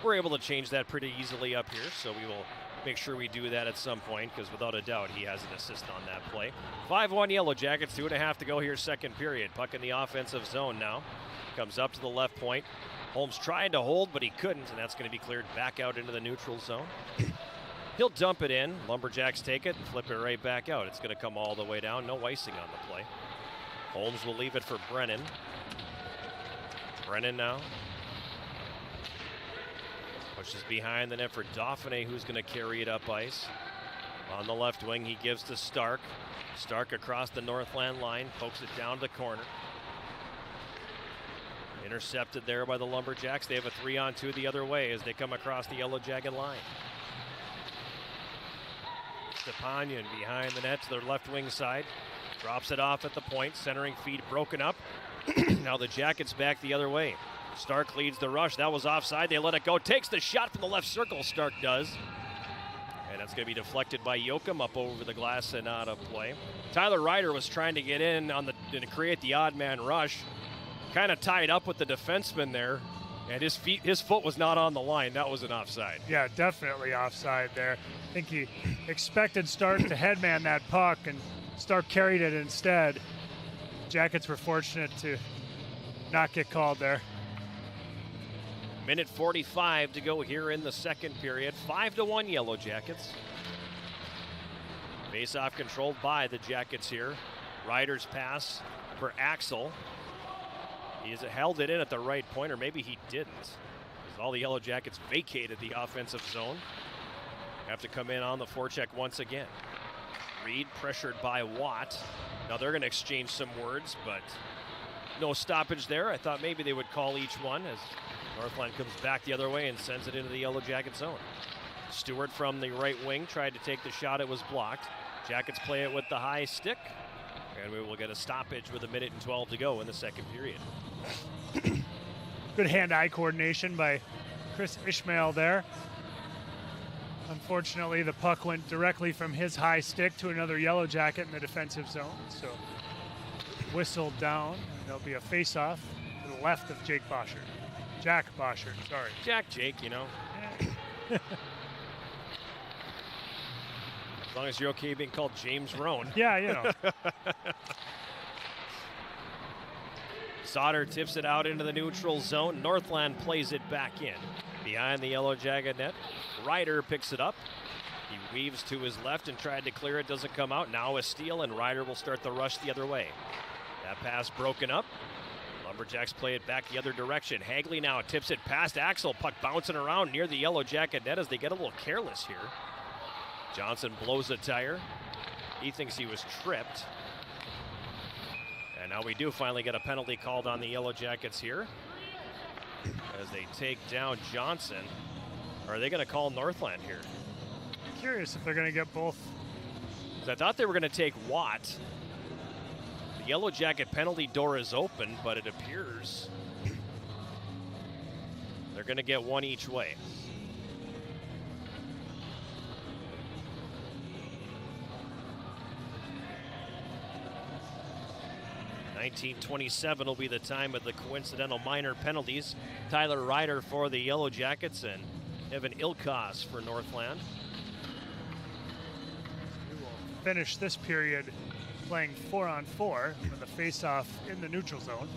we're able to change that pretty easily up here, so we will make sure we do that at some point, because without a doubt he has an assist on that play. 5-1 Yellow Jackets, 2.5 to go here, second period. Puck in the offensive zone now. Comes up to the left point. Holmes tried to hold, but he couldn't, and that's going to be cleared back out into the neutral zone. He'll dump it in. Lumberjacks take it and flip it right back out. It's going to come all the way down. No icing on the play. Holmes will leave it for Brennan. Brennan now. Pushes behind the net for Dauphiné, who's going to carry it up ice. On the left wing, he gives to Stark. Stark across the Northland line, pokes it down to the corner. Intercepted there by the Lumberjacks. They have a 3-on-2 the other way as they come across the Yellow Jacket line. Stepanyan behind the net to their left wing side. Drops it off at the point. Centering feed broken up. Now the Jackets back the other way. Stark leads the rush. That was offside. They let it go. Takes the shot from the left circle. Stark does. And that's going to be deflected by Yoakum up over the glass and out of play. Tyler Ryder was trying to get in on to create the odd man rush. Kind of tied up with the defenseman there. And his foot was not on the line. That was an offside. Yeah, definitely offside there. I think he expected Stark to headman that puck, and Stark carried it instead. Jackets were fortunate to not get called there. Minute 45 to go here in the second period. 5-1 Yellow Jackets. Face-off controlled by the Jackets here. Ryder's pass for Axel. He's held it in at the right point, or maybe he didn't. As all the Yellow Jackets vacated the offensive zone. Have to come in on the forecheck once again. Reed pressured by Watt. Now they're going to exchange some words, but no stoppage there. I thought maybe they would call each one as Northland comes back the other way and sends it into the Yellow Jacket zone. Stewart from the right wing tried to take the shot. It was blocked. Jackets play it with the high stick, and we will get a stoppage with 1:12 to go in the second period. Good hand-eye coordination by Chris Ishmael there. Unfortunately, the puck went directly from his high stick to another Yellow Jacket in the defensive zone. So whistled down. There'll be a face-off to the left of Jack Boschert, sorry. Jake, you know. As long as you're okay being called James Roan. Yeah, you know. Sauter tips it out into the neutral zone. Northland plays it back in. Behind the Yellow Jacket net. Ryder picks it up. He weaves to his left and tried to clear it. Doesn't come out. Now a steal, and Ryder will start the rush the other way. That pass broken up. Lumberjacks play it back the other direction. Hagley now tips it past Axel. Puck bouncing around near the Yellow Jacket net as they get a little careless here. Johnson blows a tire. He thinks he was tripped. And now we do finally get a penalty called on the Yellow Jackets here as they take down Johnson. Or are they going to call Northland here? Curious if they're going to get both. I thought they were going to take Watt. The Yellow Jacket penalty door is open, but it appears they're going to get one each way. .1927 will be the time of the coincidental minor penalties. Tyler Ryder for the Yellow Jackets and Evan Ilkos for Northland. We will finish this period playing 4-on-4 with the face-off in the neutral zone.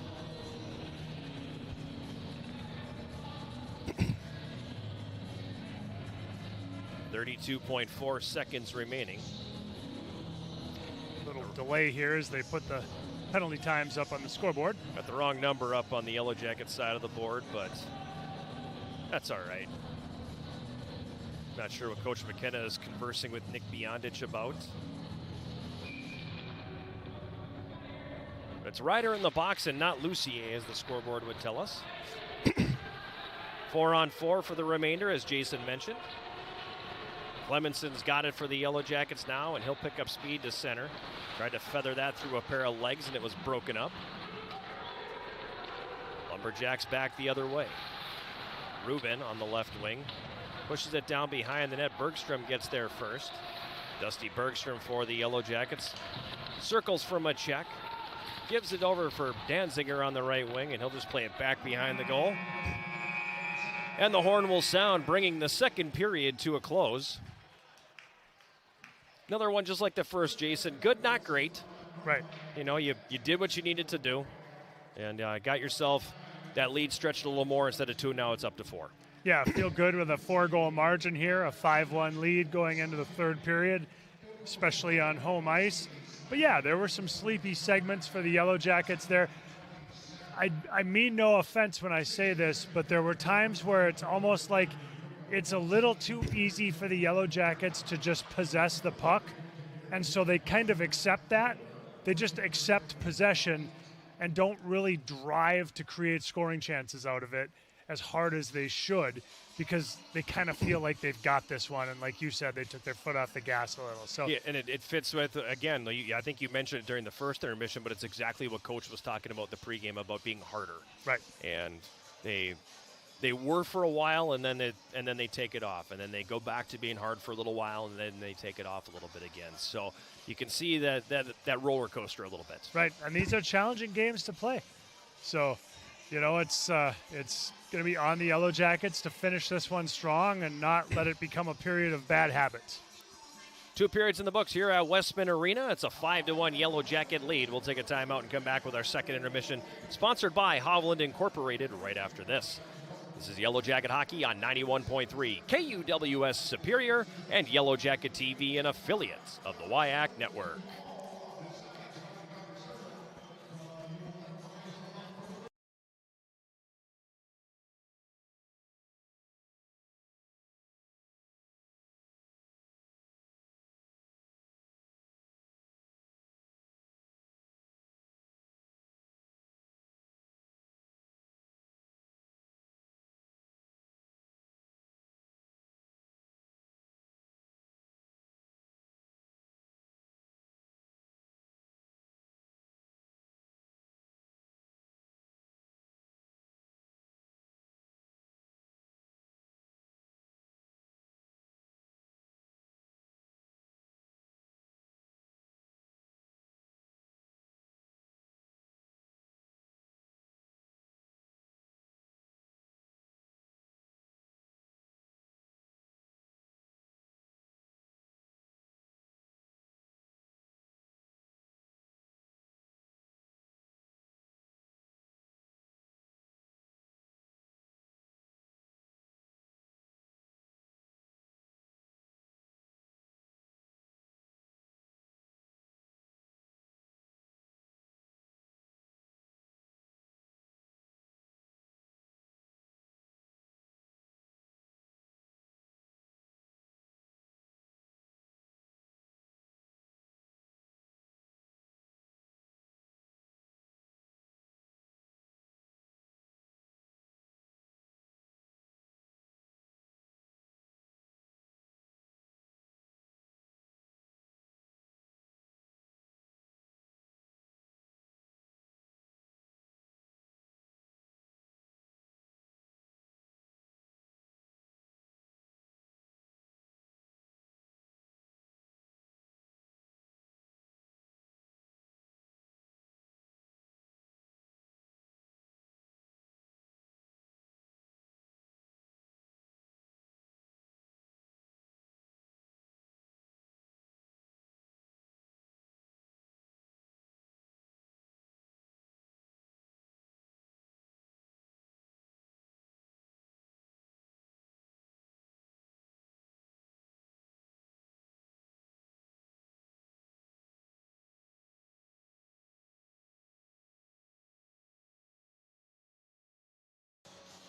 .32.4 seconds remaining. Little delay here as they put the penalty times up on the scoreboard. Got the wrong number up on the Yellow Jacket side of the board, but that's all right. Not sure what Coach McKenna is conversing with Nick Beyondich about. It's Ryder in the box and not Lucier, as the scoreboard would tell us. 4-on-4 for the remainder, as Jason mentioned. Clemenson's got it for the Yellow Jackets now, and he'll pick up speed to center. Tried to feather that through a pair of legs, and it was broken up. Lumberjacks back the other way. Ruben on the left wing pushes it down behind the net. Bergstrom gets there first. Dusty Bergstrom for the Yellow Jackets. Circles from a check. Gives it over for Danziger on the right wing, and he'll just play it back behind the goal. And the horn will sound, bringing the second period to a close. Another one just like the first, Jason. Good, not great. Right. You know, you did what you needed to do, and got yourself that lead stretched a little more. Instead of 2, now it's up to 4. Yeah, feel good with a 4-goal margin here, a 5-1 lead going into the third period, especially on home ice. But yeah, there were some sleepy segments for the Yellow Jackets there. I mean no offense when I say this, but there were times where it's almost like it's a little too easy for the Yellow Jackets to just possess the puck. And so they kind of accept that. They just accept possession and don't really drive to create scoring chances out of it as hard as they should, because they kind of feel like they've got this one. And like you said, they took their foot off the gas a little. So yeah, and it fits with, again, I think you mentioned it during the first intermission, but it's exactly what Coach was talking about the pregame about being harder. Right. And they were for a while, and then they take it off, and then they go back to being hard for a little while, and then they take it off a little bit again. So you can see that roller coaster a little bit. Right, and these are challenging games to play. So, you know, it's going to be on the Yellow Jackets to finish this one strong and not let it become a period of bad habits. 2 periods in the books here at Westman Arena. It's a 5-1 Yellow Jacket lead. We'll take a timeout and come back with our second intermission, sponsored by Hovland Incorporated, right after this. This is Yellow Jacket Hockey on 91.3 KUWS Superior and Yellow Jacket TV, and affiliates of the WIAC Network.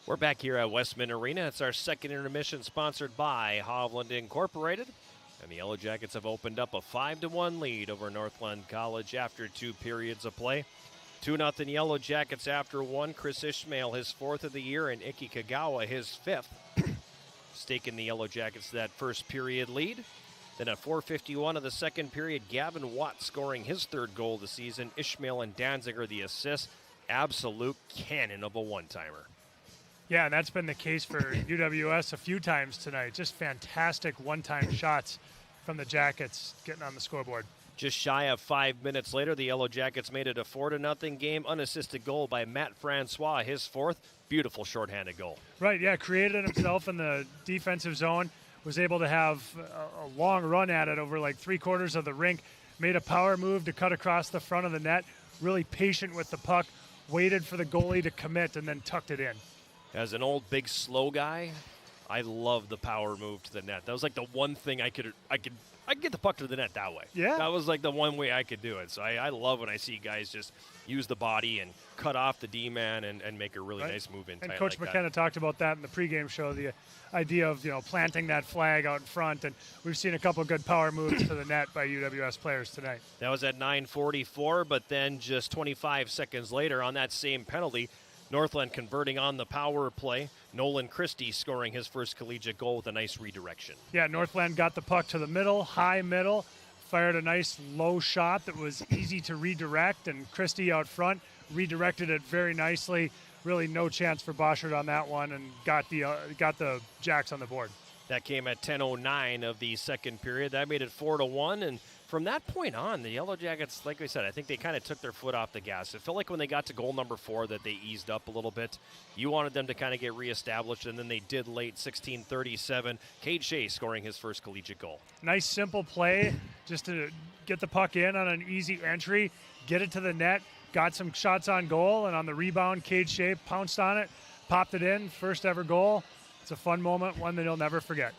We're back here at Westman Arena. It's our second intermission, sponsored by Hovland Incorporated. And the Yellow Jackets have opened up a 5-1 lead over Northland College after 2 periods of play. 2-0 Yellow Jackets after 1. Chris Ishmael, his 4th of the year, and Iki Kagawa, his 5th. Staking the Yellow Jackets to that first period lead. Then at 4:51 of the second period, Gavin Watt scoring his 3rd goal of the season. Ishmael and Danziger the assist. absolute cannon of a one-timer. Yeah, and that's been the case for UWS a few times tonight. Just fantastic one-time shots from the Jackets getting on the scoreboard. Just shy of 5 minutes later, the Yellow Jackets made it a 4-0 game. Unassisted goal by Matt Francois, his fourth. Beautiful shorthanded goal. Right, yeah, created himself in the defensive zone, was able to have a long run at it over like 3/4 of the rink, made a power move to cut across the front of the net, really patient with the puck, waited for the goalie to commit, and then tucked it in. As an old, big, slow guy, I love the power move to the net. That was like the one thing I could get the puck to the net that way. Yeah. That was like the one way I could do it. So I love when I see guys just use the body and cut off the D-man and make a really nice move in And tight Coach like McKenna talked about that in the pregame show, the idea of, planting that flag out in front. And we've seen a couple good power moves to the net by UWS players tonight. That was at 9:44, but then just 25 seconds later on that same penalty, Northland converting on the power play. Nolan Christie scoring his first collegiate goal with a nice redirection. Yeah, Northland got the puck to the middle, high middle, fired a nice low shot that was easy to redirect, and Christie out front redirected it very nicely. Really no chance for Boschert on that one, and got the Jacks on the board. That came at 10:09 of the second period. That made it 4-1, and from that point on, the Yellow Jackets, like I said, I think they kind of took their foot off the gas. It felt like when they got to goal number 4 that they eased up a little bit. You wanted them to kind of get reestablished, and then they did late. 16:37. Cade Shea scoring his first collegiate goal. Nice simple play just to get the puck in on an easy entry, get it to the net, got some shots on goal, and on the rebound, Cade Shea pounced on it, popped it in, first ever goal. It's a fun moment, one that he'll never forget.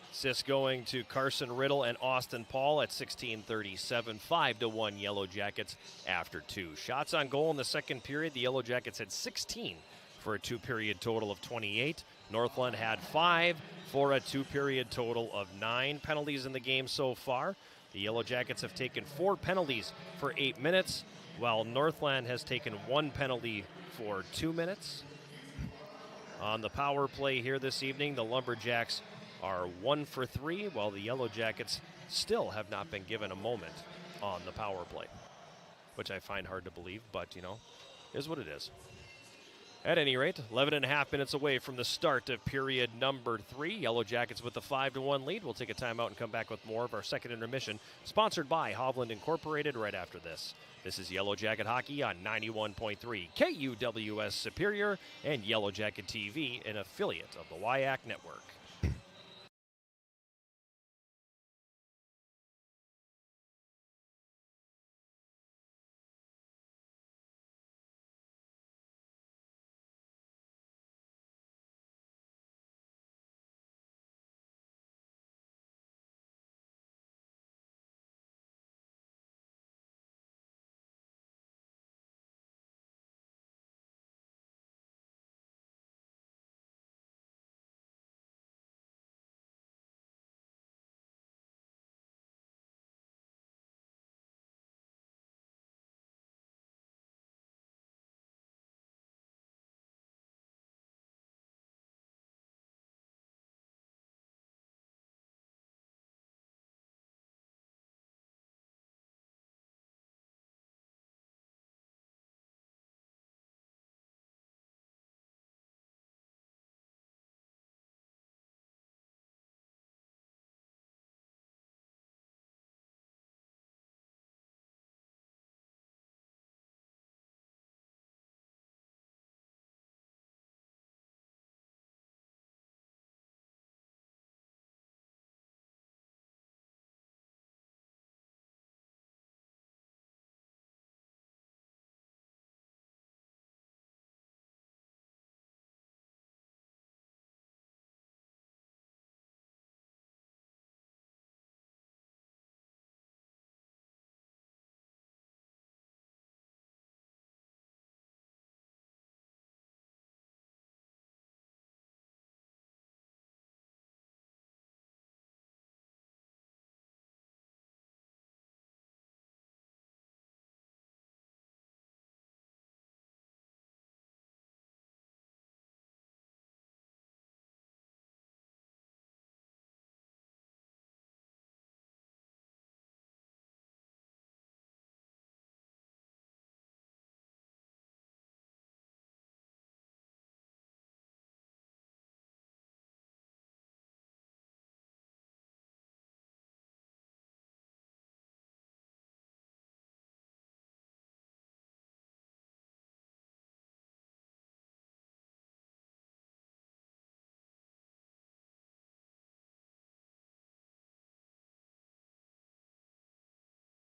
Assist going to Carson Riddle and Austin Paul at 16:37. 5-1 Yellow Jackets after 2. Shots on goal in the second period. The Yellow Jackets had 16 for a 2-period total of 28. Northland had 5 for a 2-period total of 9. Penalties in the game so far. The Yellow Jackets have taken 4 penalties for 8 minutes, while Northland has taken 1 penalty for 2 minutes. On the power play here this evening, the Lumberjacks are 1 for 3, while the Yellow Jackets still have not been given a moment on the power play, which I find hard to believe, but, is what it is. At any rate, 11.5 minutes away from the start of period number 3. Yellow Jackets with the 5-1 lead. We'll take a timeout and come back with more of our second intermission, sponsored by Hovland Incorporated right after this. This is Yellow Jacket Hockey on 91.3 KUWS Superior and Yellow Jacket TV, an affiliate of the WIAC Network.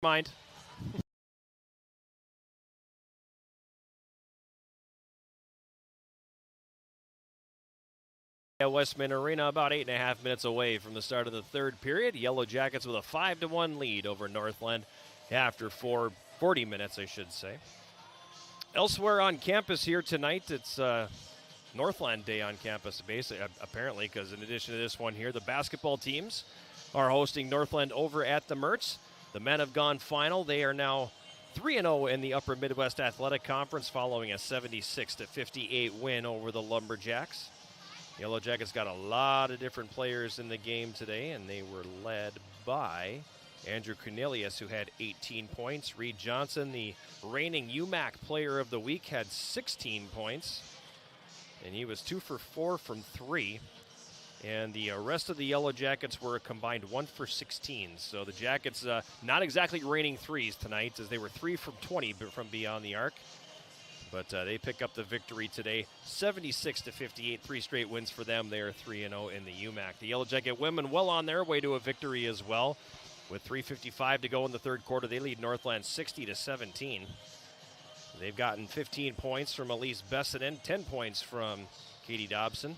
Mind. At Westman Arena, about 8.5 minutes away from the start of the third period. Yellow Jackets with a 5-1 lead over Northland after 40 minutes, I should say. Elsewhere on campus here tonight, it's Northland Day on campus, basically, apparently, because in addition to this one here, the basketball teams are hosting Northland over at the Mertz. The men have gone final. They are now 3-0 in the Upper Midwest Athletic Conference following a 76-58 win over the Lumberjacks. Yellow Jackets got a lot of different players in the game today, and they were led by Andrew Cornelius, who had 18 points. Reed Johnson, the reigning UMAC Player of the Week, had 16 points, and he was 2 for 4 from 3. And the rest of the Yellow Jackets were a combined 1 for 16. So the Jackets not exactly raining threes tonight, as they were 3 from 20 from beyond the arc. But they pick up the victory today, 76-58, 3 straight wins for them. They are 3-0 in the UMAC. The Yellow Jacket women well on their way to a victory as well. With 3:55 to go in the third quarter, they lead Northland 60-17. They've gotten 15 points from Elise Bessinen, 10 points from Katie Dobson,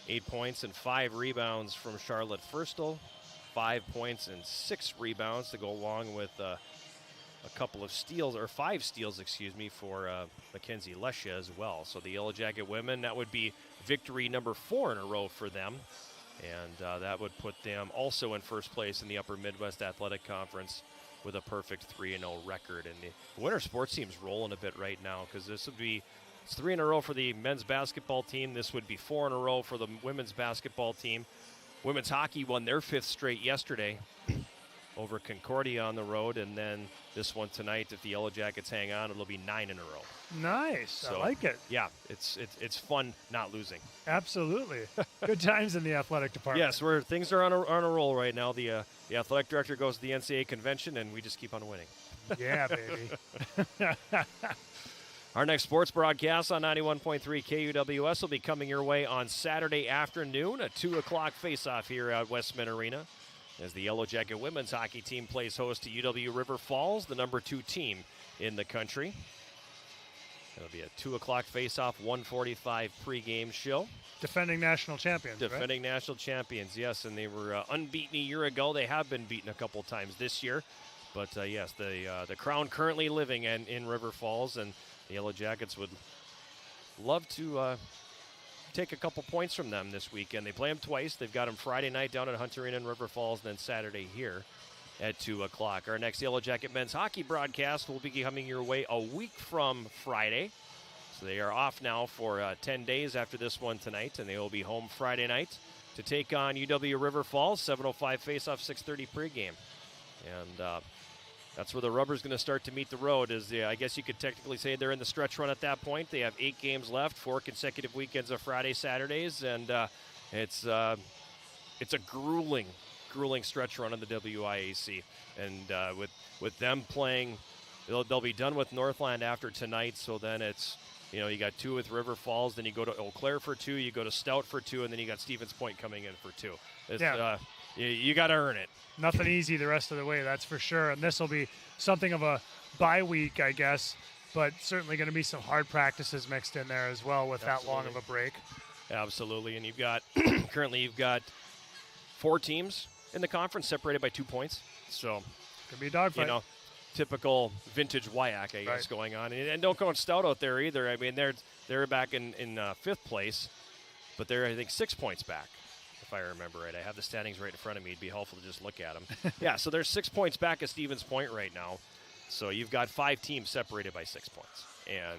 8 points and 5 rebounds from Charlotte Firstel, 5 points and 6 rebounds to go along with a couple of steals, or 5 steals, excuse me, for Mackenzie Lesha as well. So the Yellow Jacket women, that would be victory number 4 in a row for them. And that would put them also in first place in the Upper Midwest Athletic Conference with a perfect 3-0 record. And the winter sports team's rolling a bit right now, because this would be, it's 3 in a row for the men's basketball team. This would be 4 in a row for the women's basketball team. Women's hockey won their 5th straight yesterday over Concordia on the road, and then this one tonight, if the Yellow Jackets hang on, it'll be 9 in a row. Nice. So, I like it. Yeah, it's fun not losing. Absolutely. Good times in the athletic department. Yes, things are on a roll right now. The athletic director goes to the NCAA convention, and we just keep on winning. Yeah, baby. Our next sports broadcast on 91.3 KUWS will be coming your way on Saturday afternoon, a 2 o'clock face-off here at Westman Arena, as the Yellow Jacket women's hockey team plays host to UW River Falls, the number 2 team in the country. It'll be a 2 o'clock face-off, 1:45 pregame show. Defending national champions, Defending national champions, yes, and they were unbeaten a year ago. They have been beaten a couple times this year. But, yes, the crown currently living in River Falls, and the Yellow Jackets would love to take a couple points from them this weekend. They play them twice. They've got them Friday night down at Hunter Arena in River Falls, and then Saturday here at 2 o'clock. Our next Yellow Jacket men's hockey broadcast will be coming your way a week from Friday. So they are off now for 10 days after this one tonight, and they will be home Friday night to take on UW River Falls, 7:05 face-off, 6:30 pregame. And that's where the rubber's going to start to meet the road. I guess you could technically say they're in the stretch run at that point. They have 8 games left, 4 consecutive weekends of Friday, Saturdays, and it's a grueling stretch run in the WIAC. And with them playing, they'll be done with Northland after tonight. So then it's, you got 2 with River Falls, then you go to Eau Claire for 2, you go to Stout for 2, and then you got Stevens Point coming in for 2. You got to earn it. Nothing easy the rest of the way, that's for sure. And this will be something of a bye week, I guess, but certainly going to be some hard practices mixed in there as well with that long of a break. Absolutely. And you've got currently 4 teams in the conference separated by 2 points. So could be a dogfight. Typical vintage WIAC, I guess, going on. And don't go Stout out there either. I mean, they're back in 5th place, but they're, I think, 6 points back, if I remember right. I have the standings right in front of me. It'd be helpful to just look at them. Yeah, so they're 6 points back at Stevens Point right now. So you've got 5 teams separated by 6 points. And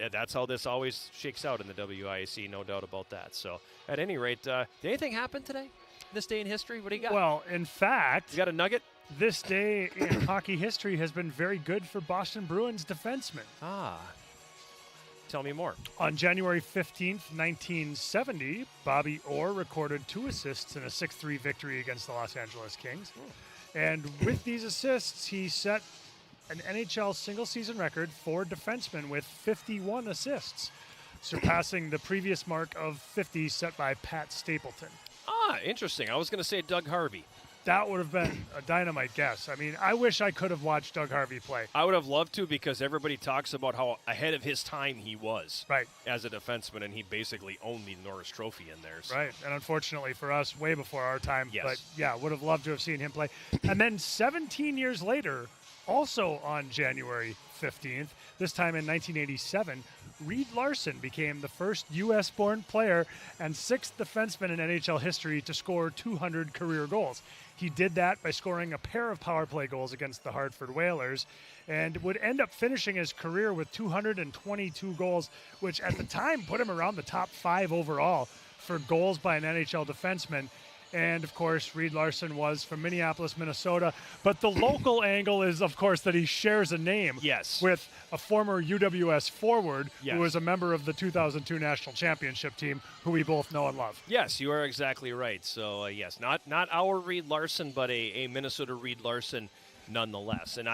that's how this always shakes out in the WIAC, no doubt about that. So at any rate, did anything happen today, this day in history? What do you got? Well, in fact, you got a nugget? This day in hockey history has been very good for Boston Bruins defensemen. Tell me more. On January 15th, 1970, Bobby Orr recorded 2 assists in a 6-3 victory against the Los Angeles Kings. And with these assists, he set an NHL single-season record for defensemen with 51 assists, surpassing the previous mark of 50 set by Pat Stapleton. Interesting. I was going to say Doug Harvey. That would have been a dynamite guess. I mean, I wish I could have watched Doug Harvey play. I would have loved to, because everybody talks about how ahead of his time he was right. as a defenseman, and he basically owned the Norris Trophy in there. So. Right, and unfortunately for us, way before our time. Yes. But, yeah, would have loved to have seen him play. And then 17 years later, also on January 15th, this time in 1987, Reed Larson became the first U.S.-born player and 6th defenseman in NHL history to score 200 career goals. He did that by scoring a pair of power play goals against the Hartford Whalers and would end up finishing his career with 222 goals, which at the time put him around the top 5 overall for goals by an NHL defenseman. And, of course, Reed Larson was from Minneapolis, Minnesota. But the local angle is, of course, that he shares a name with a former UWS forward who was a member of the 2002 National Championship team, who we both know and love. Yes, you are exactly right. So, yes, not our Reed Larson, but a Minnesota Reed Larson nonetheless. And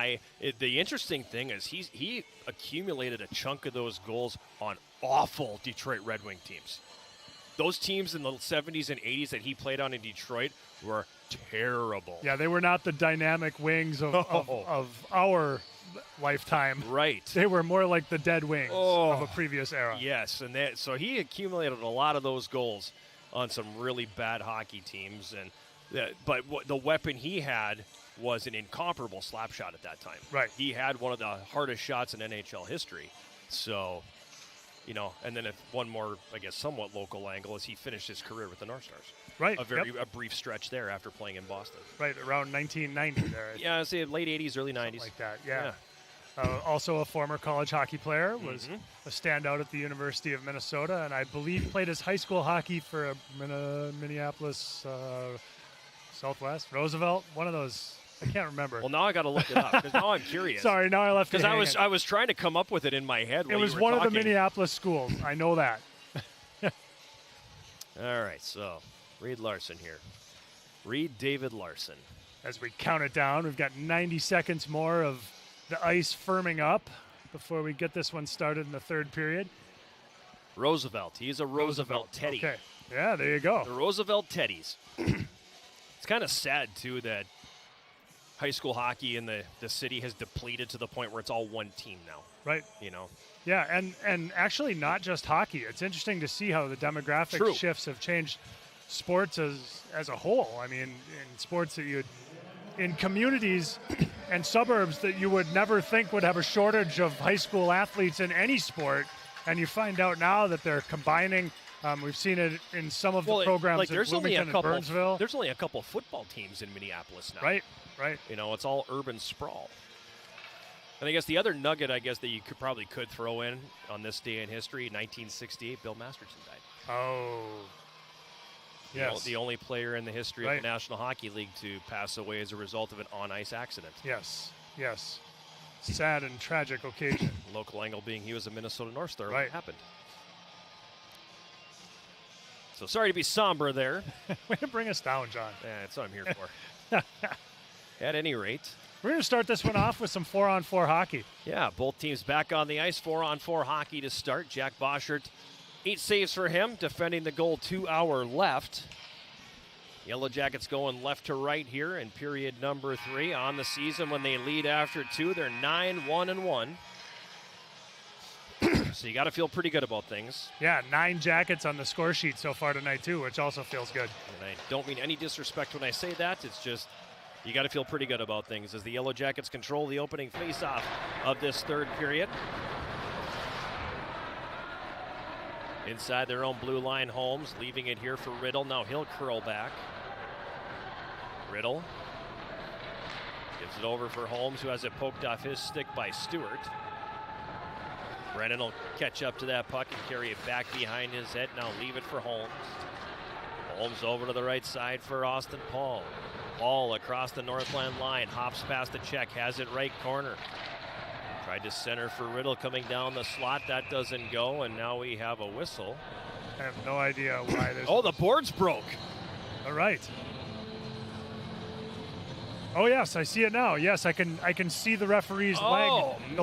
the interesting thing is he accumulated a chunk of those goals on awful Detroit Red Wing teams. Those teams in the 70s and 80s that he played on in Detroit were terrible. Yeah, they were not the dynamic wings of our lifetime. Right. They were more like the dead wings of a previous era. Yes, and so he accumulated a lot of those goals on some really bad hockey teams. But the weapon he had was an incomparable slap shot at that time. Right. He had one of the hardest shots in NHL history. So... and then one more, I guess, somewhat local angle is he finished his career with the North Stars. Right. A brief stretch there after playing in Boston. Right, around 1990 there. Yeah, I'd say late 80s, early 90s. Something like that, yeah. Also a former college hockey player, was a standout at the University of Minnesota, and I believe played his high school hockey for Minneapolis Southwest, Roosevelt, one of those. I can't remember. Well, now I got to look it up because now I'm curious. Sorry, now I left it because I was trying to come up with it in my head. It was one of the Minneapolis schools. I know that. All right, so Reed Larson here. Reed David Larson. As we count it down, we've got 90 seconds more of the ice firming up before we get this one started in the third period. Roosevelt. He's a Roosevelt Teddy. Okay. Yeah, there you go. The Roosevelt Teddies. It's kind of sad, too, that high school hockey in the city has depleted to the point where it's all one team now. Right. Yeah, and actually not just hockey. It's interesting to see how the demographic shifts have changed sports as a whole. I mean, in sports that in communities and suburbs that you would never think would have a shortage of high school athletes in any sport, and you find out now that they're combining. We've seen it in some of the programs in Bloomington and Burnsville. There's only a couple football teams in Minneapolis now. Right. It's all urban sprawl. And I guess the other nugget, that you probably could throw in on this day in history, 1968, Bill Masterton died. Oh, yes. The only player in the history of the National Hockey League to pass away as a result of an on-ice accident. Yes. Sad and tragic occasion. Local angle being he was a Minnesota North Star when it happened. So sorry to be somber there. Way to bring us down, John. Yeah, that's what I'm here for. At any rate, we're going to start this one off with some 4-on-4 hockey. Yeah, both teams back on the ice. 4-on-4 hockey to start. Jack Boschert, 8 saves for him, defending the goal 2 hour left. Yellow Jackets going left to right here in period number 3 on the season. When they lead after 2, they're 9-1-1. So you got to feel pretty good about things. Yeah, 9 Jackets on the score sheet so far tonight too, which also feels good. And I don't mean any disrespect when I say that. It's just you got to feel pretty good about things as the Yellow Jackets control the opening faceoff of this third period. Inside their own blue line, Holmes leaving it here for Riddle. Now he'll curl back. Riddle gives it over for Holmes, who has it poked off his stick by Stewart. Brennan will catch up to that puck and carry it back behind his head. Now leave it for Holmes. Holmes over to the right side for Austin Paul. Paul across the Northland line, hops past the check, has it right corner. Tried to center for Riddle coming down the slot. That doesn't go, and now we have a whistle. I have no idea why this. Oh, the boards broke. All right. Oh yes, I see it now. Yes, I can see the referee's leg, the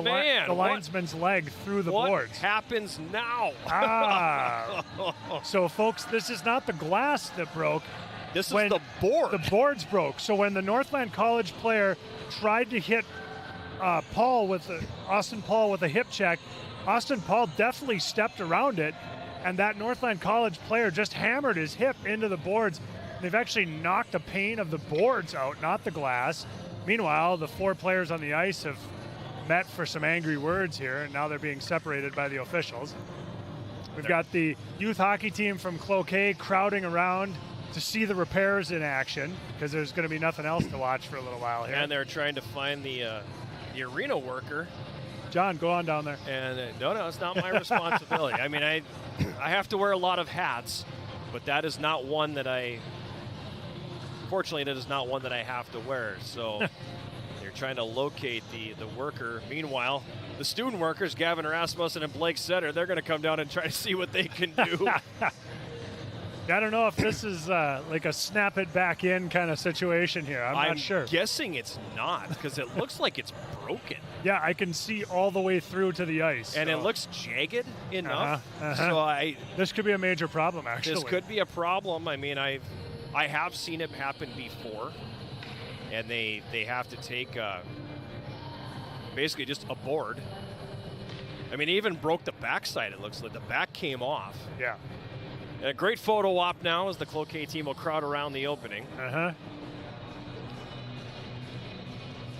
linesman's leg through the boards. What happens now? So folks, this is not the glass that broke. This is the board. The board's broke. So when the Northland College player tried to hit Austin Paul with a hip check, Austin Paul definitely stepped around it, and that Northland College player just hammered his hip into the boards. They've actually knocked the pane of the boards out, not the glass. Meanwhile, the 4 players on the ice have met for some angry words here, and now they're being separated by the officials. We've got the youth hockey team from Cloquet crowding around to see the repairs in action, because there's going to be nothing else to watch for a little while here. And they're trying to find the arena worker. John, go on down there. And no, it's not my responsibility. I mean, I have to wear a lot of hats, but that is not one that fortunately, that is not one that I have to wear. So they're trying to locate the worker. Meanwhile, the student workers, Gavin Rasmussen and Blake Setter, they're going to come down and try to see what they can do. I don't know if this is like a snap it back in kind of situation here. I'm not sure. I'm guessing it's not, because it looks like it's broken. Yeah, I can see all the way through to the ice. And it looks jagged enough. So this could be a major problem, actually. This could be a problem. I mean, I have seen it happen before, and they have to take basically just a board. I mean, it even broke the backside. It looks like the back came off. Yeah. And a great photo op now as the Cloquet team will crowd around the opening.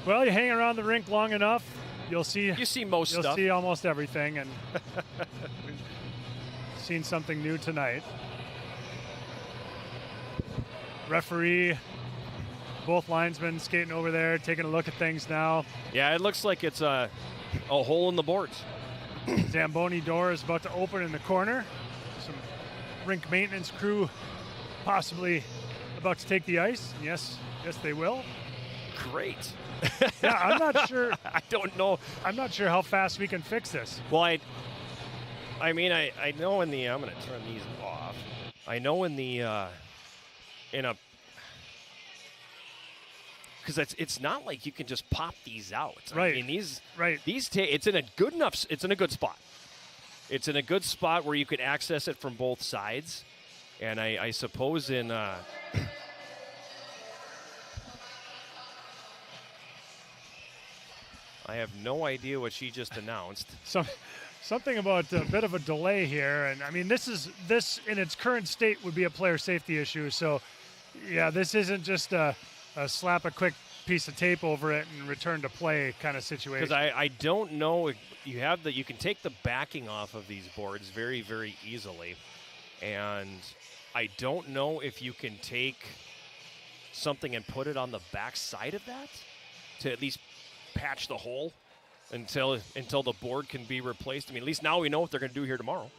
Well, you hang around the rink long enough, you'll see most stuff. You'll see almost everything, and we've seen something new tonight. Referee, both linesmen skating over there, taking a look at things now. Yeah, it looks like it's a hole in the boards. Zamboni door is about to open in the corner. Some rink maintenance crew possibly about to take the ice. Yes, they will. Great. Yeah, I'm not sure. I don't know. I'm not sure how fast we can fix this. Well, I know in the, I'm going to turn these off. I know in the, because it's not like you can just pop these out. Right. I mean, these it's in a good enough, it's in a good spot. It's in a good spot where you can access it from both sides. And I suppose in, I have no idea what she just announced. Something about a bit of a delay here, and I mean this in its current state would be a player safety issue. So, yeah, this isn't just a slap a quick piece of tape over it and return to play kind of situation. Because I don't know if you can take the backing off of these boards very, very easily, and I don't know if you can take something and put it on the back side of that to at least patch the hole until the board can be replaced. I mean, at least now we know what they're going to do here tomorrow.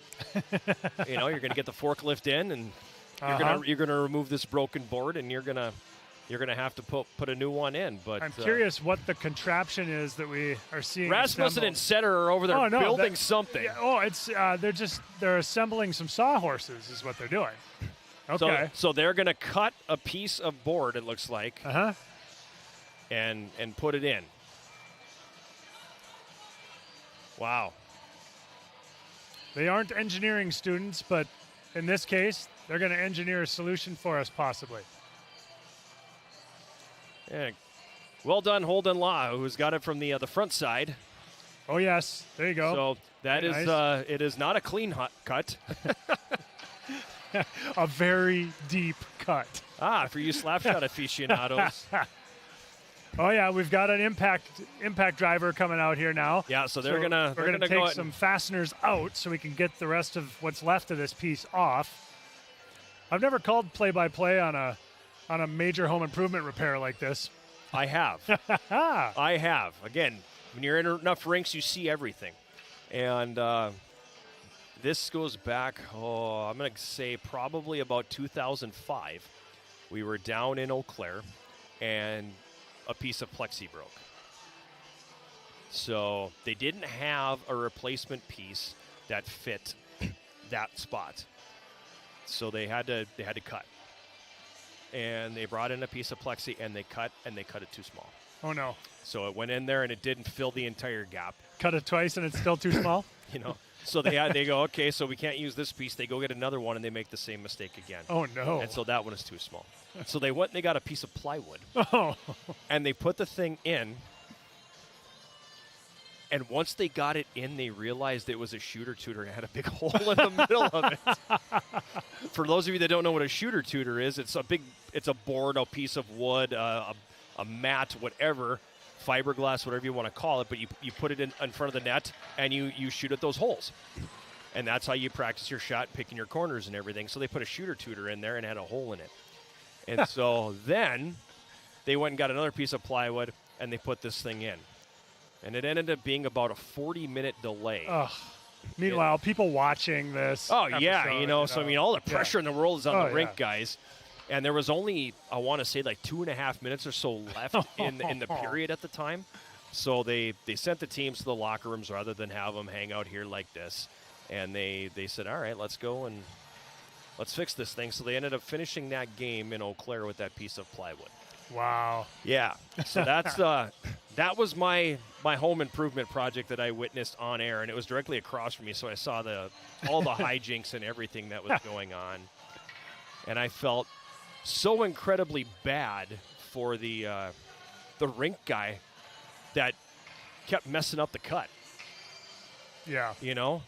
You're going to get the forklift in, and you're going to remove this broken board, and you're going to have to put a new one in. But I'm curious what the contraption is that we are seeing. Rasmussen and Setter are over there building something. Yeah, it's they're assembling some sawhorses is what they're doing. Okay. So they're going to cut a piece of board, it looks like, and put it in. Wow. They aren't engineering students, but in this case, they're going to engineer a solution for us, possibly. Yeah. Well done, Holden Law, who's got it from the front side. Oh, yes. There you go. So that is nice. It is not a clean cut. A very deep cut. For you slapshot aficionados. Oh yeah, we've got an impact driver coming out here now. Yeah, so we're gonna take some fasteners out so we can get the rest of what's left of this piece off. I've never called play-by-play on a major home improvement repair like this. I have. I have. Again, when you're in enough rinks, you see everything. And this goes back, I'm going to say probably about 2005. We were down in Eau Claire, and a piece of plexi broke. So they didn't have a replacement piece that fit that spot. So they had to cut. And they brought in a piece of plexi, and they cut it too small. Oh no. So it went in there and it didn't fill the entire gap. Cut it twice and it's still too small? So they go, okay, so we can't use this piece. They go get another one and they make the same mistake again. Oh no. And so that one is too small. So they went and they got a piece of plywood. Oh. And they put the thing in. And once they got it in, they realized it was a shooter tutor and it had a big hole in the middle of it. For those of you that don't know what a shooter tutor is, it's a board, a piece of wood, a mat, whatever, fiberglass, whatever you want to call it, but you put it in front of the net and you shoot at those holes. And that's how you practice your shot, picking your corners and everything. So they put a shooter tutor in there and had a hole in it. And so then they went and got another piece of plywood and they put this thing in. And it ended up being about a 40-minute delay. Ugh. Meanwhile, people watching this. Oh, yeah. So, I mean, all the pressure in the world is on the rink, yeah. guys. And there was only, I want to say, like 2.5 minutes or so left in the period at the time. So they sent the teams to the locker rooms rather than have them hang out here like this. And they said, all right, let's go and let's fix this thing. So they ended up finishing that game in Eau Claire with that piece of plywood. Wow. Yeah. So that's that was my home improvement project that I witnessed on air, and it was directly across from me, so I saw all the hijinks and everything that was going on. And I felt so incredibly bad for the rink guy that kept messing up the cut. Yeah.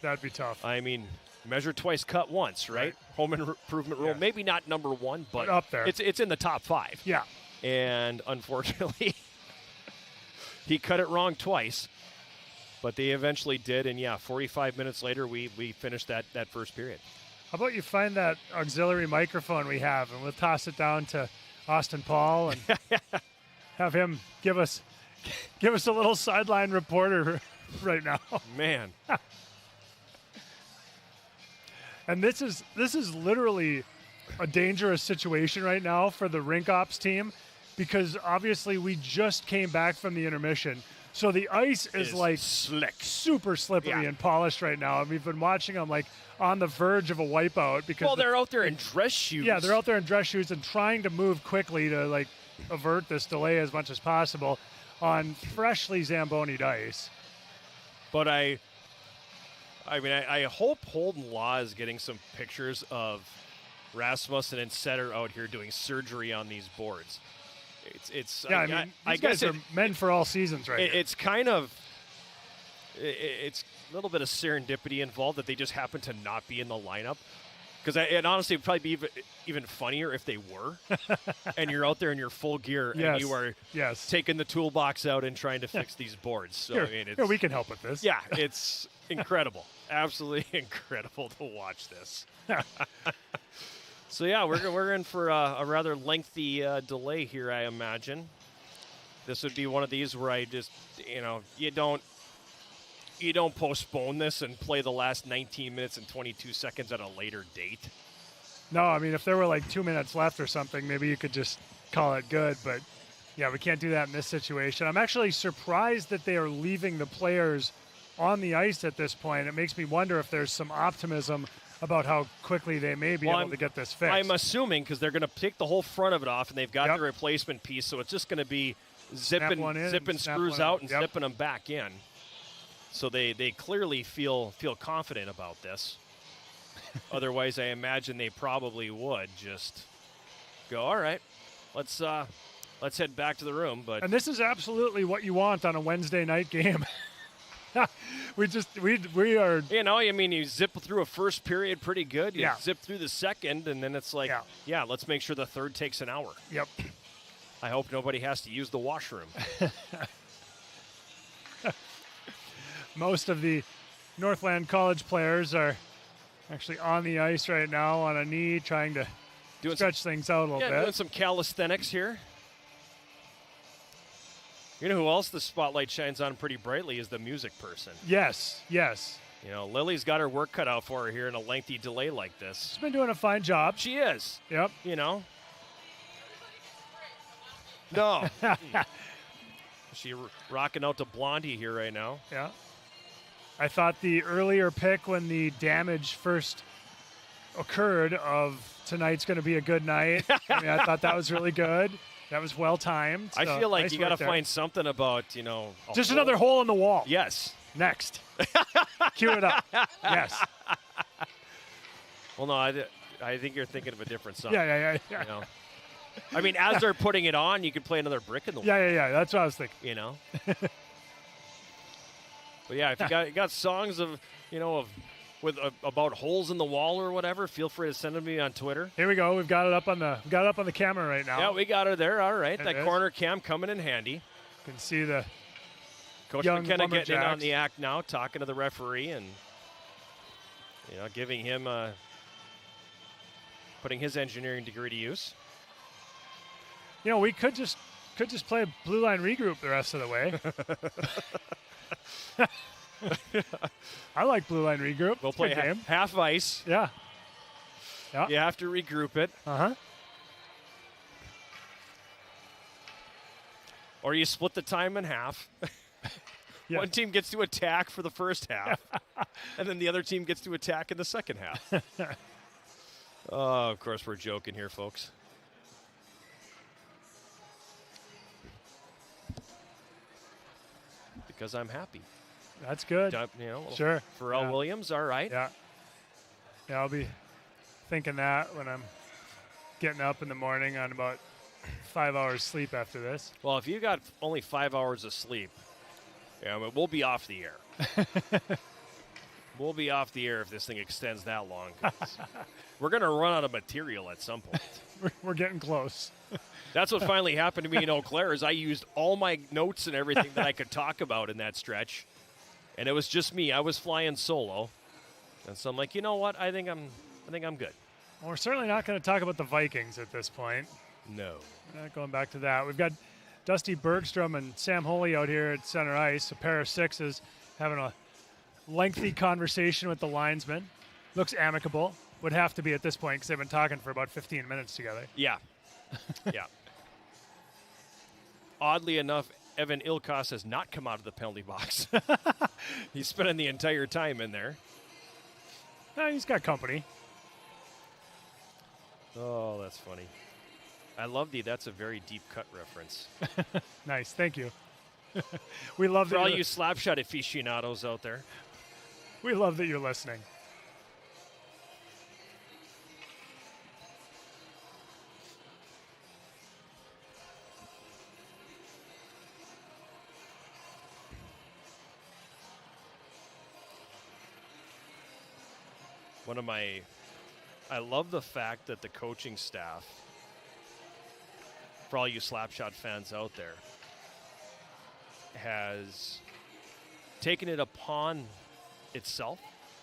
That'd be tough. I mean, measure twice, cut once, right? Home improvement rule. Yes. Maybe not number one, but up there. It's in the top 5. Yeah. And unfortunately, he cut it wrong twice, but they eventually did. And 45 minutes later, we finished that first period. How about you find that auxiliary microphone we have, and we'll toss it down to Austin Paul and have him give us a little sideline reporter right now. Man. And this is literally a dangerous situation right now for the rink ops team, because obviously we just came back from the intermission. So the ice is like slick, super slippery and polished right now. And we've been watching them like on the verge of a wipeout because they're out there in dress shoes. Yeah, they're out there in dress shoes and trying to move quickly to like avert this delay as much as possible on freshly Zamboni'd ice. But I hope Holden Law is getting some pictures of Rasmussen and Setter out here doing surgery on these boards. It's yeah, I guess these guys are men for all seasons, right? It's kind of it's a little bit of serendipity involved that they just happen to not be in the lineup. Because it honestly would probably be even funnier if they were, and you're out there in your full gear and you are taking the toolbox out and trying to fix these boards. So here, I mean, here, we can help with this. Yeah, it's incredible, absolutely incredible to watch this. So yeah, we're in for a rather lengthy delay here, I imagine. This would be one of these where I just, you don't postpone this and play the last 19 minutes and 22 seconds at a later date. No, I mean, if there were like 2 minutes left or something, maybe you could just call it good. But yeah, we can't do that in this situation. I'm actually surprised that they are leaving the players on the ice at this point. It makes me wonder if there's some optimism about how quickly they may be able to get this fixed. I'm assuming because they're going to take the whole front of it off and they've got the replacement piece, so it's just going to be zipping screws out and zipping them back in. So they clearly feel confident about this. Otherwise, I imagine they probably would just go, all right, let's head back to the room. But and this is absolutely what you want on a Wednesday night game. we are. You zip through a first period pretty good. You zip through the second, and then it's like, let's make sure the third takes an hour. Yep. I hope nobody has to use the washroom. Most of the Northland College players are actually on the ice right now on a knee, trying to stretch things out a little bit. Doing some calisthenics here. You know who else the spotlight shines on pretty brightly is the music person. Yes. Lily's got her work cut out for her here in a lengthy delay like this. She's been doing a fine job. She is. Yep. No. She rocking out to Blondie here right now. Yeah. I thought the earlier pick when the damage first occurred of tonight's going to be a good night. I thought that was really good. That was well timed. I feel like you got to find something about, just another hole in the wall. Yes. Next. Cue it up. Yes. Well, no, I think you're thinking of a different song. Yeah. I mean, as they're putting it on, you could play another brick in the wall. Yeah. That's what I was thinking. You know? But yeah, if you got songs of, about holes in the wall or whatever, feel free to send them to me on Twitter. Here we go. We've got it up on the camera right now. Yeah, we got her there. All right. That is. corner cam coming in handy. You can see the Coach young McKenna getting in on Lumberjacks. the act now, talking to the referee and giving him putting his engineering degree to use. We could just play blue line regroup the rest of the way. I like blue line regroup. We'll It's a good play game. half ice. Yeah. You have to regroup it. Or you split the time in half. Yeah. One team gets to attack for the first half, and then the other team gets to attack in the second half. Oh, of course, we're joking here, folks. Because I'm happy. That's good. Sure. Pharrell Williams, all right. Yeah, I'll be thinking that when I'm getting up in the morning on about 5 hours sleep after this. Well, if you got only 5 hours of sleep, we'll be off the air. We'll be off the air if this thing extends that long. 'Cause we're going to run out of material at some point. We're getting close. That's what finally happened to me in Eau Claire is I used all my notes and everything that I could talk about in that stretch. And it was just me. I was flying solo. And so I'm like, you know what? I think I'm good. Well, we're certainly not going to talk about the Vikings at this point. No. We're not going back to that. We've got Dusty Bergstrom and Sam Holy out here at center ice, a pair of sixes, having a lengthy conversation with the linesman. Looks amicable. Would have to be at this point because they've been talking for about 15 minutes together. Yeah. Yeah. Oddly enough, Evan Ilkos has not come out of the penalty box. He's spending the entire time in there. He's got company. Oh, that's funny. I love that's a very deep cut reference. Nice, thank you. We love For that all you're- you slapshot aficionados out there. We love that you're listening. I love the fact that the coaching staff, for all you Slapshot fans out there, has taken it upon itself.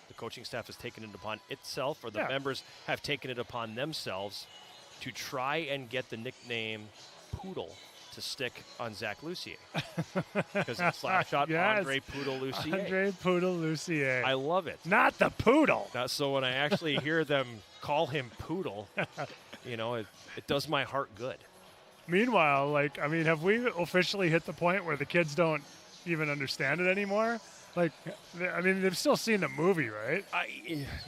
The coaching staff has taken it upon itself, or the members have taken it upon themselves to try and get the nickname Poodle to stick on Zach Lucier. Because it's Slapshot Andre Poodle Lucier. Andre Poodle Lucier. I love it. Not the Poodle. So when I actually hear them call him Poodle, it does my heart good. Meanwhile, have we officially hit the point where the kids don't even understand it anymore? They've still seen the movie, right?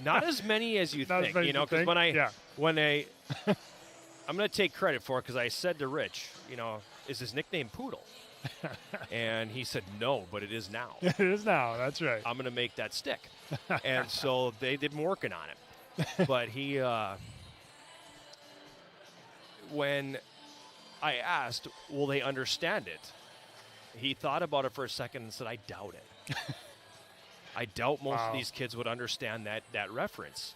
Not as many as you think, because when I'm going to take credit for it because I said to Rich, is his nickname Poodle? And he said, no, but it is now. It is now, that's right. I'm going to make that stick. And so they've been working on it. But he, when I asked, will they understand it? He thought about it for a second and said, I doubt it. I doubt most of these kids would understand that reference,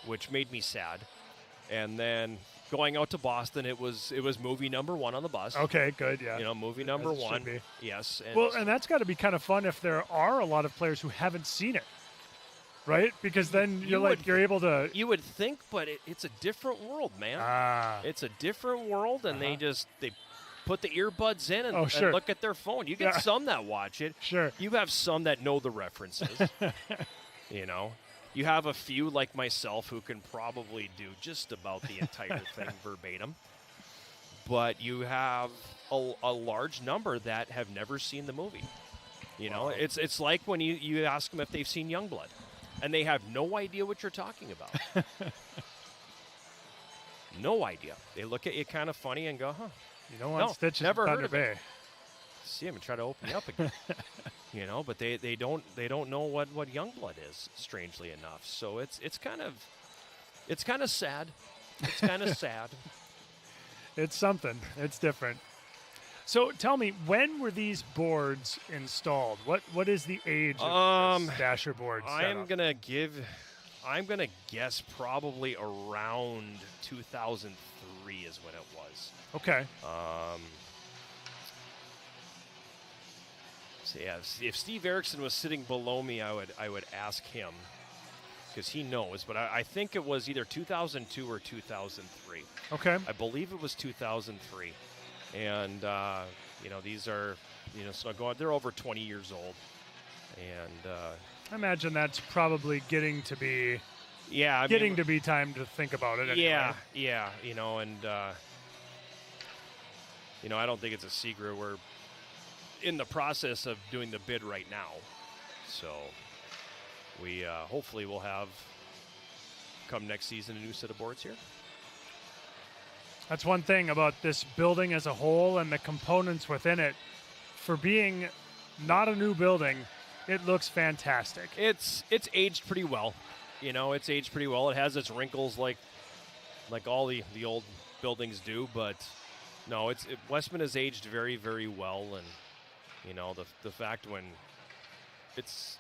which made me sad. And then going out to Boston, it was movie number one on the bus. Okay, good, yeah. Movie number As it should one. be. Yes. And that's got to be kind of fun if there are a lot of players who haven't seen it, right? Because then you're able to. You would think, but it's a different world, man. It's a different world, and they put the earbuds in and look at their phone. You get some that watch it. Sure. You have some that know the references. You have a few like myself who can probably do just about the entire thing verbatim. But you have a large number that have never seen the movie. It's like when you ask them if they've seen Youngblood, and they have no idea what you're talking about. No idea. They look at you kind of funny and go, huh. You don't want Stitches never Thunder heard of Bay. it. See him and try to open you up again. But they don't know what Youngblood is, strangely enough. So it's kind of sad. It's kind of sad. It's something. It's different. So tell me, when were these boards installed? What is the age of this dasher board setup? I'm gonna guess probably around 2003 is when it was. Okay. So yeah, if Steve Erickson was sitting below me, I would ask him because he knows. But I think it was either 2002 or 2003. Okay. I believe it was 2003, and these are they're over 20 years old, and I imagine that's probably getting to be time to think about it. Anyway. Yeah, I don't think it's a secret. We're in the process of doing the bid right now, so we hopefully will have come next season a new set of boards here. That's one thing about this building as a whole and the components within it. For being not a new building, it looks fantastic. It's aged pretty well. It's aged pretty well. It has its wrinkles like all the old buildings do, but no, Westman has aged very, very well. And the fact when it's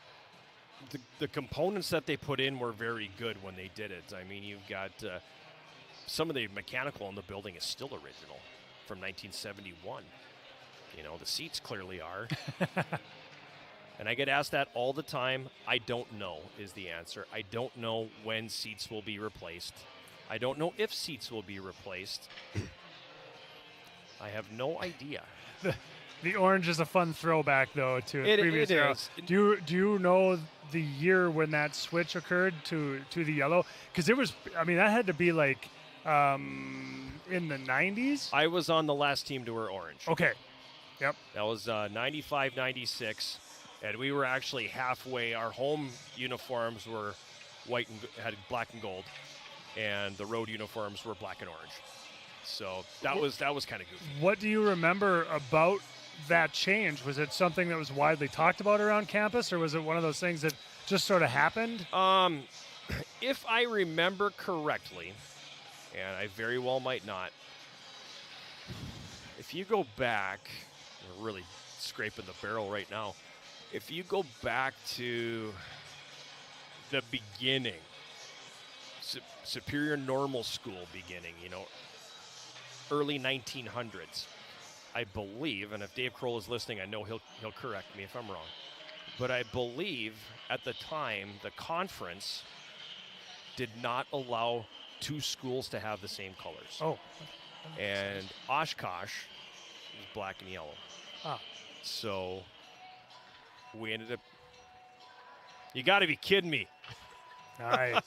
the components that they put in were very good when they did it. I mean, you've got some of the mechanical in the building is still original from 1971. The seats clearly are. And I get asked that all the time. I don't know is the answer. I don't know when seats will be replaced. I don't know if seats will be replaced. I have no idea. The orange is a fun throwback, though, to a previous it era. is. Do you know the year when that switch occurred to the yellow? Because it was, that had to be like in the 90s? I was on the last team to wear orange. Okay. Yep. That was 95, 96. And we were actually halfway. Our home uniforms were white and had black and gold, and the road uniforms were black and orange. So that was kind of goofy. What do you remember about that change? Was it something that was widely talked about around campus, or was it one of those things that just sort of happened? If I remember correctly, and I very well might not, if you go back, we're really scraping the barrel right now. If you go back to the beginning, Superior Normal School beginning, early 1900s, I believe, and if Dave Kroll is listening, I know he'll correct me if I'm wrong, but I believe at the time the conference did not allow 2 schools to have the same colors. Oh. And Oshkosh was black and yellow. Ah. So we ended up. You got to be kidding me. Nice.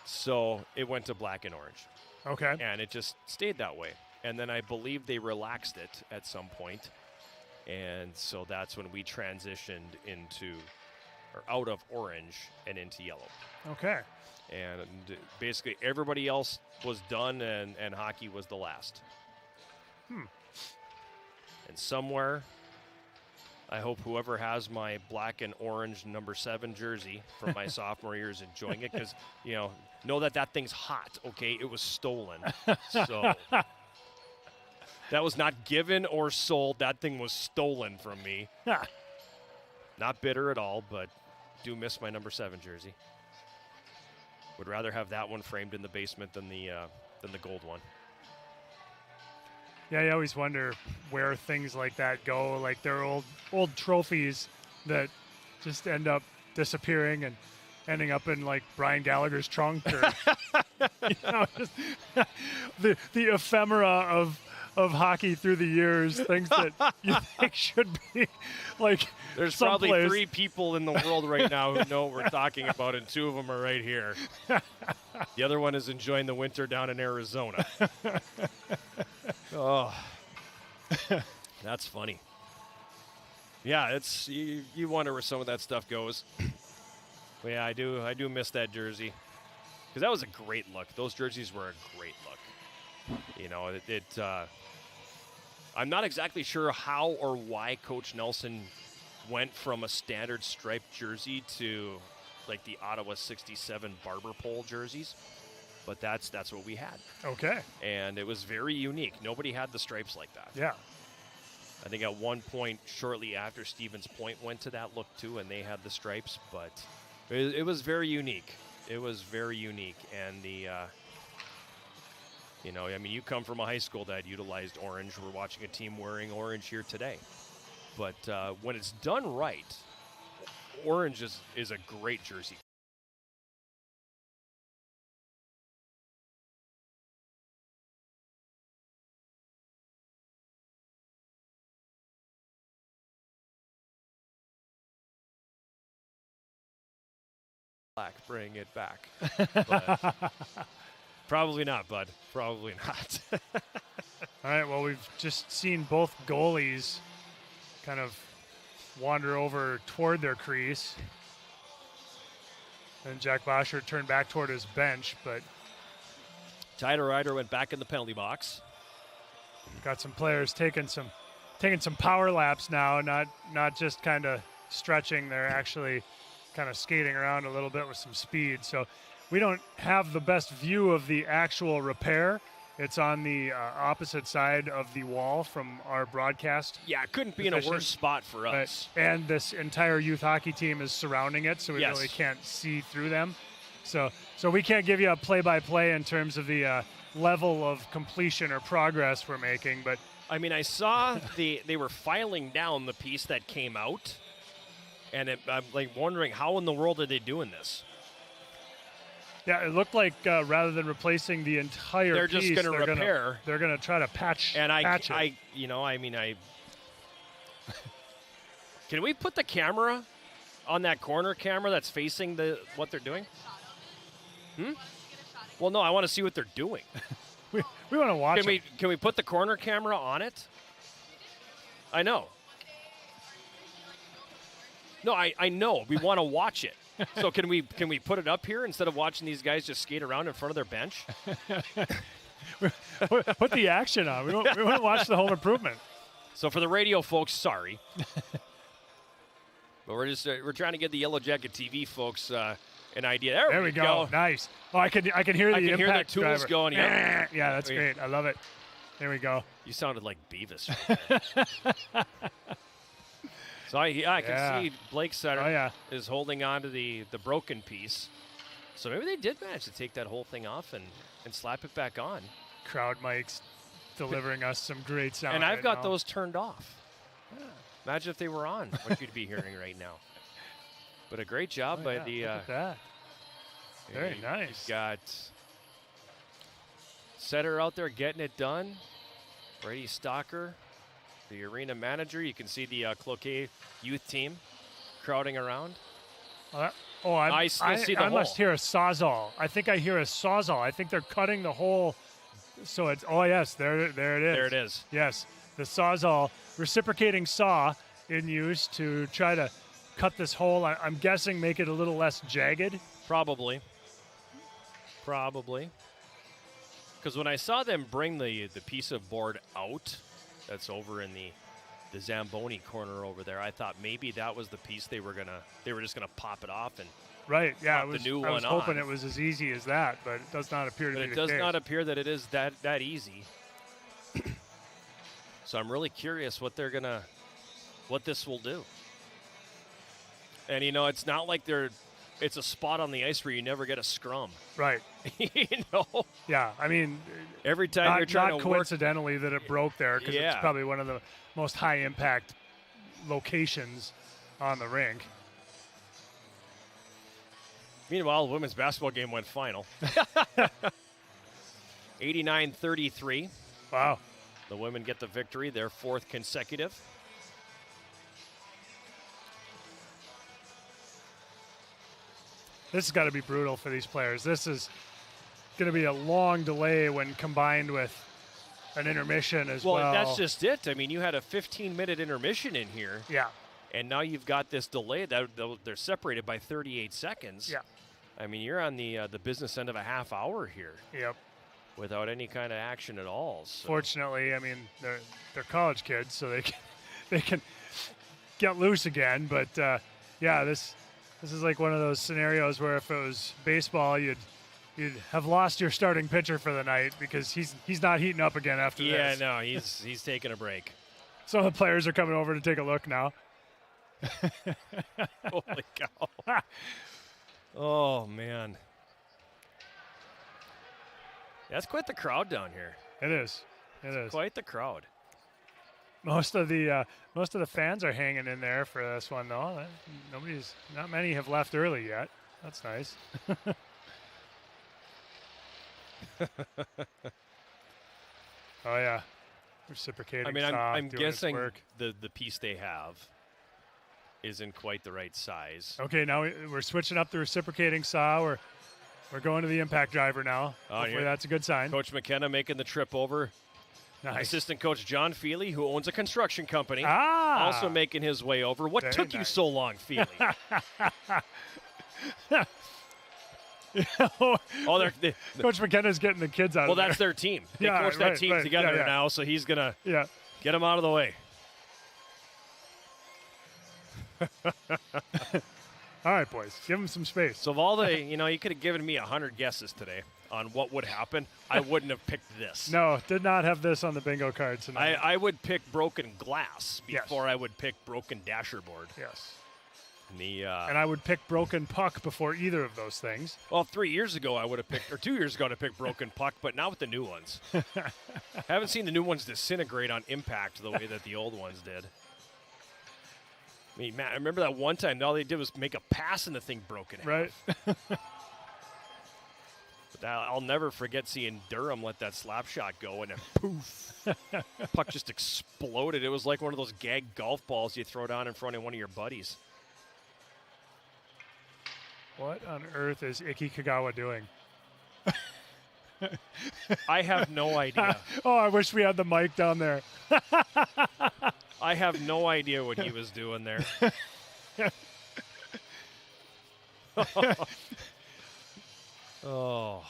So it went to black and orange. Okay. And it just stayed that way. And then I believe they relaxed it at some point. And so that's when we transitioned out of orange and into yellow. Okay. And basically everybody else was done and hockey was the last. And somewhere, I hope whoever has my black and orange number 7 jersey from my sophomore year is enjoying it because, know that thing's hot, okay? It was stolen. So that was not given or sold. That thing was stolen from me. Not bitter at all, but do miss my number 7 jersey. Would rather have that one framed in the basement than the gold one. Yeah, I always wonder where things like that go. Like they're old trophies that just end up disappearing and ending up in like Brian Gallagher's trunk, or just the ephemera of hockey through the years. Things that you think should be like. There's someplace. Probably 3 people in the world right now who know what we're talking about, and 2 of them are right here. The other one is enjoying the winter down in Arizona. Oh, that's funny. Yeah, it's you wonder where some of that stuff goes. But yeah, I do miss that jersey because that was a great look. Those jerseys were a great look. I'm not exactly sure how or why Coach Nelson went from a standard striped jersey to like the Ottawa 67 barber pole jerseys. but that's what we had. Okay. And it was very unique. Nobody had the stripes like that. Yeah. I think at one point, shortly after Stevens Point went to that look too, and they had the stripes, but it was very unique. It was very unique. And the, you come from a high school that utilized orange. We're watching a team wearing orange here today. But when it's done right, orange is a great jersey. Black, bring it back. But probably not, bud. Probably not. All right, well, we've just seen both goalies kind of wander over toward their crease. And Jack Bosher turned back toward his bench, but Tyler Ryder went back in the penalty box. Got some players taking some power laps now, not just kind of stretching. They're actually kind of skating around a little bit with some speed. So we don't have the best view of the actual repair. It's on the opposite side of the wall from our broadcast. Yeah, it couldn't be in a worse spot for us. And this entire youth hockey team is surrounding it, so we really can't see through them. So we can't give you a play-by-play in terms of the level of completion or progress we're making. But I mean, I saw they were filing down the piece that came out, and I'm like wondering how in the world are they doing this? Yeah, it looked like rather than replacing the entire they're piece, just going to repair. They're going to try to patch. And patch it. Can we put the camera on that corner camera that's facing what they're doing? Well, no, I want to see what they're doing. we want to watch. Can we put the corner camera on it? I know. No, I know. We want to watch it. So can we put it up here instead of watching these guys just skate around in front of their bench? Put the action on. We want to watch the home improvement. So for the radio folks, sorry, but we're trying to give the Yellow Jacket TV folks an idea. There we go. Nice. Oh, I can hear the impact hear their tools driver. going. Yep. Yeah, that's great. I love it. There we go. You sounded like Beavis. So I can see Blake Sutter is holding on to the broken piece. So maybe they did manage to take that whole thing off and slap it back on. Crowd mics delivering us some great sound. And I've got those turned off. Yeah. Imagine if they were on, what you'd be hearing right now. But a great job by the... Look at that. Very nice. You've got Sutter out there getting it done. Brady Stalker, the arena manager. You can see the Cloquet youth team crowding around. I see the hole. must hear a sawzall. I think I hear a sawzall. I think they're cutting the hole. So it's, yes, there it is. There it is. Yes, the sawzall, reciprocating saw in use to try to cut this hole. I'm guessing make it a little less jagged. Probably. Because when I saw them bring the piece of board out, that's over in the Zamboni corner over there, I thought maybe that was the piece they were just gonna pop it off and I was hoping on. It was as easy as that, but it does not appear to be the case. It does not appear that it is that easy. So I'm really curious what this will do. And it's not like it's a spot on the ice where you never get a scrum. Right. Yeah, I mean, every time you're trying to work. Not coincidentally that it broke there, because it's probably one of the most high-impact locations on the rink. Meanwhile, the women's basketball game went final. 89-33. Wow. The women get the victory, their fourth consecutive. This has got to be brutal for these players. This is going to be a long delay when combined with an intermission as well. Well, that's just it. I mean, you had a 15-minute intermission in here. Yeah. And now you've got this delay. They're separated by 38 seconds. Yeah. I mean, you're on the business end of a half hour here. Yep. Without any kind of action at all. So. Fortunately, I mean, they're college kids, so they can get loose again. But This is like one of those scenarios where if it was baseball, you'd you'd have lost your starting pitcher for the night because he's not heating up again after this. Yeah, no, he's taking a break. Some of the players are coming over to take a look now. Holy cow. Oh, man. That's quite the crowd down here. It is. It is. Quite the crowd. Most of the fans are hanging in there for this one, though. Not many have left early yet. That's nice. Oh yeah, reciprocating. I mean, soft, I'm doing its guessing work. the piece they have isn't quite the right size. Okay, now we're switching up the reciprocating saw. We're going to the impact driver now. Hopefully that's a good sign. Coach McKenna making the trip over. Nice. Assistant coach John Feely, who owns a construction company, Ah! also making his way over. What Very took you nice. so long, Feely? Coach McKenna's getting the kids out Well, of there. that's their team. They Yeah, coach that right, team right. together Yeah. now, so he's going to Yeah. get them out of the way. All right, boys, give him some space. So of all the, you could have given me 100 guesses today on what would happen. I wouldn't have picked this. No, did not have this on the bingo card tonight. I would pick broken glass before I would pick broken dasher board. Yes. And I would pick broken puck before either of those things. Well, 3 years ago I would have picked, or 2 years ago I would have picked broken puck, but not with the new ones. Haven't seen the new ones disintegrate on impact the way that the old ones did. I mean, Matt, I remember that one time all they did was make a pass and the thing broke in half. Right. But I'll never forget seeing Durham let that slap shot go and then poof, puck just exploded. It was like one of those gag golf balls you throw down in front of one of your buddies. What on earth is Iki Kagawa doing? I have no idea. Oh, I wish we had the mic down there. I have no idea what he was doing there. Oh.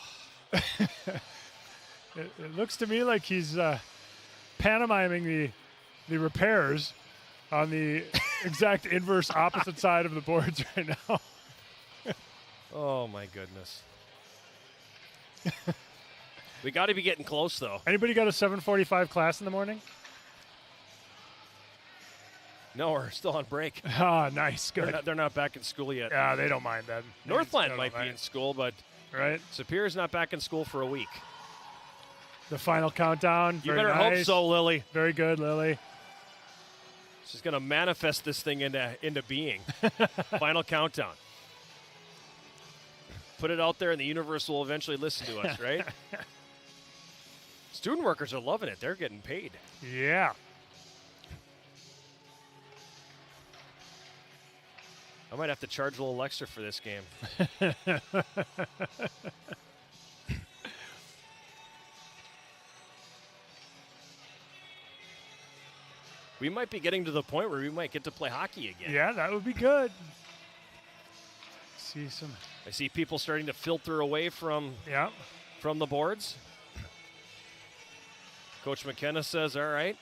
It looks to me like he's pantomiming the repairs on the exact inverse opposite side of the boards right now. Oh, my goodness. We got to be getting close, though. Anybody got a 7:45 class in the morning? No, we're still on break. Ah, nice. Good. They're not back in school yet. Yeah, they don't mind that. Northland might be in school, but right. Superior's not back in school for a week. The final countdown. You very better nice. hope so, Lily. Very good, Lily. She's going to manifest this thing into being. Final countdown. Put it out there, and the universe will eventually listen to us, right? Student workers are loving it. They're getting paid. Yeah. I might have to charge a little extra for this game. We might be getting to the point where we might get to play hockey again. Yeah, that would be good. See some. I see people starting to filter away from the boards. Coach McKenna says, all right.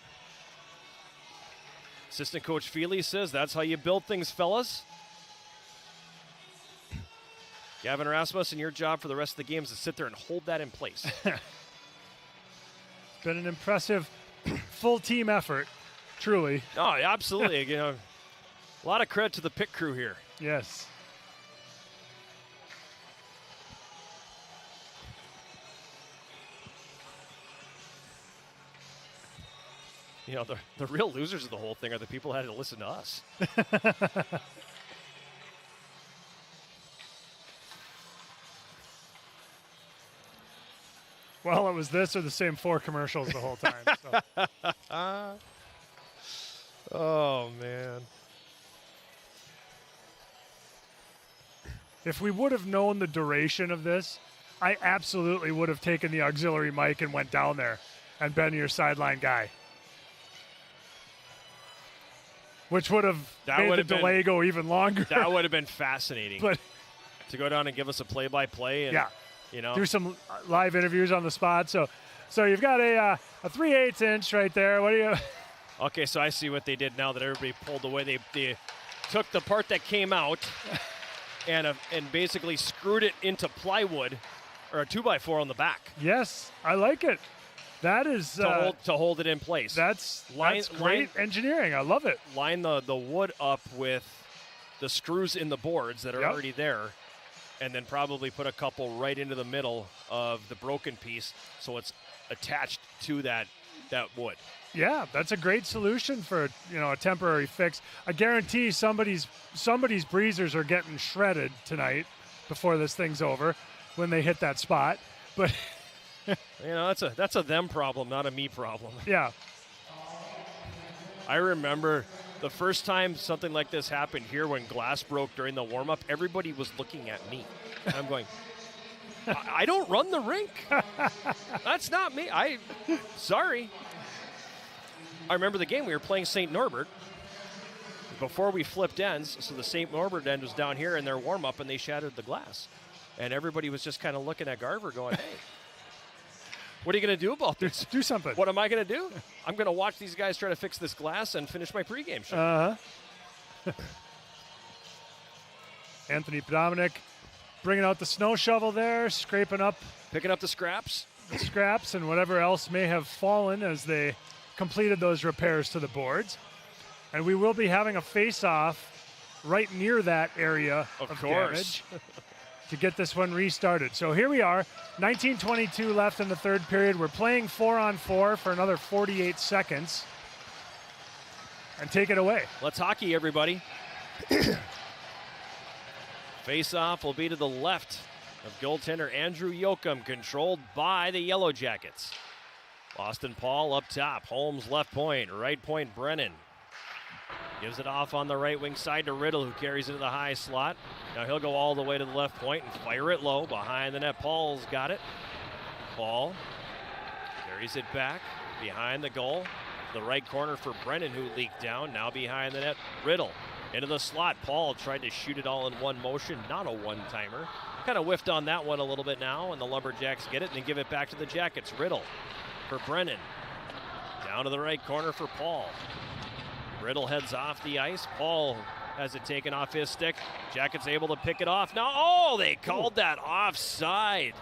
Assistant Coach Feely says, that's how you build things, fellas. Gavin Rasmussen, your job for the rest of the game is to sit there and hold that in place. It's been an impressive full team effort, truly. Oh, absolutely. A lot of credit to the pit crew here. Yes. The real losers of the whole thing are the people who had to listen to us. Well, it was this or the same 4 commercials the whole time. So. Oh, man. If we would have known the duration of this, I absolutely would have taken the auxiliary mic and went down there and been your sideline guy. Which would have made the delay go even longer. That would have been fascinating. But to go down and give us a play-by-play. And, do some live interviews on the spot. So you've got a 3/8 inch right there. What do you? Okay, so I see what they did now that everybody pulled away. They took the part that came out and basically screwed it into plywood or a 2x4 on the back. Yes, I like it. That is to hold it in place. That's great engineering. I love it. Line the wood up with the screws in the boards that are already there, and then probably put a couple right into the middle of the broken piece so it's attached to that wood. Yeah, that's a great solution for a temporary fix. I guarantee somebody's breezers are getting shredded tonight before this thing's over when they hit that spot. But that's a them problem, not a me problem. Yeah. I remember the first time something like this happened here when glass broke during the warm-up, everybody was looking at me. And I'm going, I don't run the rink. That's not me. Sorry. I remember the game we were playing St. Norbert before we flipped ends. So the St. Norbert end was down here in their warm-up, and they shattered the glass. And everybody was just kind of looking at Garver going, hey, what are you going to do about this? Do something. What am I going to do? I'm going to watch these guys try to fix this glass and finish my pregame show. Uh-huh. Anthony Podominic bringing out the snow shovel there, picking up the scraps. And whatever else may have fallen as they completed those repairs to the boards. And we will be having a face-off right near that area of damage to get this one restarted. So here we are, 19:22 left in the third period. We're playing 4-on-4 for another 48 seconds. And take it away. Let's hockey, everybody. Face-off will be to the left of goaltender Andrew Yoakum, controlled by the Yellow Jackets. Austin Paul up top. Holmes left point. Right point Brennan. Gives it off on the right wing side to Riddle, who carries it to the high slot. Now he'll go all the way to the left point and fire it low. Behind the net, Paul's got it. Paul carries it back behind the goal. The right corner for Brennan, who leaked down. Now behind the net, Riddle. Into the slot. Paul tried to shoot it all in one motion. Not a one-timer. Kind of whiffed on that one a little bit now, and the Lumberjacks get it and then give it back to the Jackets. Riddle for Brennan. Down to the right corner for Paul. Riddle heads off the ice. Paul has it taken off his stick. Jackets able to pick it off. Now, they called that offside.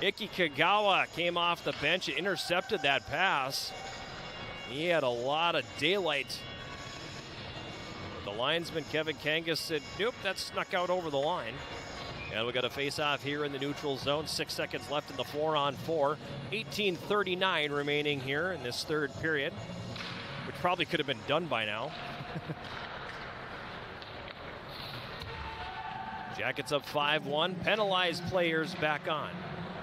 Iki Kagawa came off the bench and intercepted that pass. He had a lot of daylight. The linesman, Kevin Kangas, said, nope, that snuck out over the line. And we got a face-off here in the neutral zone. 6 seconds left in the 4-on-4. 18:39 remaining here in this third period, which probably could have been done by now. Jackets up 5-1. Penalized players back on.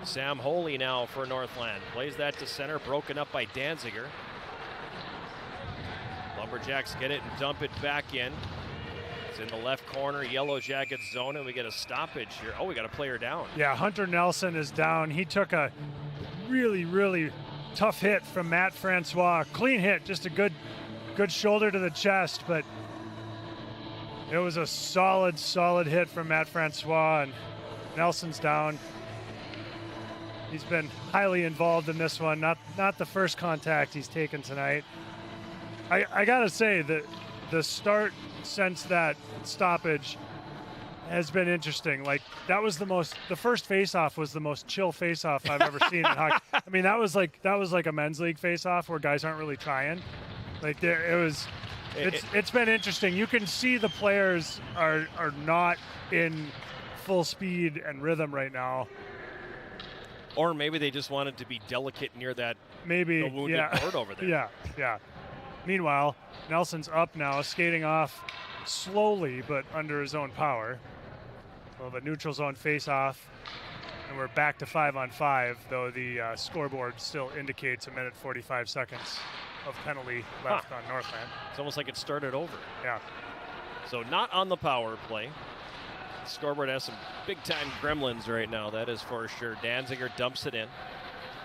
Sam Holy now for Northland. Plays that to center, broken up by Danziger. Lumberjacks get it and dump it back in. It's in the left corner, Yellow Jackets zone, and we get a stoppage here. Oh, we got a player down. Yeah, Hunter Nelson is down. He took a really, really tough hit from Matt Francois. Clean hit, just a good shoulder to the chest, but it was a solid hit from Matt Francois, and Nelson's down. He's been highly involved in this one. Not the first contact he's taken tonight. I gotta say that the start since that stoppage has been interesting. Like, that was the first face-off was the most chill face-off I've ever seen in hockey. I mean, that was like a men's league face-off where guys aren't really trying. Like, it's been interesting. You can see the players are not in full speed and rhythm right now. Or maybe they just wanted to be delicate near that the wounded board over there. Yeah. Meanwhile, Nelson's up now, skating off slowly but under his own power. Well, the neutral zone face-off, and we're back to 5-on-5, though the scoreboard still indicates 1:45 seconds of penalty left on Northland. It's almost like it started over. Yeah. So not on the power play. The scoreboard has some big-time gremlins right now, that is for sure. Danziger dumps it in.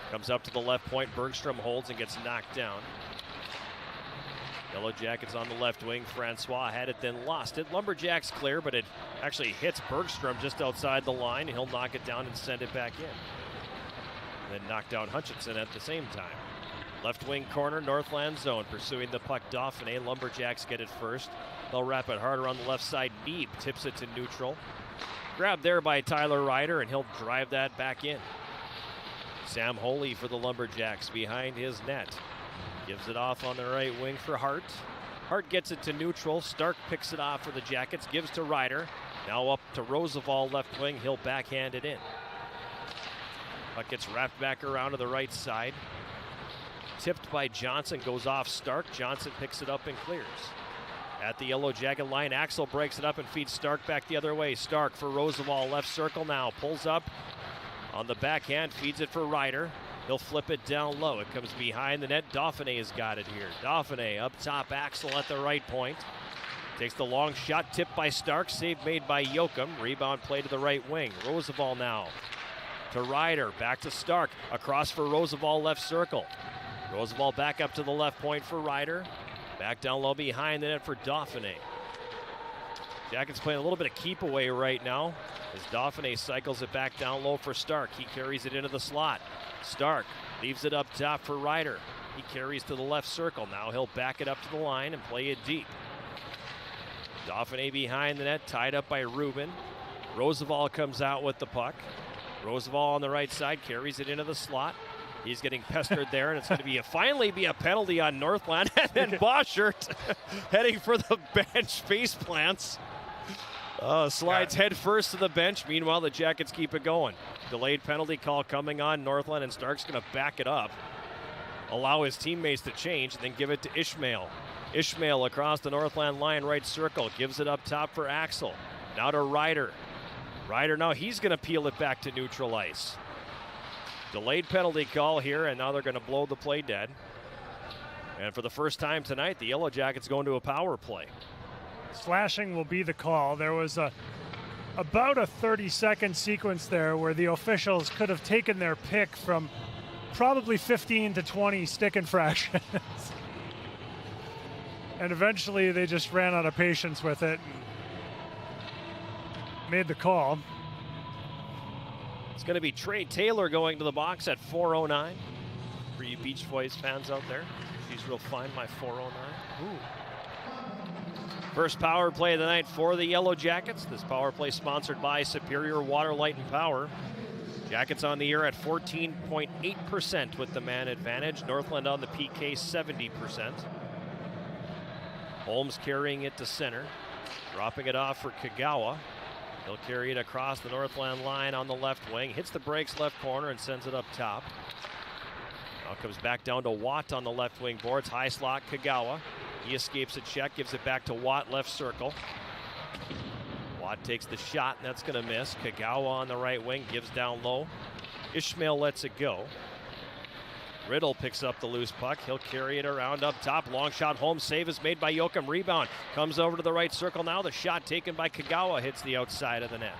Comes up to the left point. Bergstrom holds and gets knocked down. Yellow Jackets on the left wing. Francois had it, then lost it. Lumberjacks clear, but it actually hits Bergstrom just outside the line. He'll knock it down and send it back in. And then knock down Hutchinson at the same time. Left wing corner, Northland zone, pursuing the puck. Dauphiné. Lumberjacks get it first. They'll wrap it harder on the left side. Neeb tips it to neutral. Grabbed there by Tyler Ryder, and he'll drive that back in. Sam Holy for the Lumberjacks behind his net. Gives it off on the right wing for Hart. Hart gets it to neutral. Stark picks it off for the Jackets, gives to Ryder. Now up to Roosevelt left wing. He'll backhand it in. Puck gets wrapped back around to the right side. Tipped by Johnson, goes off Stark. Johnson picks it up and clears. At the Yellow Jacket line, Axel breaks it up and feeds Stark back the other way. Stark for Roosevelt, left circle now. Pulls up on the backhand, feeds it for Ryder. He'll flip it down low. It comes behind the net. Dauphiné has got it here. Dauphiné up top, Axel at the right point. Takes the long shot, tipped by Stark. Save made by Joachim. Rebound play to the right wing. Roosevelt now to Ryder. Back to Stark. Across for Roosevelt, left circle. Roosevelt back up to the left point for Ryder. Back down low behind the net for Dauphiné. Jackets playing a little bit of keep away right now as Dauphiné cycles it back down low for Stark. He carries it into the slot. Stark leaves it up top for Ryder. He carries to the left circle. Now he'll back it up to the line and play it deep. Dauphiné behind the net, tied up by Rubin. Roosevelt comes out with the puck. Roosevelt on the right side carries it into the slot. He's getting pestered there, and it's going to finally be a penalty on Northland. And then Boschert heading for the bench face plants. Slides head first to the bench. Meanwhile, the Jackets keep it going. Delayed penalty call coming on Northland, and Stark's going to back it up, allow his teammates to change, and then give it to Ishmael. Ishmael across the Northland line, right circle, gives it up top for Axel. Now to Ryder. Ryder now, he's going to peel it back to neutral ice. Delayed penalty call here, and now they're going to blow the play dead. And for the first time tonight, the Yellow Jackets going to a power play. Slashing will be the call. There was about a 30-second sequence there where the officials could have taken their pick from probably 15 to 20 stick infractions. And eventually they just ran out of patience with it and made the call. It's going to be Trey Taylor going to the box at 4:09. For you Beach Boys fans out there, she's real fine, my 4:09. Ooh. First power play of the night for the Yellow Jackets. This power play sponsored by Superior Water, Light, and Power. Jackets on the year at 14.8% with the man advantage. Northland on the PK, 70%. Holmes carrying it to center. Dropping it off for Kagawa. He'll carry it across the Northland line on the left wing. Hits the brakes left corner and sends it up top. Now comes back down to Watt on the left wing boards. High slot, Kagawa. He escapes a check, gives it back to Watt, left circle. Watt takes the shot, and that's going to miss. Kagawa on the right wing, gives down low. Ishmael lets it go. Riddle picks up the loose puck. He'll carry it around up top. Long shot, home save is made by Joachim. Rebound comes over to the right circle now. The shot taken by Kagawa hits the outside of the net.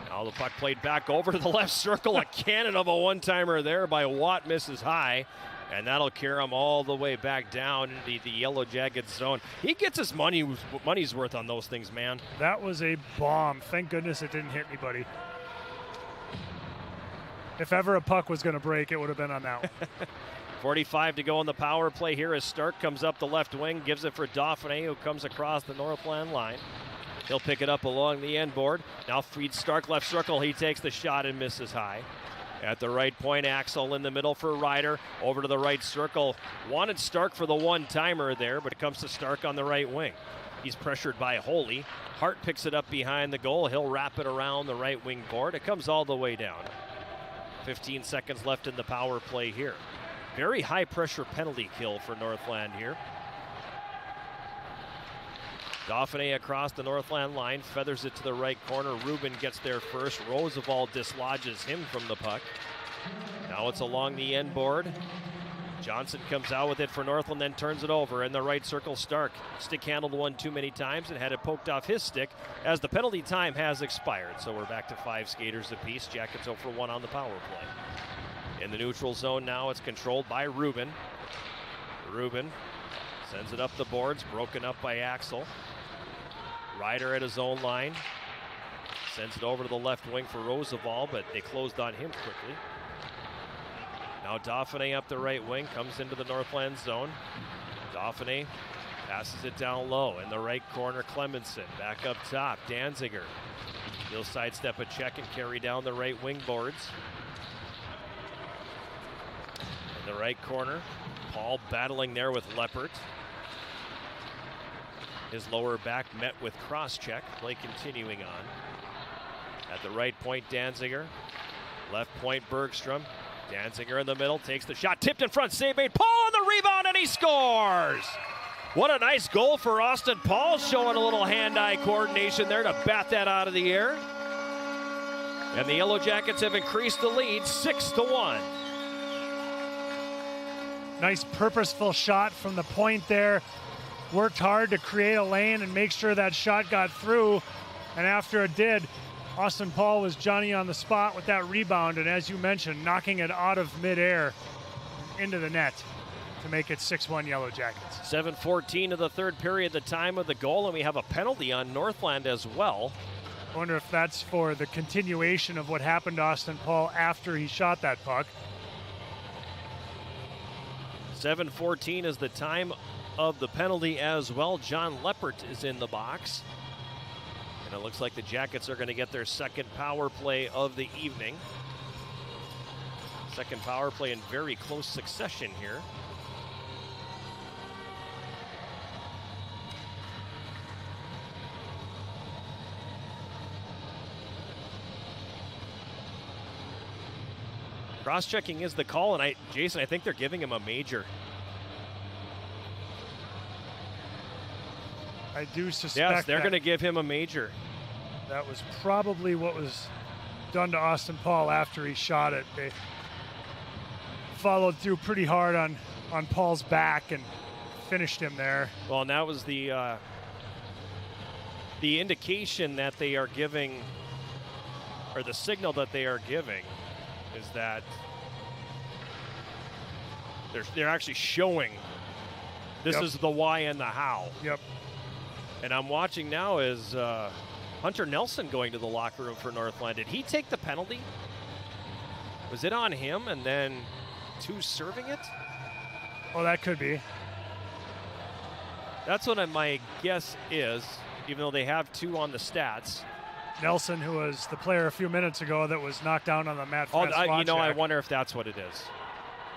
Now the puck played back over to the left circle. A cannon of a one-timer there by Watt, misses high. And that'll carry him all the way back down into the Yellow Jackets zone. He gets his money's worth on those things, man. That was a bomb. Thank goodness it didn't hit anybody. If ever a puck was going to break, it would have been on that one. 45 to go on the power play here as Stark comes up the left wing, gives it for Dauphiné, who comes across the Northland line. He'll pick it up along the end board. Now feeds Stark left circle. He takes the shot and misses high. At the right point, Axel in the middle for Ryder. Over to the right circle. Wanted Stark for the one-timer there, but it comes to Stark on the right wing. He's pressured by Holy. Hart picks it up behind the goal. He'll wrap it around the right wing board. It comes all the way down. 15 seconds left in the power play here. Very high pressure penalty kill for Northland here. Dauphiné across the Northland line, feathers it to the right corner. Rubin gets there first. Roosevelt dislodges him from the puck. Now it's along the end board. Johnson comes out with it for Northland, then turns it over in the right circle. Stark stick handled one too many times and had it poked off his stick as the penalty time has expired. So we're back to 5 skaters apiece. Jackets 0 for 1 on the power play. In the neutral zone now, it's controlled by Rubin. Rubin sends it up the boards, broken up by Axel. Ryder at his own line. Sends it over to the left wing for Roosevelt, but they closed on him quickly. Now Dauphiné up the right wing, comes into the Northland zone. Dauphiné passes it down low in the right corner. Clemenson back up top. Danziger. He'll sidestep a check and carry down the right wing boards. In the right corner, Paul battling there with Leppert. His lower back met with cross-check. Play continuing on. At the right point, Danziger. Left point, Bergstrom. Danziger in the middle, takes the shot, tipped in front, save made. Paul on the rebound, and he scores! What a nice goal for Austin Paul, showing a little hand-eye coordination there to bat that out of the air. And the Yellow Jackets have increased the lead 6-1. Nice purposeful shot from the point there. Worked hard to create a lane and make sure that shot got through. And after it did, Austin Paul was Johnny on the spot with that rebound. And as you mentioned, knocking it out of midair into the net to make it 6-1 Yellow Jackets. 7:14 of the third period, the time of the goal, and we have a penalty on Northland as well. I wonder if that's for the continuation of what happened to Austin Paul after he shot that puck. 7:14 is the time of the penalty as well. John Leppert is in the box. And it looks like the Jackets are going to get their second power play of the evening. Second power play in very close succession here. Cross-checking is the call, and Jason, I think they're giving him a major. I do suspect yes, they're going to give him a major. That was probably what was done to Austin Paul after he shot it. They followed through pretty hard on Paul's back and finished him there. Well, and that was the indication that they are giving, or the signal that they are giving, is that they're actually showing this is the why and the how. Yep. And I'm watching now is Hunter Nelson going to the locker room for Northland. Did he take the penalty? Was it on him and then two serving it? Oh, that could be. That's what my guess is, even though they have two on the stats. Nelson, who was the player a few minutes ago that was knocked down on the mat. I wonder if that's what it is.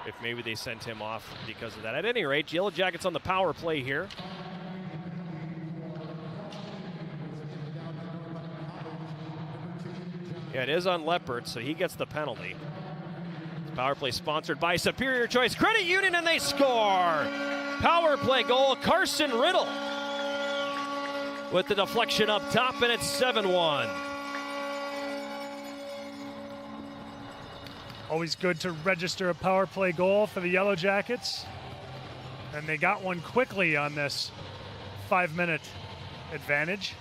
If maybe they sent him off because of that. At any rate, Yellow Jackets on the power play here. Yeah, it is on Leppert, so he gets the penalty. Power play sponsored by Superior Choice Credit Union, and they score! Power play goal, Carson Riddle with the deflection up top, and it's 7-1. Always good to register a power play goal for the Yellow Jackets. And they got one quickly on this 5-minute advantage.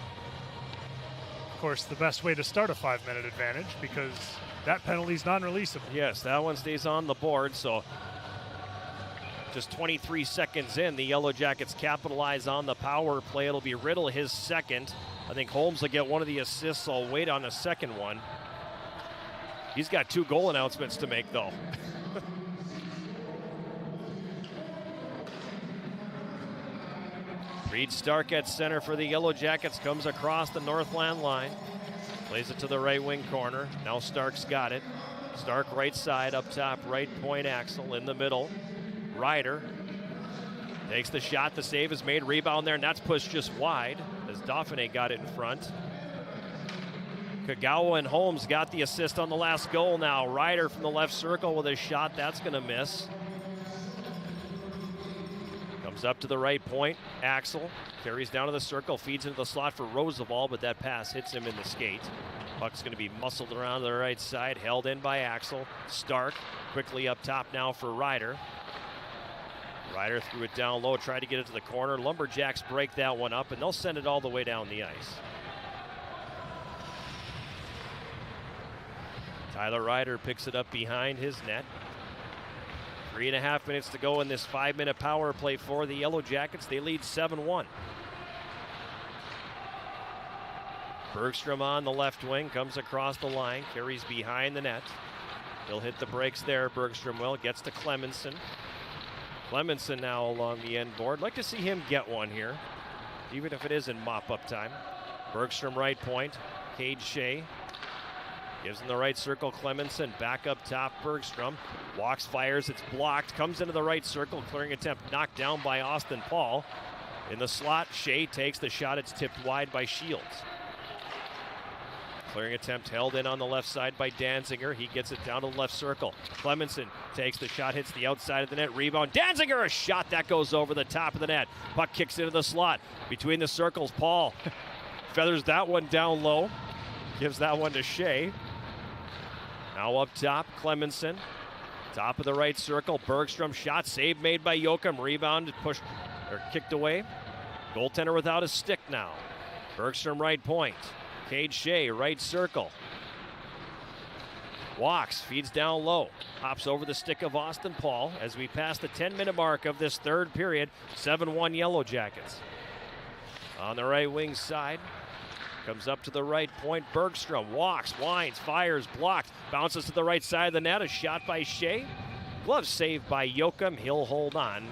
Of course, the best way to start a 5-minute advantage, because that penalty's non-releasable. Yes, that one stays on the board, so just 23 seconds in, the Yellow Jackets capitalize on the power play. It'll be Riddle, his second. I think Holmes will get one of the assists. I'll wait on a second one. He's got 2 goal announcements to make, though. Reed Stark at center for the Yellow Jackets, comes across the Northland line. Plays it to the right wing corner. Now Stark's got it. Stark right side, up top, right point, Axel in the middle. Ryder takes the shot. The save is made. Rebound there, and that's pushed just wide as Dauphiné got it in front. Kagawa and Holmes got the assist on the last goal now. Ryder from the left circle with a shot. That's going to miss. Comes up to the right point. Axel carries down to the circle, feeds into the slot for Roosevelt, but that pass hits him in the skate. Puck's going to be muscled around to the right side, held in by Axel. Stark quickly up top now for Ryder. Ryder threw it down low, tried to get it to the corner. Lumberjacks break that one up, and they'll send it all the way down the ice. Tyler Ryder picks it up behind his net. 3.5 minutes to go in this 5-minute power play for the Yellow Jackets. They lead 7-1. Bergstrom on the left wing, comes across the line, carries behind the net. He'll hit the brakes there, Bergstrom will, gets to Clemenson. Clemenson now along the end board. Like to see him get one here, even if it is in mop-up time. Bergstrom right point, Cade Shea Gives in the right circle, Clemenson. Back up top, Bergstrom. Walks, fires, it's blocked. Comes into the right circle, clearing attempt knocked down by Austin Paul. In the slot, Shea takes the shot. It's tipped wide by Shields. Clearing attempt held in on the left side by Danziger. He gets it down to the left circle. Clemenson takes the shot, hits the outside of the net. Rebound. Danziger, a shot that goes over the top of the net. Puck kicks into the slot. Between the circles, Paul feathers that one down low. Gives that one to Shea. Now up top, Clemenson. Top of the right circle. Bergstrom shot. Save made by Joachim. Rebound pushed or kicked away. Goaltender without a stick now. Bergstrom right point. Cade Shea, right circle. Walks, feeds down low. Hops over the stick of Austin Paul as we pass the 10-minute mark of this third period. 7-1 Yellow Jackets. On the right wing side. Comes up to the right point. Bergstrom walks, winds, fires, blocked. Bounces to the right side of the net. A shot by Shea. Glove saved by Joachim. He'll hold on.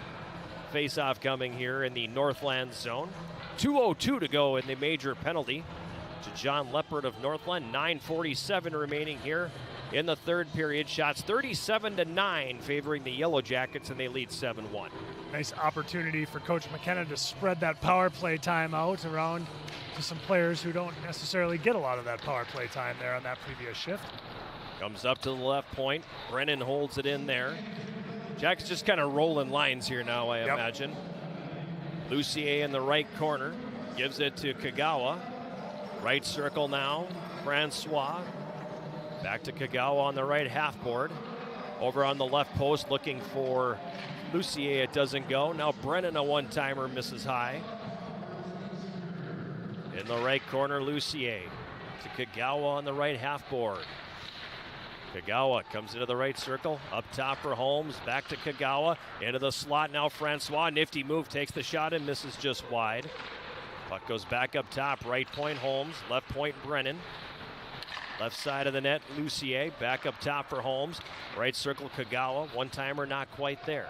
Face-off coming here in the Northland zone. 2:02 to go in the major penalty to John Leppert of Northland. 9:47 remaining here in the third period. Shots 37-9 favoring the Yellow Jackets, and they lead 7-1. Nice opportunity for Coach McKenna to spread that power play time out around to some players who don't necessarily get a lot of that power play time there on that previous shift. Comes up to the left point. Brennan holds it in there. Jack's just kind of rolling lines here now, I imagine. Lucier in the right corner. Gives it to Kagawa. Right circle now. Francois. Back to Kagawa on the right half board. Over on the left post looking for Lucier. It doesn't go. Now Brennan, a one-timer, misses high. In the right corner, Lucier to Kagawa on the right half board. Kagawa comes into the right circle, up top for Holmes, back to Kagawa, into the slot now Francois, nifty move, takes the shot and misses just wide. Puck goes back up top, right point Holmes, left point Brennan. Left side of the net, Lucier, back up top for Holmes, right circle Kagawa, one-timer not quite there.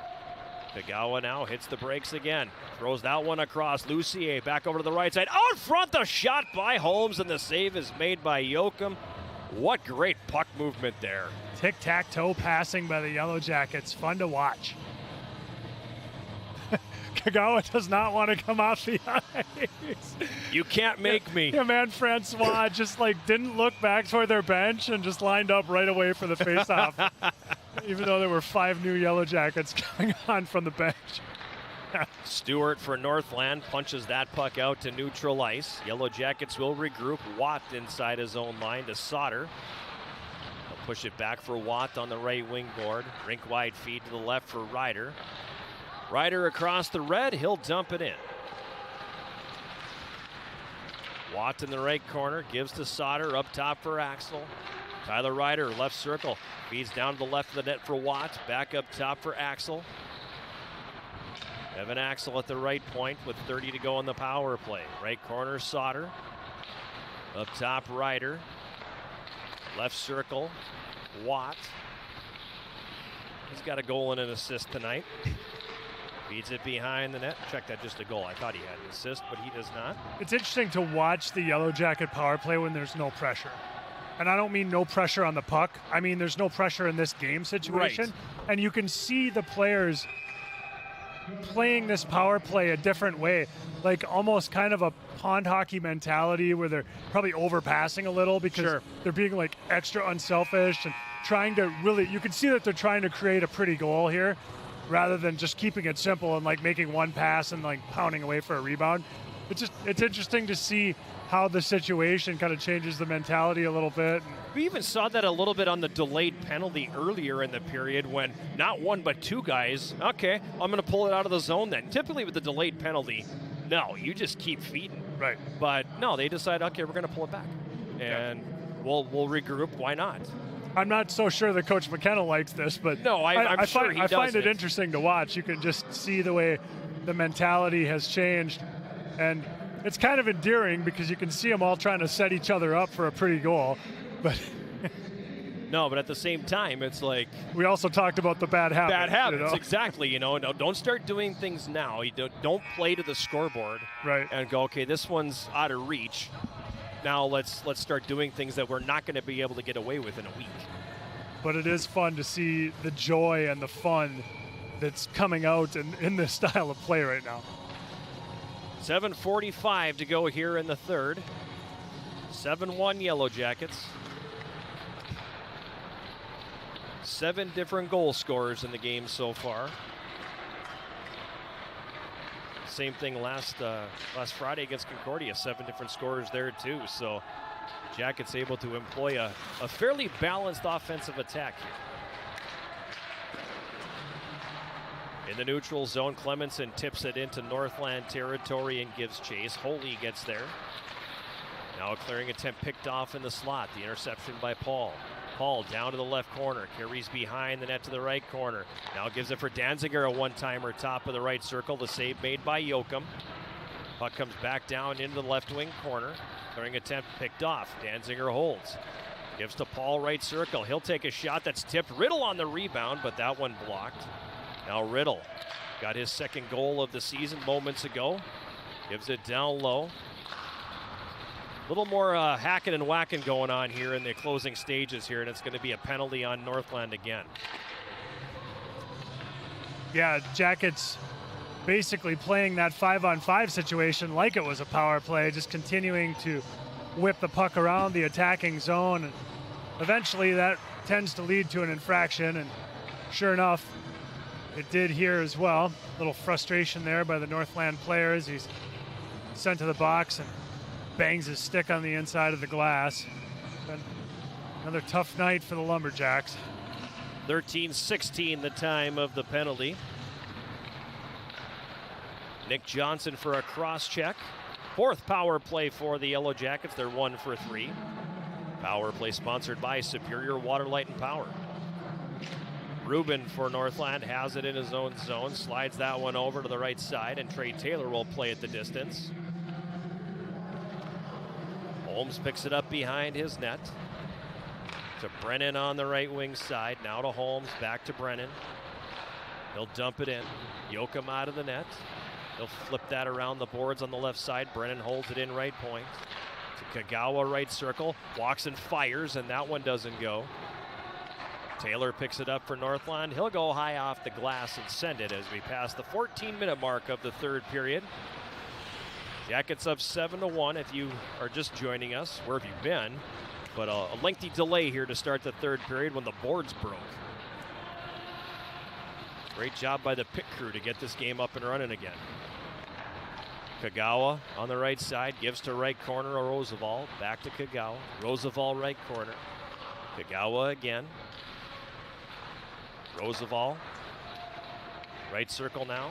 Kagawa now hits the brakes again, throws that one across, Lucier back over to the right side, out front the shot by Holmes and the save is made by Joachim. What great puck movement there. Tic-tac-toe passing by the Yellow Jackets. Fun to watch. Kagawa does not want to come off the ice. You can't make me. Yeah, man, Francois just didn't look back toward their bench and just lined up right away for the faceoff. Even though there were 5 new Yellow Jackets coming on from the bench. Stewart for Northland punches that puck out to neutral ice. Yellow Jackets will regroup. Watt inside his own line to Sauter. He'll push it back for Watt on the right wing board. Rink wide feed to the left for Ryder. Ryder across the red, he'll dump it in. Watt in the right corner, gives to Sauter, up top for Axel. Tyler Ryder, left circle, feeds down to the left of the net for Watt, back up top for Axel. Evan Axel at the right point with 30 to go on the power play. Right corner, Sauter. Up top, Ryder. Left circle, Watt. He's got a goal and an assist tonight. Feeds it behind the net. Check that, just a goal. I thought he had an assist, but he does not. It's interesting to watch the Yellow Jacket power play when there's no pressure. And I don't mean no pressure on the puck. I mean there's no pressure in this game situation. Right. And you can see the players playing this power play a different way, like almost kind of a pond hockey mentality where they're probably overpassing a little because they're being extra unselfish and trying to really, you can see that they're trying to create a pretty goal here rather than just keeping it simple and making one pass and pounding away for a rebound. It's interesting to see how the situation kind of changes the mentality a little bit. We even saw that a little bit on the delayed penalty earlier in the period when not one but 2 guys, okay, I'm going to pull it out of the zone then. Typically with the delayed penalty, no, you just keep feeding. Right. But no, they decide, okay, we're going to pull it back. And we'll regroup, why not? I'm not so sure that Coach McKenna likes this, but no, I'm sure he does. I find it interesting to watch. You can just see the way the mentality has changed. And it's kind of endearing because you can see them all trying to set each other up for a pretty goal. But no, but at the same time, it's we also talked about the bad habits. Bad habits, exactly. No, don't start doing things now. You don't play to the scoreboard, right? And go, okay, this one's out of reach. now let's start doing things that we're not going to be able to get away with in a week. But it is fun to see the joy and the fun that's coming out in this style of play right now. 7:45 to go here in the third. 7-1 Yellow Jackets. 7 different goal scorers in the game so far. Same thing last Friday against Concordia. 7 different scorers there too. So Jackets able to employ a fairly balanced offensive attack here. In the neutral zone, Clemenson tips it into Northland territory and gives chase. Holy gets there. Now a clearing attempt picked off in the slot. The interception by Paul. Paul down to the left corner, carries behind the net to the right corner. Now gives it for Danziger, a one-timer, top of the right circle. The save made by Yoakum. Puck comes back down into the left wing corner. Clearing attempt picked off. Danziger holds. Gives to Paul, right circle. He'll take a shot that's tipped. Riddle on the rebound, but that one blocked. Now Riddle got his second goal of the season moments ago. Gives it down low. A little more hacking and whacking going on here in the closing stages here, and it's going to be a penalty on Northland again. Yeah, Jackets basically playing that 5-on-5 situation like it was a power play, just continuing to whip the puck around the attacking zone. And eventually that tends to lead to an infraction, and sure enough, it did here as well. A little frustration there by the Northland players. He's sent to the box and bangs his stick on the inside of the glass. Been another tough night for the Lumberjacks. 13-16 the time of the penalty. Nick Johnson for a cross check. 4th power play for the Yellow Jackets. They're 1 for 3. Power play sponsored by Superior Water, Light, and Power. Rubin for Northland has it in his own zone, slides that one over to the right side, and Trey Taylor will play at the distance. Holmes picks it up behind his net. To Brennan on the right wing side, now to Holmes, back to Brennan. He'll dump it in. Yoakum out of the net. He'll flip that around the boards on the left side. Brennan holds it in right point. To Kagawa, right circle, walks and fires, and that one doesn't go. Taylor picks it up for Northland. He'll go high off the glass and send it as we pass the 14-minute mark of the third period. Jackets up 7-1 if you are just joining us. Where have you been? But a lengthy delay here to start the third period when the boards broke. Great job by the pit crew to get this game up and running again. Kagawa on the right side, gives to right corner of Roosevelt. Back to Kagawa. Roosevelt right corner. Kagawa again. Roosevelt. Right circle now.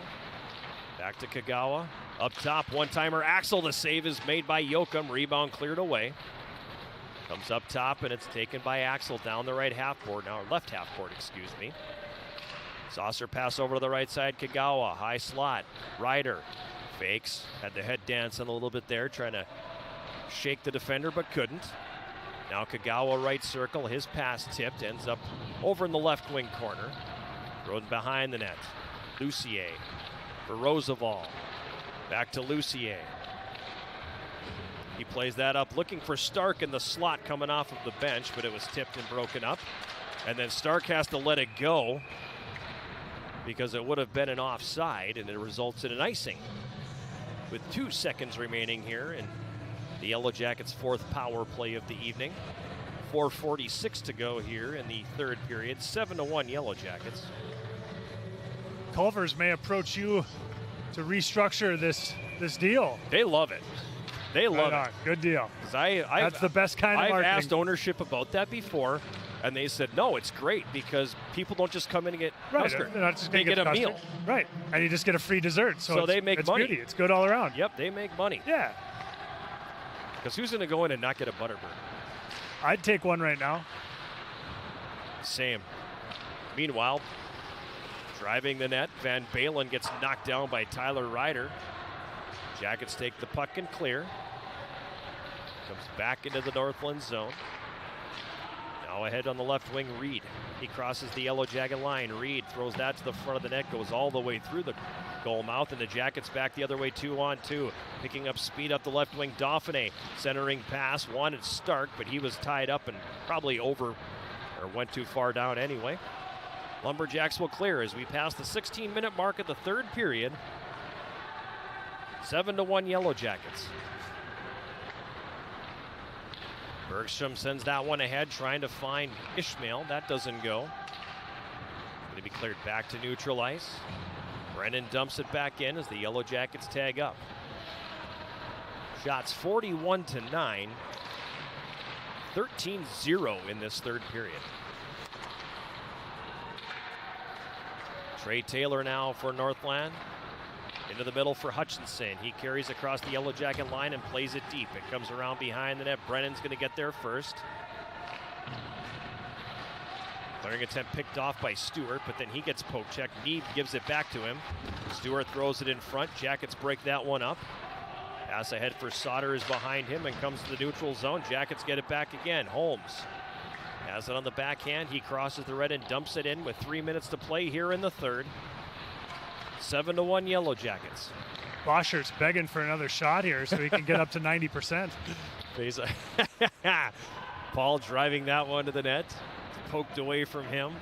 Back to Kagawa. Up top, one-timer Axel. The save is made by Yoakum. Rebound cleared away. Comes up top, and it's taken by Axel down the right half board. Now, left half board, excuse me. Saucer pass over to the right side. Kagawa, high slot. Ryder fakes. Had the head dancing a little bit there, trying to shake the defender, but couldn't. Now Kagawa right circle. His pass tipped. Ends up over in the left wing corner. Thrown behind the net. Lucier for Roosevelt. Back to Lucier. He plays that up, looking for Stark in the slot coming off of the bench, but it was tipped and broken up. And then Stark has to let it go because it would have been an offside, and it results in an icing. With 2 seconds remaining here in the Yellow Jackets' 4th power play of the evening. 4:46 to go here in the third period. 7-1 Yellow Jackets. Culvers may approach you to restructure this deal. They love it. They love it. Good deal. That's the best kind of marketing. I've asked ownership about that before, and they said, no, it's great because people don't just come in and get custard. They're not just they get a custard. meal. Right, and you just get a free dessert. So they make money. Beauty. It's good all around. Yep, they make money. Yeah. Because who's going to go in and not get a Butterbird? I'd take one right now. Same. Meanwhile, driving the net, Van Balen gets knocked down by Tyler Ryder. Jackets take the puck and clear. Comes back into the Northland zone. Now ahead on the left wing, Reed. He crosses the Yellow Jacket line. Reed throws that to the front of the net, goes all the way through the goal mouth, and the Jackets back the other way, 2-on-2. Picking up speed up the left wing, Dauphiné. Centering pass, wanted Stark, but he was tied up and probably went too far down anyway. Lumberjacks will clear as we pass the 16-minute mark of the third period. 7-1 Yellow Jackets. Bergstrom sends that one ahead, trying to find Ishmael. That doesn't go. Going to be cleared back to neutral ice. Brennan dumps it back in as the Yellow Jackets tag up. Shots 41-9. 13-0 in this third period. Trey Taylor now for Northland. Into the middle for Hutchinson. He carries across the Yellow Jacket line and plays it deep. It comes around behind the net. Brennan's going to get there first. Clearing attempt picked off by Stewart, but then he gets poke checked. Neeb gives it back to him. Stewart throws it in front. Jackets break that one up. Pass ahead for Sauter is behind him and comes to the neutral zone. Jackets get it back again. Holmes has it on the backhand. He crosses the red and dumps it in with 3 minutes to play here in the third. 7-1 Yellow Jackets. Boschert's begging for another shot here so he can get up to 90%. Paul driving that one to the net. Poked away from him.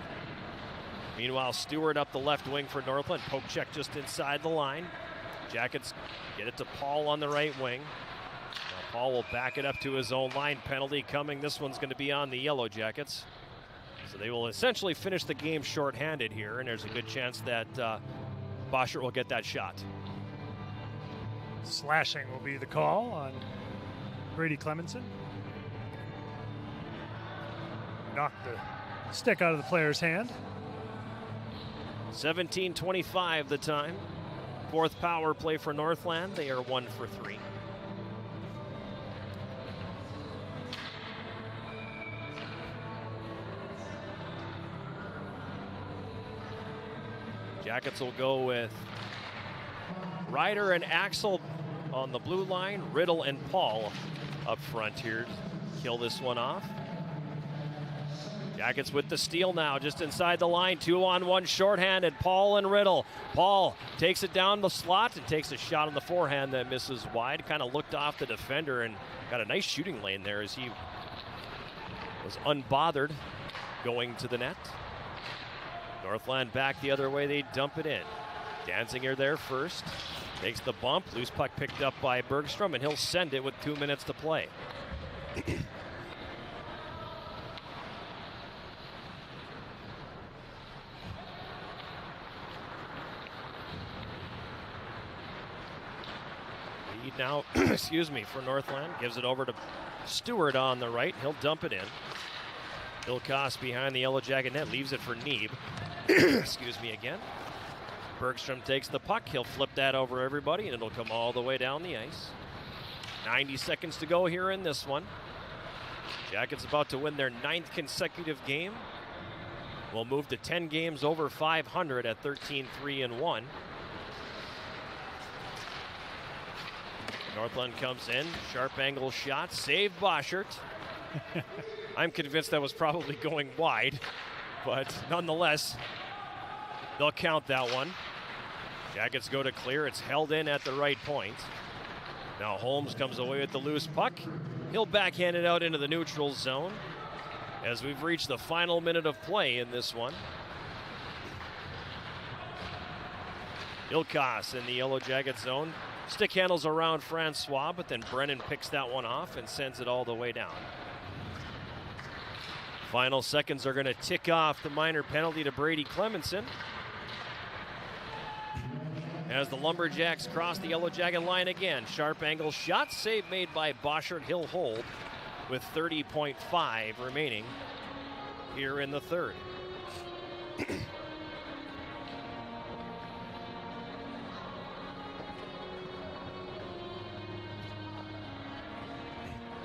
Meanwhile, Stewart up the left wing for Northland. Poke check just inside the line. Jackets get it to Paul on the right wing. Now Paul will back it up to his own line. Penalty coming. This one's going to be on the Yellow Jackets. So they will essentially finish the game shorthanded here, and there's a good chance that Boschert will get that shot. Slashing will be the call on Brady Clemenson. Knocked the stick out of the player's hand. 17:25 the time. Fourth power play for Northland. They are 1 for 3. Jackets will go with Ryder and Axel on the blue line. Riddle and Paul up front here to kill this one off. Jackets with the steal now, just inside the line. 2-on-1 shorthanded, Paul and Riddle. Paul takes it down the slot and takes a shot on the forehand that misses wide. Kind of looked off the defender and got a nice shooting lane there as he was unbothered going to the net. Northland back the other way, they dump it in. Danziger there first, takes the bump. Loose puck picked up by Bergstrom, and he'll send it with 2 minutes to play. Lead now, excuse me, for Northland. Gives it over to Stewart on the right. He'll dump it in. Bill Koss behind the Yellow Jacket net, leaves it for Neeb. Excuse me again. Bergstrom takes the puck. He'll flip that over everybody, and it'll come all the way down the ice. 90 seconds to go here in this one. Jackets about to win their 9th consecutive game. Will move to 10 games over 500 at 13-3-1. Northland comes in, sharp angle shot, save Boschert. I'm convinced that was probably going wide, but nonetheless, they'll count that one. Jackets go to clear, it's held in at the right point. Now Holmes comes away with the loose puck. He'll backhand it out into the neutral zone as we've reached the final minute of play in this one. Ilkas in the Yellow Jacket zone. Stick handles around Francois, but then Brennan picks that one off and sends it all the way down. Final seconds are going to tick off the minor penalty to Brady Clemenson. As the Lumberjacks cross the Yellow Jacket line again. Sharp angle shot, save made by Boschert. He'll hold with 30.5 remaining here in the third.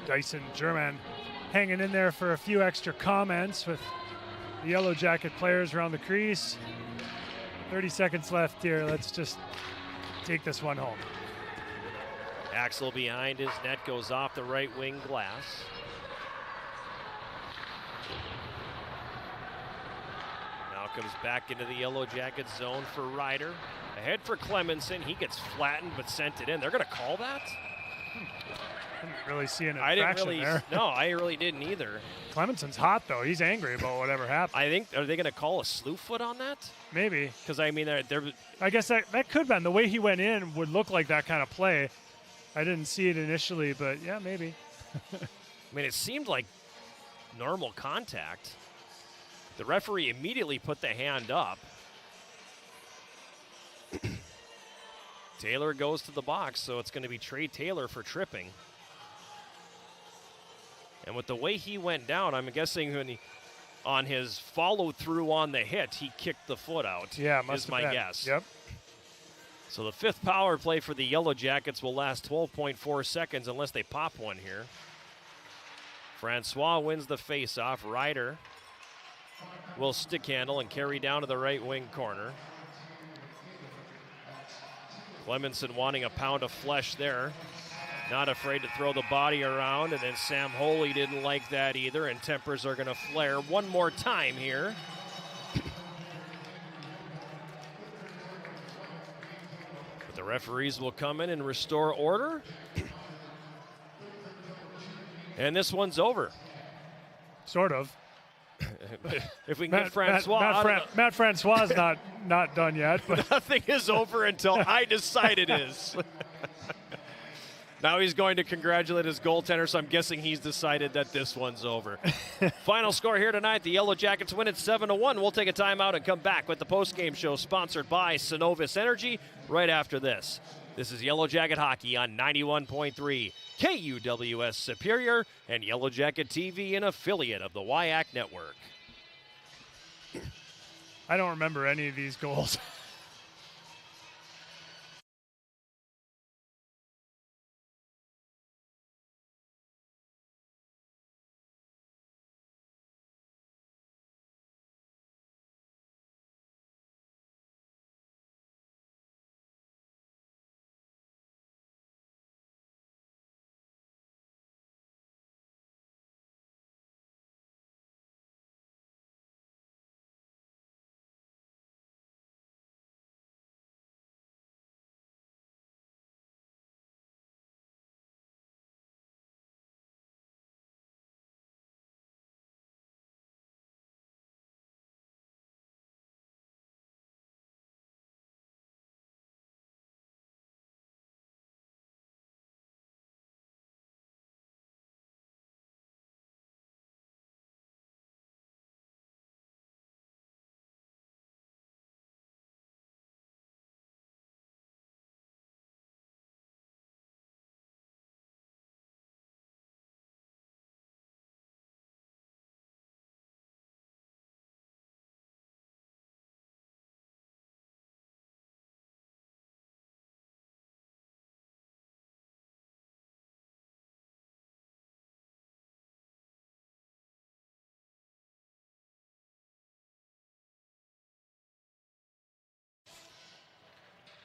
Dyson German hanging in there for a few extra comments with the Yellow Jacket players around the crease. 30 seconds left here. Let's just take this one home. Axel behind his net, goes off the right wing glass. Now Now comes back into the Yellow Jacket zone for Ryder. Ahead for Clemenson. He gets flattened but sent it in. They're going to call that? Didn't really see an infraction there. No, I really didn't either. Clemenson's hot, though. He's angry about whatever happened. I think, are they going to call a slew foot on that? Maybe. Because, I mean, I guess that could have been. The way he went in would look like that kind of play. I didn't see it initially, but yeah, maybe. I mean, it seemed like normal contact. The referee immediately put the hand up. Taylor goes to the box, so it's going to be Trey Taylor for tripping. And with the way he went down, I'm guessing on his follow-through on the hit, he kicked the foot out. Yeah, must is my been. guess. Yep. So the fifth power play for the Yellow Jackets will last 12.4 seconds unless they pop one here. Francois wins the face-off. Ryder will stick handle and carry down to the right wing corner. Clemenson wanting a pound of flesh there. Not afraid to throw the body around, and then Sam Holy didn't like that either, and tempers are going to flare one more time here. But the referees will come in and restore order. And this one's over. Sort of. If we can get Francois Matt Francois is not done yet. But nothing is over until I decide it is. Now he's going to congratulate his goaltender, so I'm guessing he's decided that this one's over. Final score here tonight, the Yellow Jackets win it 7-1. We'll take a timeout and come back with the postgame show sponsored by Synovus Energy right after this. This is Yellow Jacket Hockey on 91.3 KUWS Superior and Yellow Jacket TV, an affiliate of the WIAC Network. I don't remember any of these goals.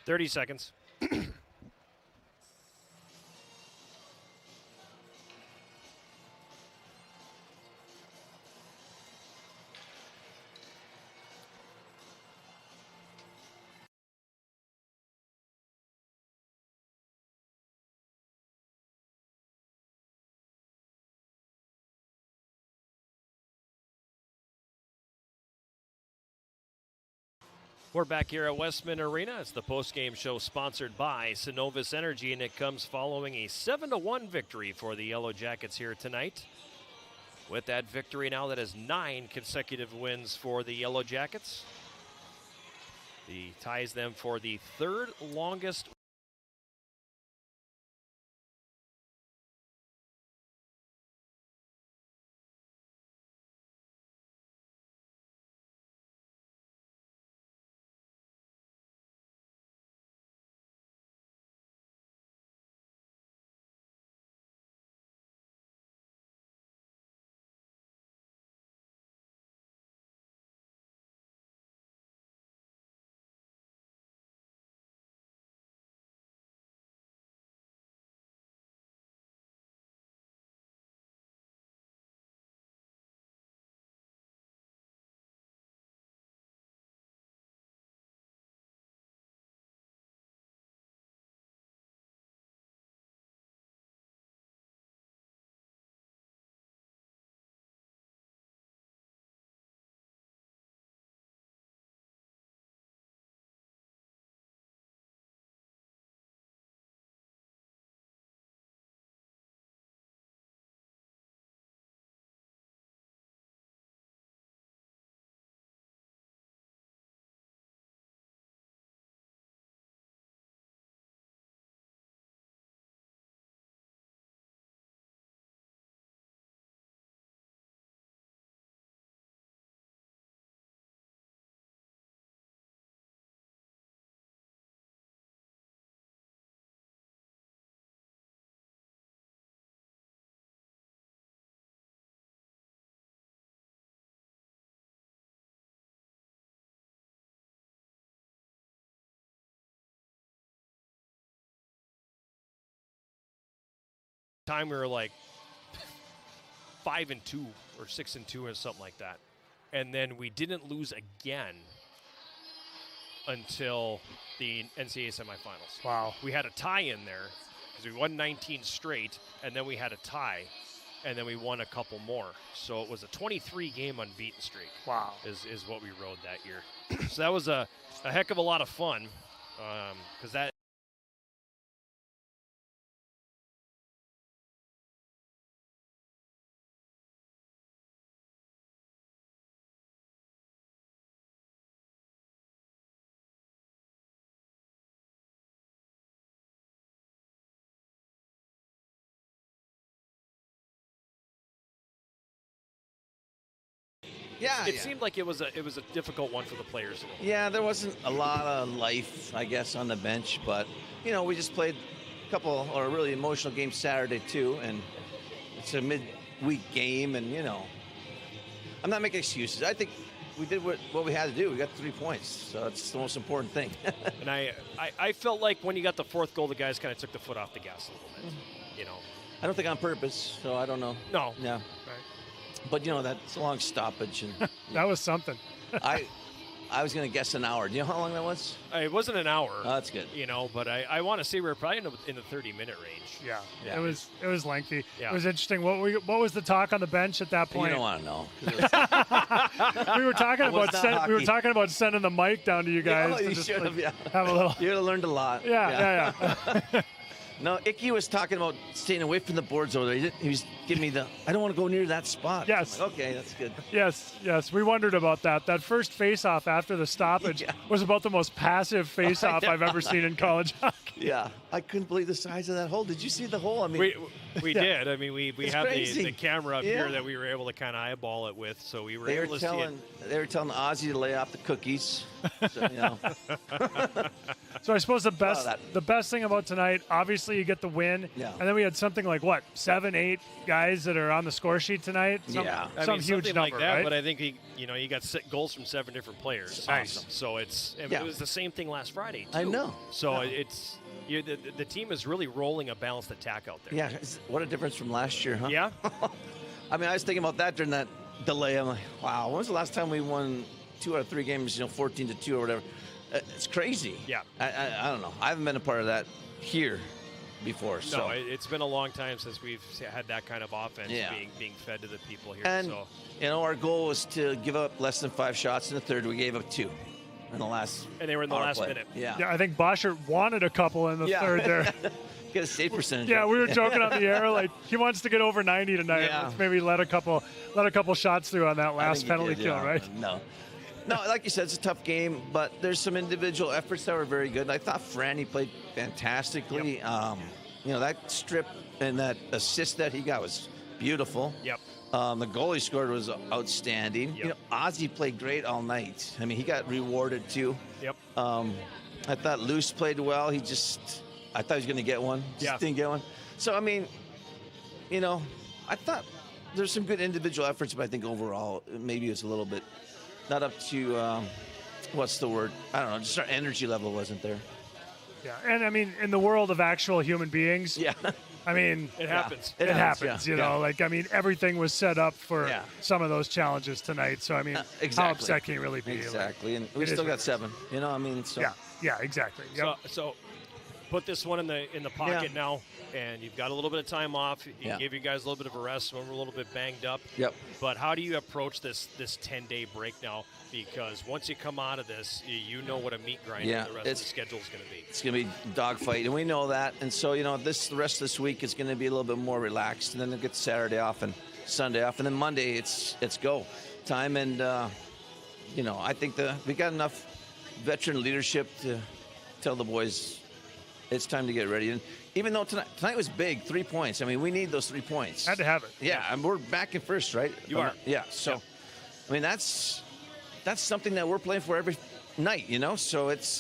"30 seconds. We're back here at Westman Arena. It's the postgame show sponsored by Synovus Energy, and it comes following a 7-1 victory for the Yellow Jackets here tonight. With that victory now, that is 9 consecutive wins for the Yellow Jackets. He ties them for the third longest time we were like 5-2 or 6-2 or something like that. And then we didn't lose again until the NCAA semifinals. Wow. We had a tie in there because we won 19 straight, and then we had a tie, and then we won a couple more. So it was a 23-game unbeaten streak. Wow. Is what we rode that year. So that was a heck of a lot of fun because that. Yeah, it seemed like it was a difficult one for the players. Yeah, there wasn't a lot of life, I guess, on the bench, but we just played a couple or really emotional games Saturday too, and it's a midweek game, and I'm not making excuses. I think we did what we had to do. We got 3 points, so it's the most important thing. And I felt like when you got the fourth goal, the guys kind of took the foot off the gas a little bit. I don't think on purpose, so I don't know. No. Yeah. Right. But that's a long stoppage, and that was something. I was going to guess an hour. Do you know how long that was? It wasn't an hour. Oh, that's good. But I want to say we were probably in the 30-minute range. Yeah. It was lengthy. Yeah. It was interesting. What was the talk on the bench at that point? You don't want to know. we were talking about sending the mic down to you guys. You just, should have. Yeah. Have a little. You would have learned a lot. Yeah. No, Icky was talking about staying away from the boards over there. He was giving me I don't want to go near that spot. Yes. Like, okay, that's good. Yes. We wondered about that. That first face-off after the stoppage was about the most passive face-off I've ever seen in college hockey. Yeah. I couldn't believe the size of that hole. Did you see the hole? I mean, we did. I mean, we had the camera up Yeah. here that we were able to kind of eyeball it with, so we were able to see it. They were telling Ozzy to lay off the cookies. So, So I suppose the best thing about tonight, obviously you get the win, and then we had something like 7, 8 guys that are on the score sheet tonight. Some huge number, like that. right? But I think you got goals from 7 different players. Nice. So it was the same thing last Friday too. I know. So it's the team is really rolling a balanced attack out there. Yeah, what a difference from last year, huh? Yeah. I mean, I was thinking about that during that delay. I'm like, wow, when was the last time we won 2 out of 3 games, 14-2 or whatever? It's crazy. Yeah. I don't know. I haven't been a part of that here before. So. No, it's been a long time since we've had that kind of offense being fed to the people here. And, our goal was to give up less than 5 shots in the third. We gave up 2 in the last And they were in the last play. minute. Yeah. I think Boschert wanted a couple in the third there. Get a save percentage. Yeah, we were joking on the air like he wants to get over 90 tonight. Yeah. Let's maybe let a couple shots through on that last penalty kill, right? No, like you said, it's a tough game, but there's some individual efforts that were very good. I thought Franny played fantastically. Yep. That strip and that assist that he got was beautiful. Yep. The goal he scored was outstanding. Yep. Ozzy played great all night. I mean, he got rewarded too. Yep. I thought Luce played well. I thought he was going to get one. Just didn't get one. So, I mean, I thought there's some good individual efforts, but I think overall maybe it was a little bit not up to, what's the word? I don't know, just our energy level wasn't there. Yeah, and I mean, in the world of actual human beings, I mean, it happens. It happens, everything was set up for some of those challenges tonight. So, I mean, how upset can you really be? Exactly, and we still got 7, so. Yeah, exactly. Yep. So put this one in the pocket now, and you've got a little bit of time off. You gave you guys a little bit of a rest when we're a little bit banged up. Yep. But how do you approach this 10-day break now? Because once you come out of this, you know what a meat grinder the rest of the schedule is going to be. It's going to be dogfight, and we know that. And so, the rest of this week is going to be a little bit more relaxed, and then they'll get Saturday off and Sunday off, and then Monday it's go time. And I think we got enough veteran leadership to tell the boys it's time to get ready. And even though tonight was big, 3 points. I mean, we need those 3 points. Had to have it. Yeah, and we're back in first, right? You are. Yeah. So, I mean, that's something that we're playing for every night, So it's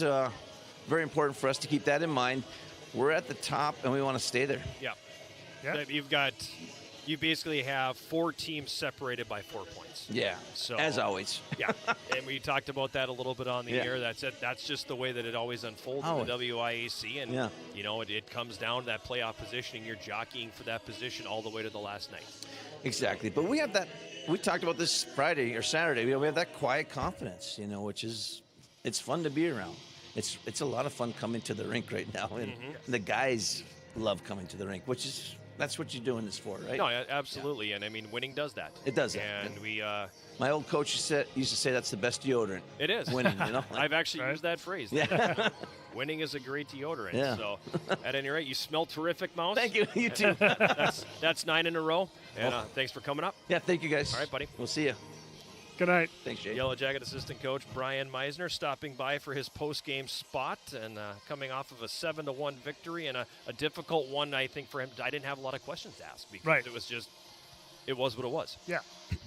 very important for us to keep that in mind. We're at the top, and we want to stay there. Yeah. You've got you basically have 4 teams separated by 4 points. Yeah, so as always. Yeah, and we talked about that a little bit on the air. That's it. That's just the way that it always unfolds in the WIAC, and you know, it comes down to that playoff positioning. You're jockeying for that position all the way to the last night. Exactly, but we have that. We talked about this Friday or Saturday. We have that quiet confidence, you know, which is it's fun to be around. It's a lot of fun coming to the rink right now, and the guys love coming to the rink, which is. That's what you're doing this for, right? No, absolutely, and I mean, winning does that. It does that. And we. My old coach used to say that's the best deodorant. It is. Winning, you know. I've actually used that phrase. Yeah. Winning is a great deodorant. Yeah. So, at any rate, you smell terrific, Mouse. Thank you. You too. That's 9 in a row. And thanks for coming up. Yeah, thank you guys. All right, buddy. We'll see you. Good night. Thanks, Jay. Yellow Jacket assistant coach Brian Meisner stopping by for his post-game spot and coming off of a 7-1 victory and a difficult one, I think, for him. I didn't have a lot of questions to ask because it was what it was. Yeah.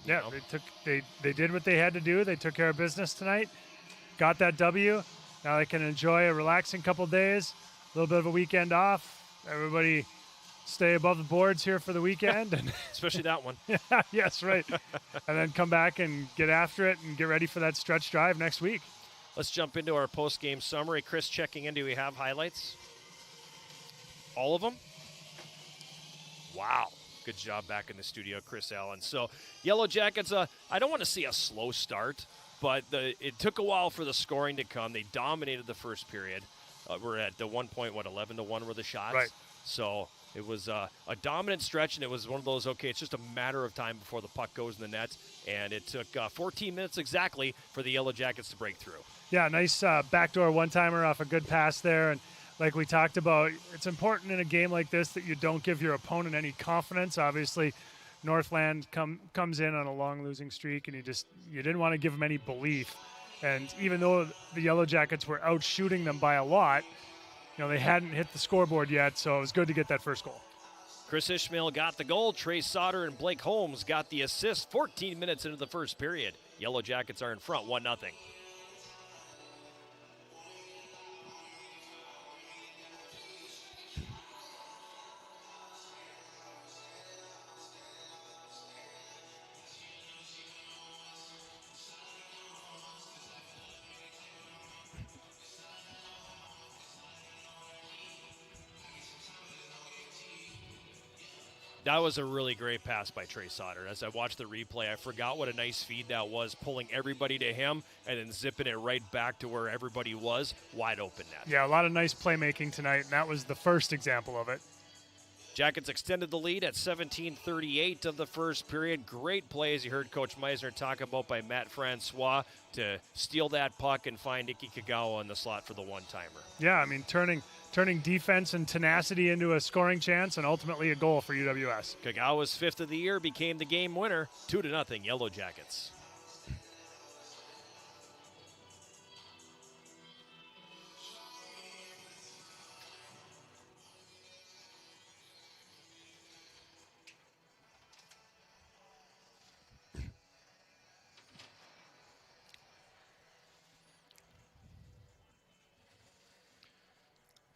Yeah, you know? They did what they had to do. They took care of business tonight, got that W. Now they can enjoy a relaxing couple days, a little bit of a weekend off. Everybody stay above the boards here for the weekend. And especially that one. Yes, right. And then come back and get after it and get ready for that stretch drive next week. Let's jump into our post-game summary. Chris checking in. Do we have highlights? All of them? Wow. Good job back in the studio, Chris Allen. So, Yellow Jackets, I don't want to see a slow start, but it took a while for the scoring to come. They dominated the first period. We're at the 11-1 were the shots. Right. So it was a dominant stretch, and it was one of those, okay, it's just a matter of time before the puck goes in the net. And it took 14 minutes exactly for the Yellow Jackets to break through. Yeah, nice backdoor one-timer off a good pass there. And like we talked about, it's important in a game like this that you don't give your opponent any confidence. Obviously, Northland comes in on a long losing streak, and you didn't want to give them any belief. And even though the Yellow Jackets were out shooting them by a lot, you know, they hadn't hit the scoreboard yet, so it was good to get that first goal. Chris Ishmael got the goal. Trey Sauter and Blake Holmes got the assist 14 minutes into the first period. Yellow Jackets are in front 1-0. That was a really great pass by Trey Sauter. As I watched the replay, I forgot what a nice feed that was, pulling everybody to him and then zipping it right back to where everybody was, wide open net. Yeah, a lot of nice playmaking tonight, and that was the first example of it. Jackets extended the lead at 17:38 of the first period. Great plays you heard Coach Meisner talk about by Matt Francois to steal that puck and find Iki Kagawa in the slot for the one-timer. Yeah, I mean, turning defense and tenacity into a scoring chance and ultimately a goal for UWS. Kagawa's 5th of the year became the game winner, 2-0 Yellow Jackets.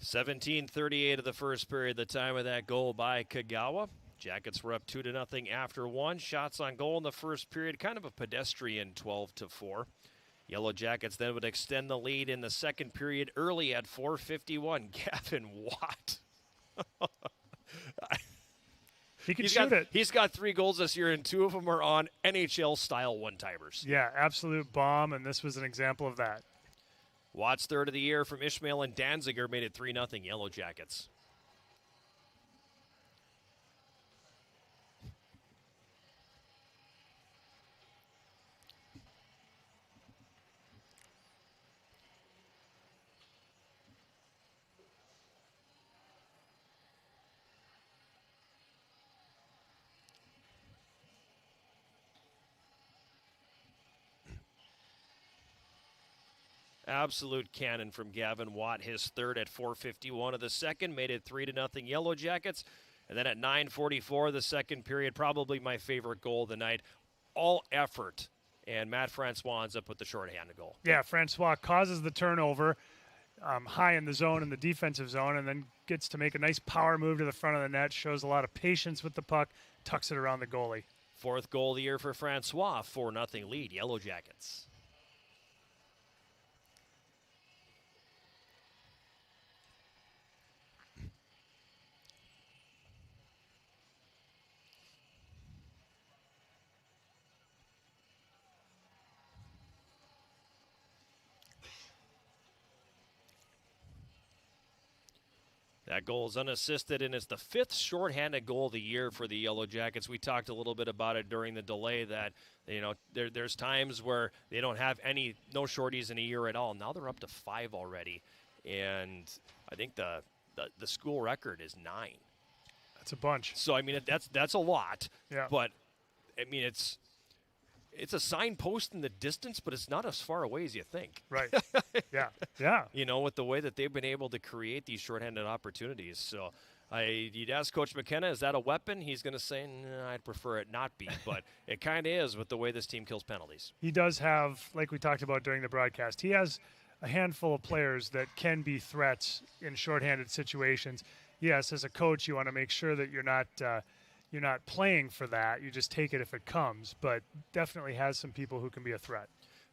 (17:38 of the first period, the time of that goal by Kagawa. Jackets were up 2-0 after one. Shots on goal in the first period, kind of a pedestrian 12-4. Yellow Jackets then would extend the lead in the second period early at 4:51. Gavin Watt. He can shoot it. He's got 3 goals this year, and 2 of them are on NHL-style one-timers. Yeah, absolute bomb, and this was an example of that. Watt's 3rd of the year from Ishmael and Danziger made it 3-0 Yellow Jackets. Absolute cannon from Gavin Watt, his 3rd at 4:51 of the second, made it 3-0 Yellow Jackets. And then at 9:44 of the second period, probably my favorite goal of the night, all effort. And Matt Francois ends up with the shorthanded goal. Yeah, Francois causes the turnover. high in the zone, in the defensive zone, and then gets to make a nice power move to the front of the net, shows a lot of patience with the puck, tucks it around the goalie. Fourth goal of the year for Francois, 4-0 lead, Yellow Jackets. That goal is unassisted, and it's the 5th shorthanded goal of the year for the Yellow Jackets. We talked a little bit about it during the delay that, there's times where they don't have no shorties in a year at all. Now they're up to 5 already, and I think the school record is 9. That's a bunch. So, I mean, that's a lot. Yeah. But, I mean, it's a signpost in the distance, but it's not as far away as you think. Right. Yeah. With the way that they've been able to create these shorthanded opportunities. So you'd ask Coach McKenna, is that a weapon? He's going to say, nah, I'd prefer it not be. But it kind of is with the way this team kills penalties. He does have, like we talked about during the broadcast, he has a handful of players that can be threats in shorthanded situations. Yes, as a coach, you want to make sure that you're not playing for that. You just take it if it comes, but definitely has some people who can be a threat.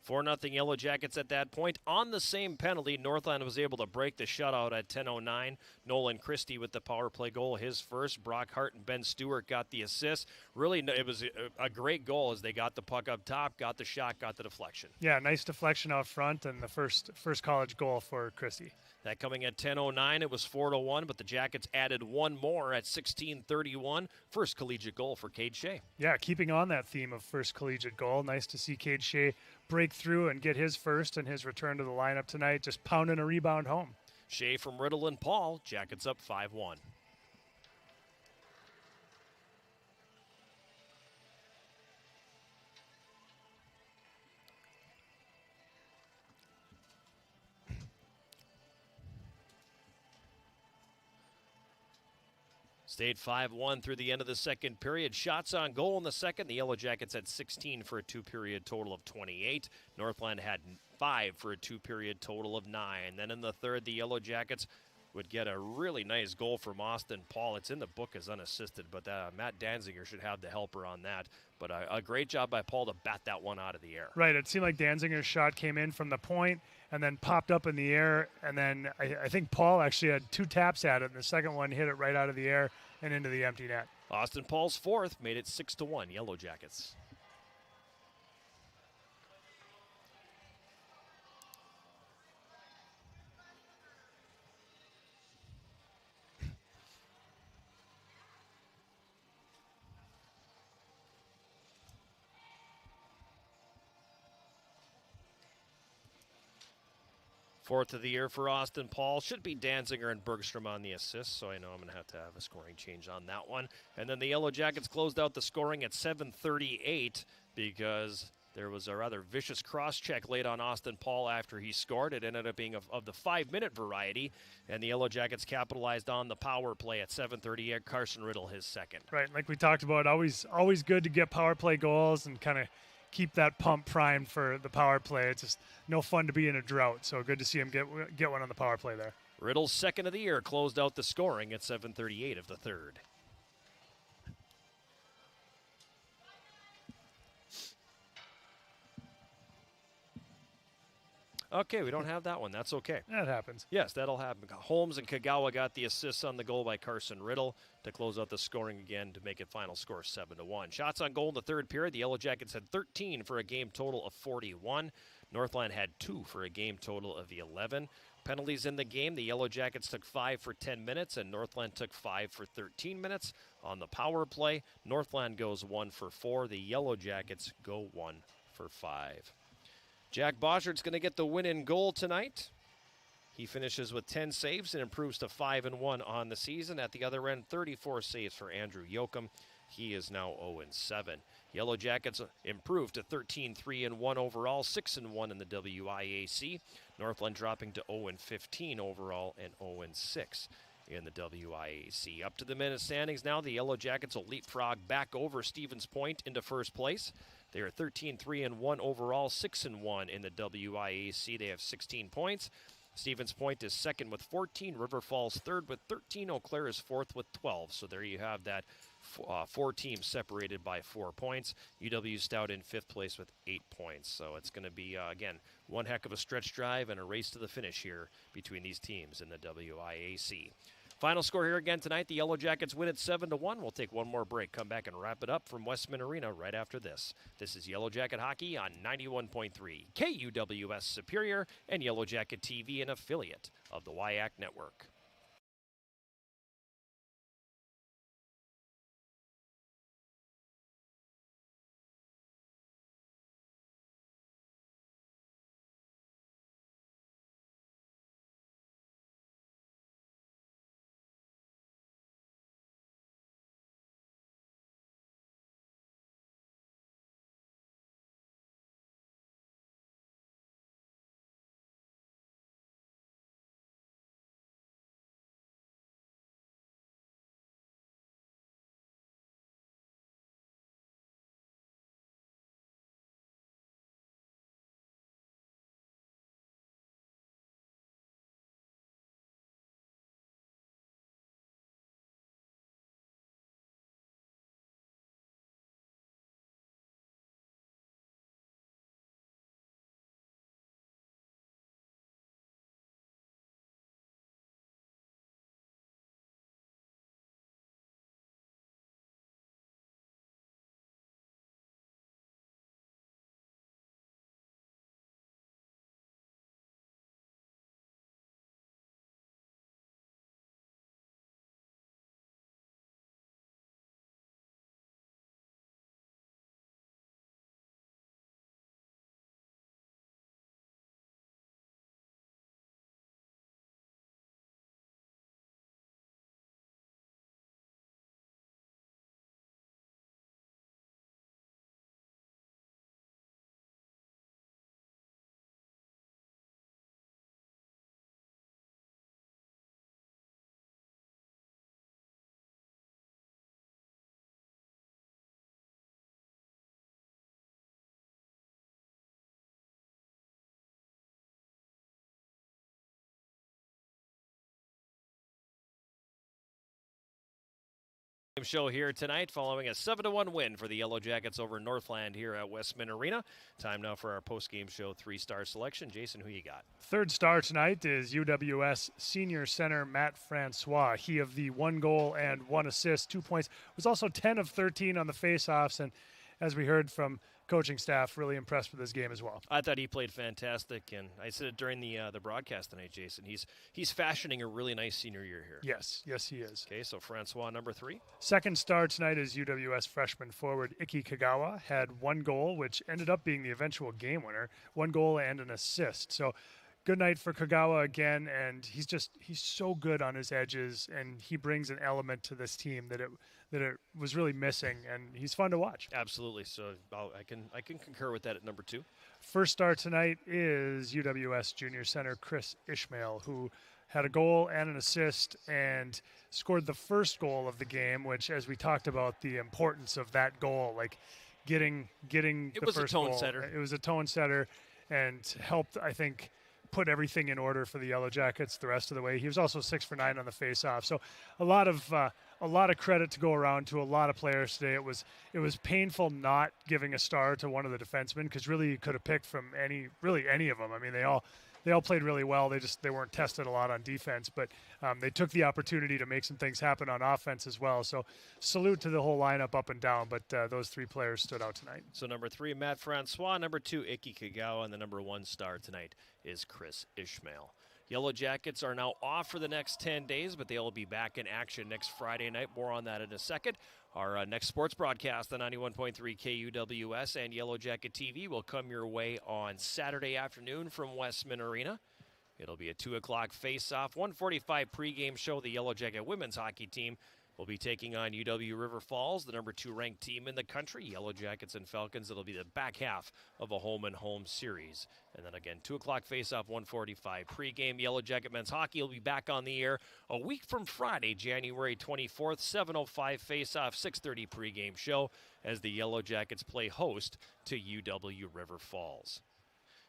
4-0 Yellow Jackets at that point. On the same penalty, Northland was able to break the shutout at 10:09. Nolan Christie with the power play goal, his first. Brock Hart and Ben Stewart got the assist. Really, it was a great goal as they got the puck up top, got the shot, got the deflection. Yeah, nice deflection out front, and the first college goal for Christie. That coming at 10:09, it was 4-1, but the Jackets added one more at 16:31. First collegiate goal for Cade Shea. Yeah, keeping on that theme of first collegiate goal. Nice to see Cade Shea break through and get his first and his return to the lineup tonight, just pounding a rebound home. Shea from Riddle and Paul, Jackets up 5-1. Stayed 5-1 through the end of the second period. Shots on goal in the second. The Yellow Jackets had 16 for a two-period total of 28. Northland had 5 for a two-period total of 9. Then in the third, the Yellow Jackets would get a really nice goal from Austin Paul. It's in the book as unassisted, but Matt Danziger should have the helper on that. But a great job by Paul to bat that one out of the air. Right. It seemed like Danziger's shot came in from the point and then popped up in the air. And then I think Paul actually had 2 taps at it, and the second one hit it right out of the air and into the empty net. Austin Paul's fourth made it 6-1, Yellow Jackets. Fourth of the year for Austin Paul. Should be Danziger and Bergstrom on the assist, so I know I'm going to have a scoring change on that one. And then the Yellow Jackets closed out the scoring at 7:38 because there was a rather vicious cross-check laid on Austin Paul after he scored. It ended up being of the 5-minute variety, and the Yellow Jackets capitalized on the power play at 7:38. Carson Riddle, his second. Right, like we talked about, always good to get power play goals and kind of keep that pump primed for the power play. It's just no fun to be in a drought, so good to see him get one on the power play there. Riddle's second of the year closed out the scoring at 7:38 of the third. Okay, we don't have that one. That's okay. That happens. Yes, that'll happen. Holmes and Kagawa got the assists on the goal by Carson Riddle to close out the scoring again to make it final score 7-1. Shots on goal in the third period. The Yellow Jackets had 13 for a game total of 41. Northland had 2 for a game total of 11. Penalties in the game. The Yellow Jackets took 5 for 10 minutes, and Northland took 5 for 13 minutes. On the power play, Northland goes 1 for 4. The Yellow Jackets go 1 for 5. Jack Boschard's going to get the win in goal tonight. He finishes with 10 saves and improves to 5-1 on the season. At the other end, 34 saves for Andrew Yoakum. He is now 0-7. Yellow Jackets improved to 13-3-1 overall, 6-1 in the WIAC. Northland dropping to 0-15 overall and 0-6 in the WIAC. Up to the minute standings now, the Yellow Jackets will leapfrog back over Stevens Point into first place. They are 13-3-1 overall, 6-1 in the WIAC. They have 16 points. Stevens Point is second with 14. River Falls third with 13. Eau Claire is fourth with 12. So there you have that. 4 teams separated by 4 points. UW Stout in 5th place with 8 points. So it's going to be, again, one heck of a stretch drive and a race to the finish here between these teams in the WIAC. Final score here again tonight, the Yellow Jackets win at 7-1. We'll take one more break, come back and wrap it up from Westman Arena right after this. This is Yellow Jacket Hockey on 91.3 KUWS Superior and Yellow Jacket TV, an affiliate of the WIAC Network. Show here tonight following a 7-1 win for the Yellow Jackets over Northland here at Westman Arena. Time now for our post-game show 3-star selection. Jason, who you got? Third star tonight is UWS senior center Matt Francois. He of the 1 goal and 1 assist, 2 points, was also 10 of 13 on the faceoffs, and as we heard from coaching staff, really impressed with his game as well. I thought he played fantastic, and I said it during the broadcast tonight, Jason. He's fashioning a really nice senior year here. Yes, he is. Okay, so Francois, number 3. Second star tonight is UWS freshman forward Iki Kagawa. Had 1 goal, which ended up being the eventual game winner. 1 goal and an assist. So good night for Kagawa again, and he's so good on his edges, and he brings an element to this team that it was really missing, and he's fun to watch. Absolutely. So I can concur with that at number 2. First star tonight is UWS junior center Chris Ishmael, who had a goal and an assist and scored the first goal of the game, which, as we talked about, the importance of that goal, like getting the first goal. It was a tone setter. It was a tone setter and helped, I think, put everything in order for the Yellow Jackets the rest of the way. He was also 6 for 9 on the face-off. So a lot of credit to go around to a lot of players today. It was painful not giving a star to one of the defensemen, because really you could have picked from any of them. I mean, they all played really well. They weren't tested a lot on defense, but they took the opportunity to make some things happen on offense as well. So salute to the whole lineup up and down, but those 3 players stood out tonight. So number 3, Matt Francois. Number 2, Iki Kagawa. And the number 1 star tonight is Chris Ishmael. Yellow Jackets are now off for the next 10 days, but they will be back in action next Friday night. More on that in a second. Our next sports broadcast on 91.3 KUWS and Yellow Jacket TV will come your way on Saturday afternoon from Westman Arena. It'll be a 2 o'clock face-off, 1:45 pregame show. The Yellow Jacket women's hockey team will be taking on UW River Falls, the number 2 ranked team in the country. Yellow Jackets and Falcons. It'll be the back half of a home-and-home series. And then again, 2 o'clock face-off, 1:45 pregame. Yellow Jacket men's hockey will be back on the air a week from Friday, January 24th, 7:05 face-off, 6:30 pregame show as the Yellow Jackets play host to UW River Falls.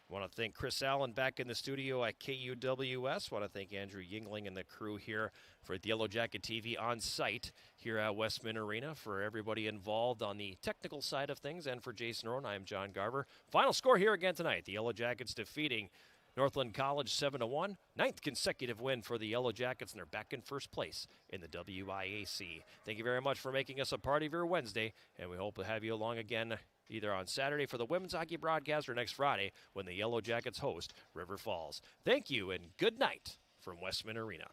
I want to thank Chris Allen back in the studio at KUWS. I want to thank Andrew Yingling and the crew here for the Yellow Jacket TV on site here at Westman Arena. For everybody involved on the technical side of things and for Jason Rowan, I am John Garver. Final score here again tonight. The Yellow Jackets defeating Northland College 7-1. 9th consecutive win for the Yellow Jackets, and they're back in first place in the WIAC. Thank you very much for making us a part of your Wednesday, and we hope to have you along again either on Saturday for the women's hockey broadcast or next Friday when the Yellow Jackets host River Falls. Thank you and good night from Westman Arena.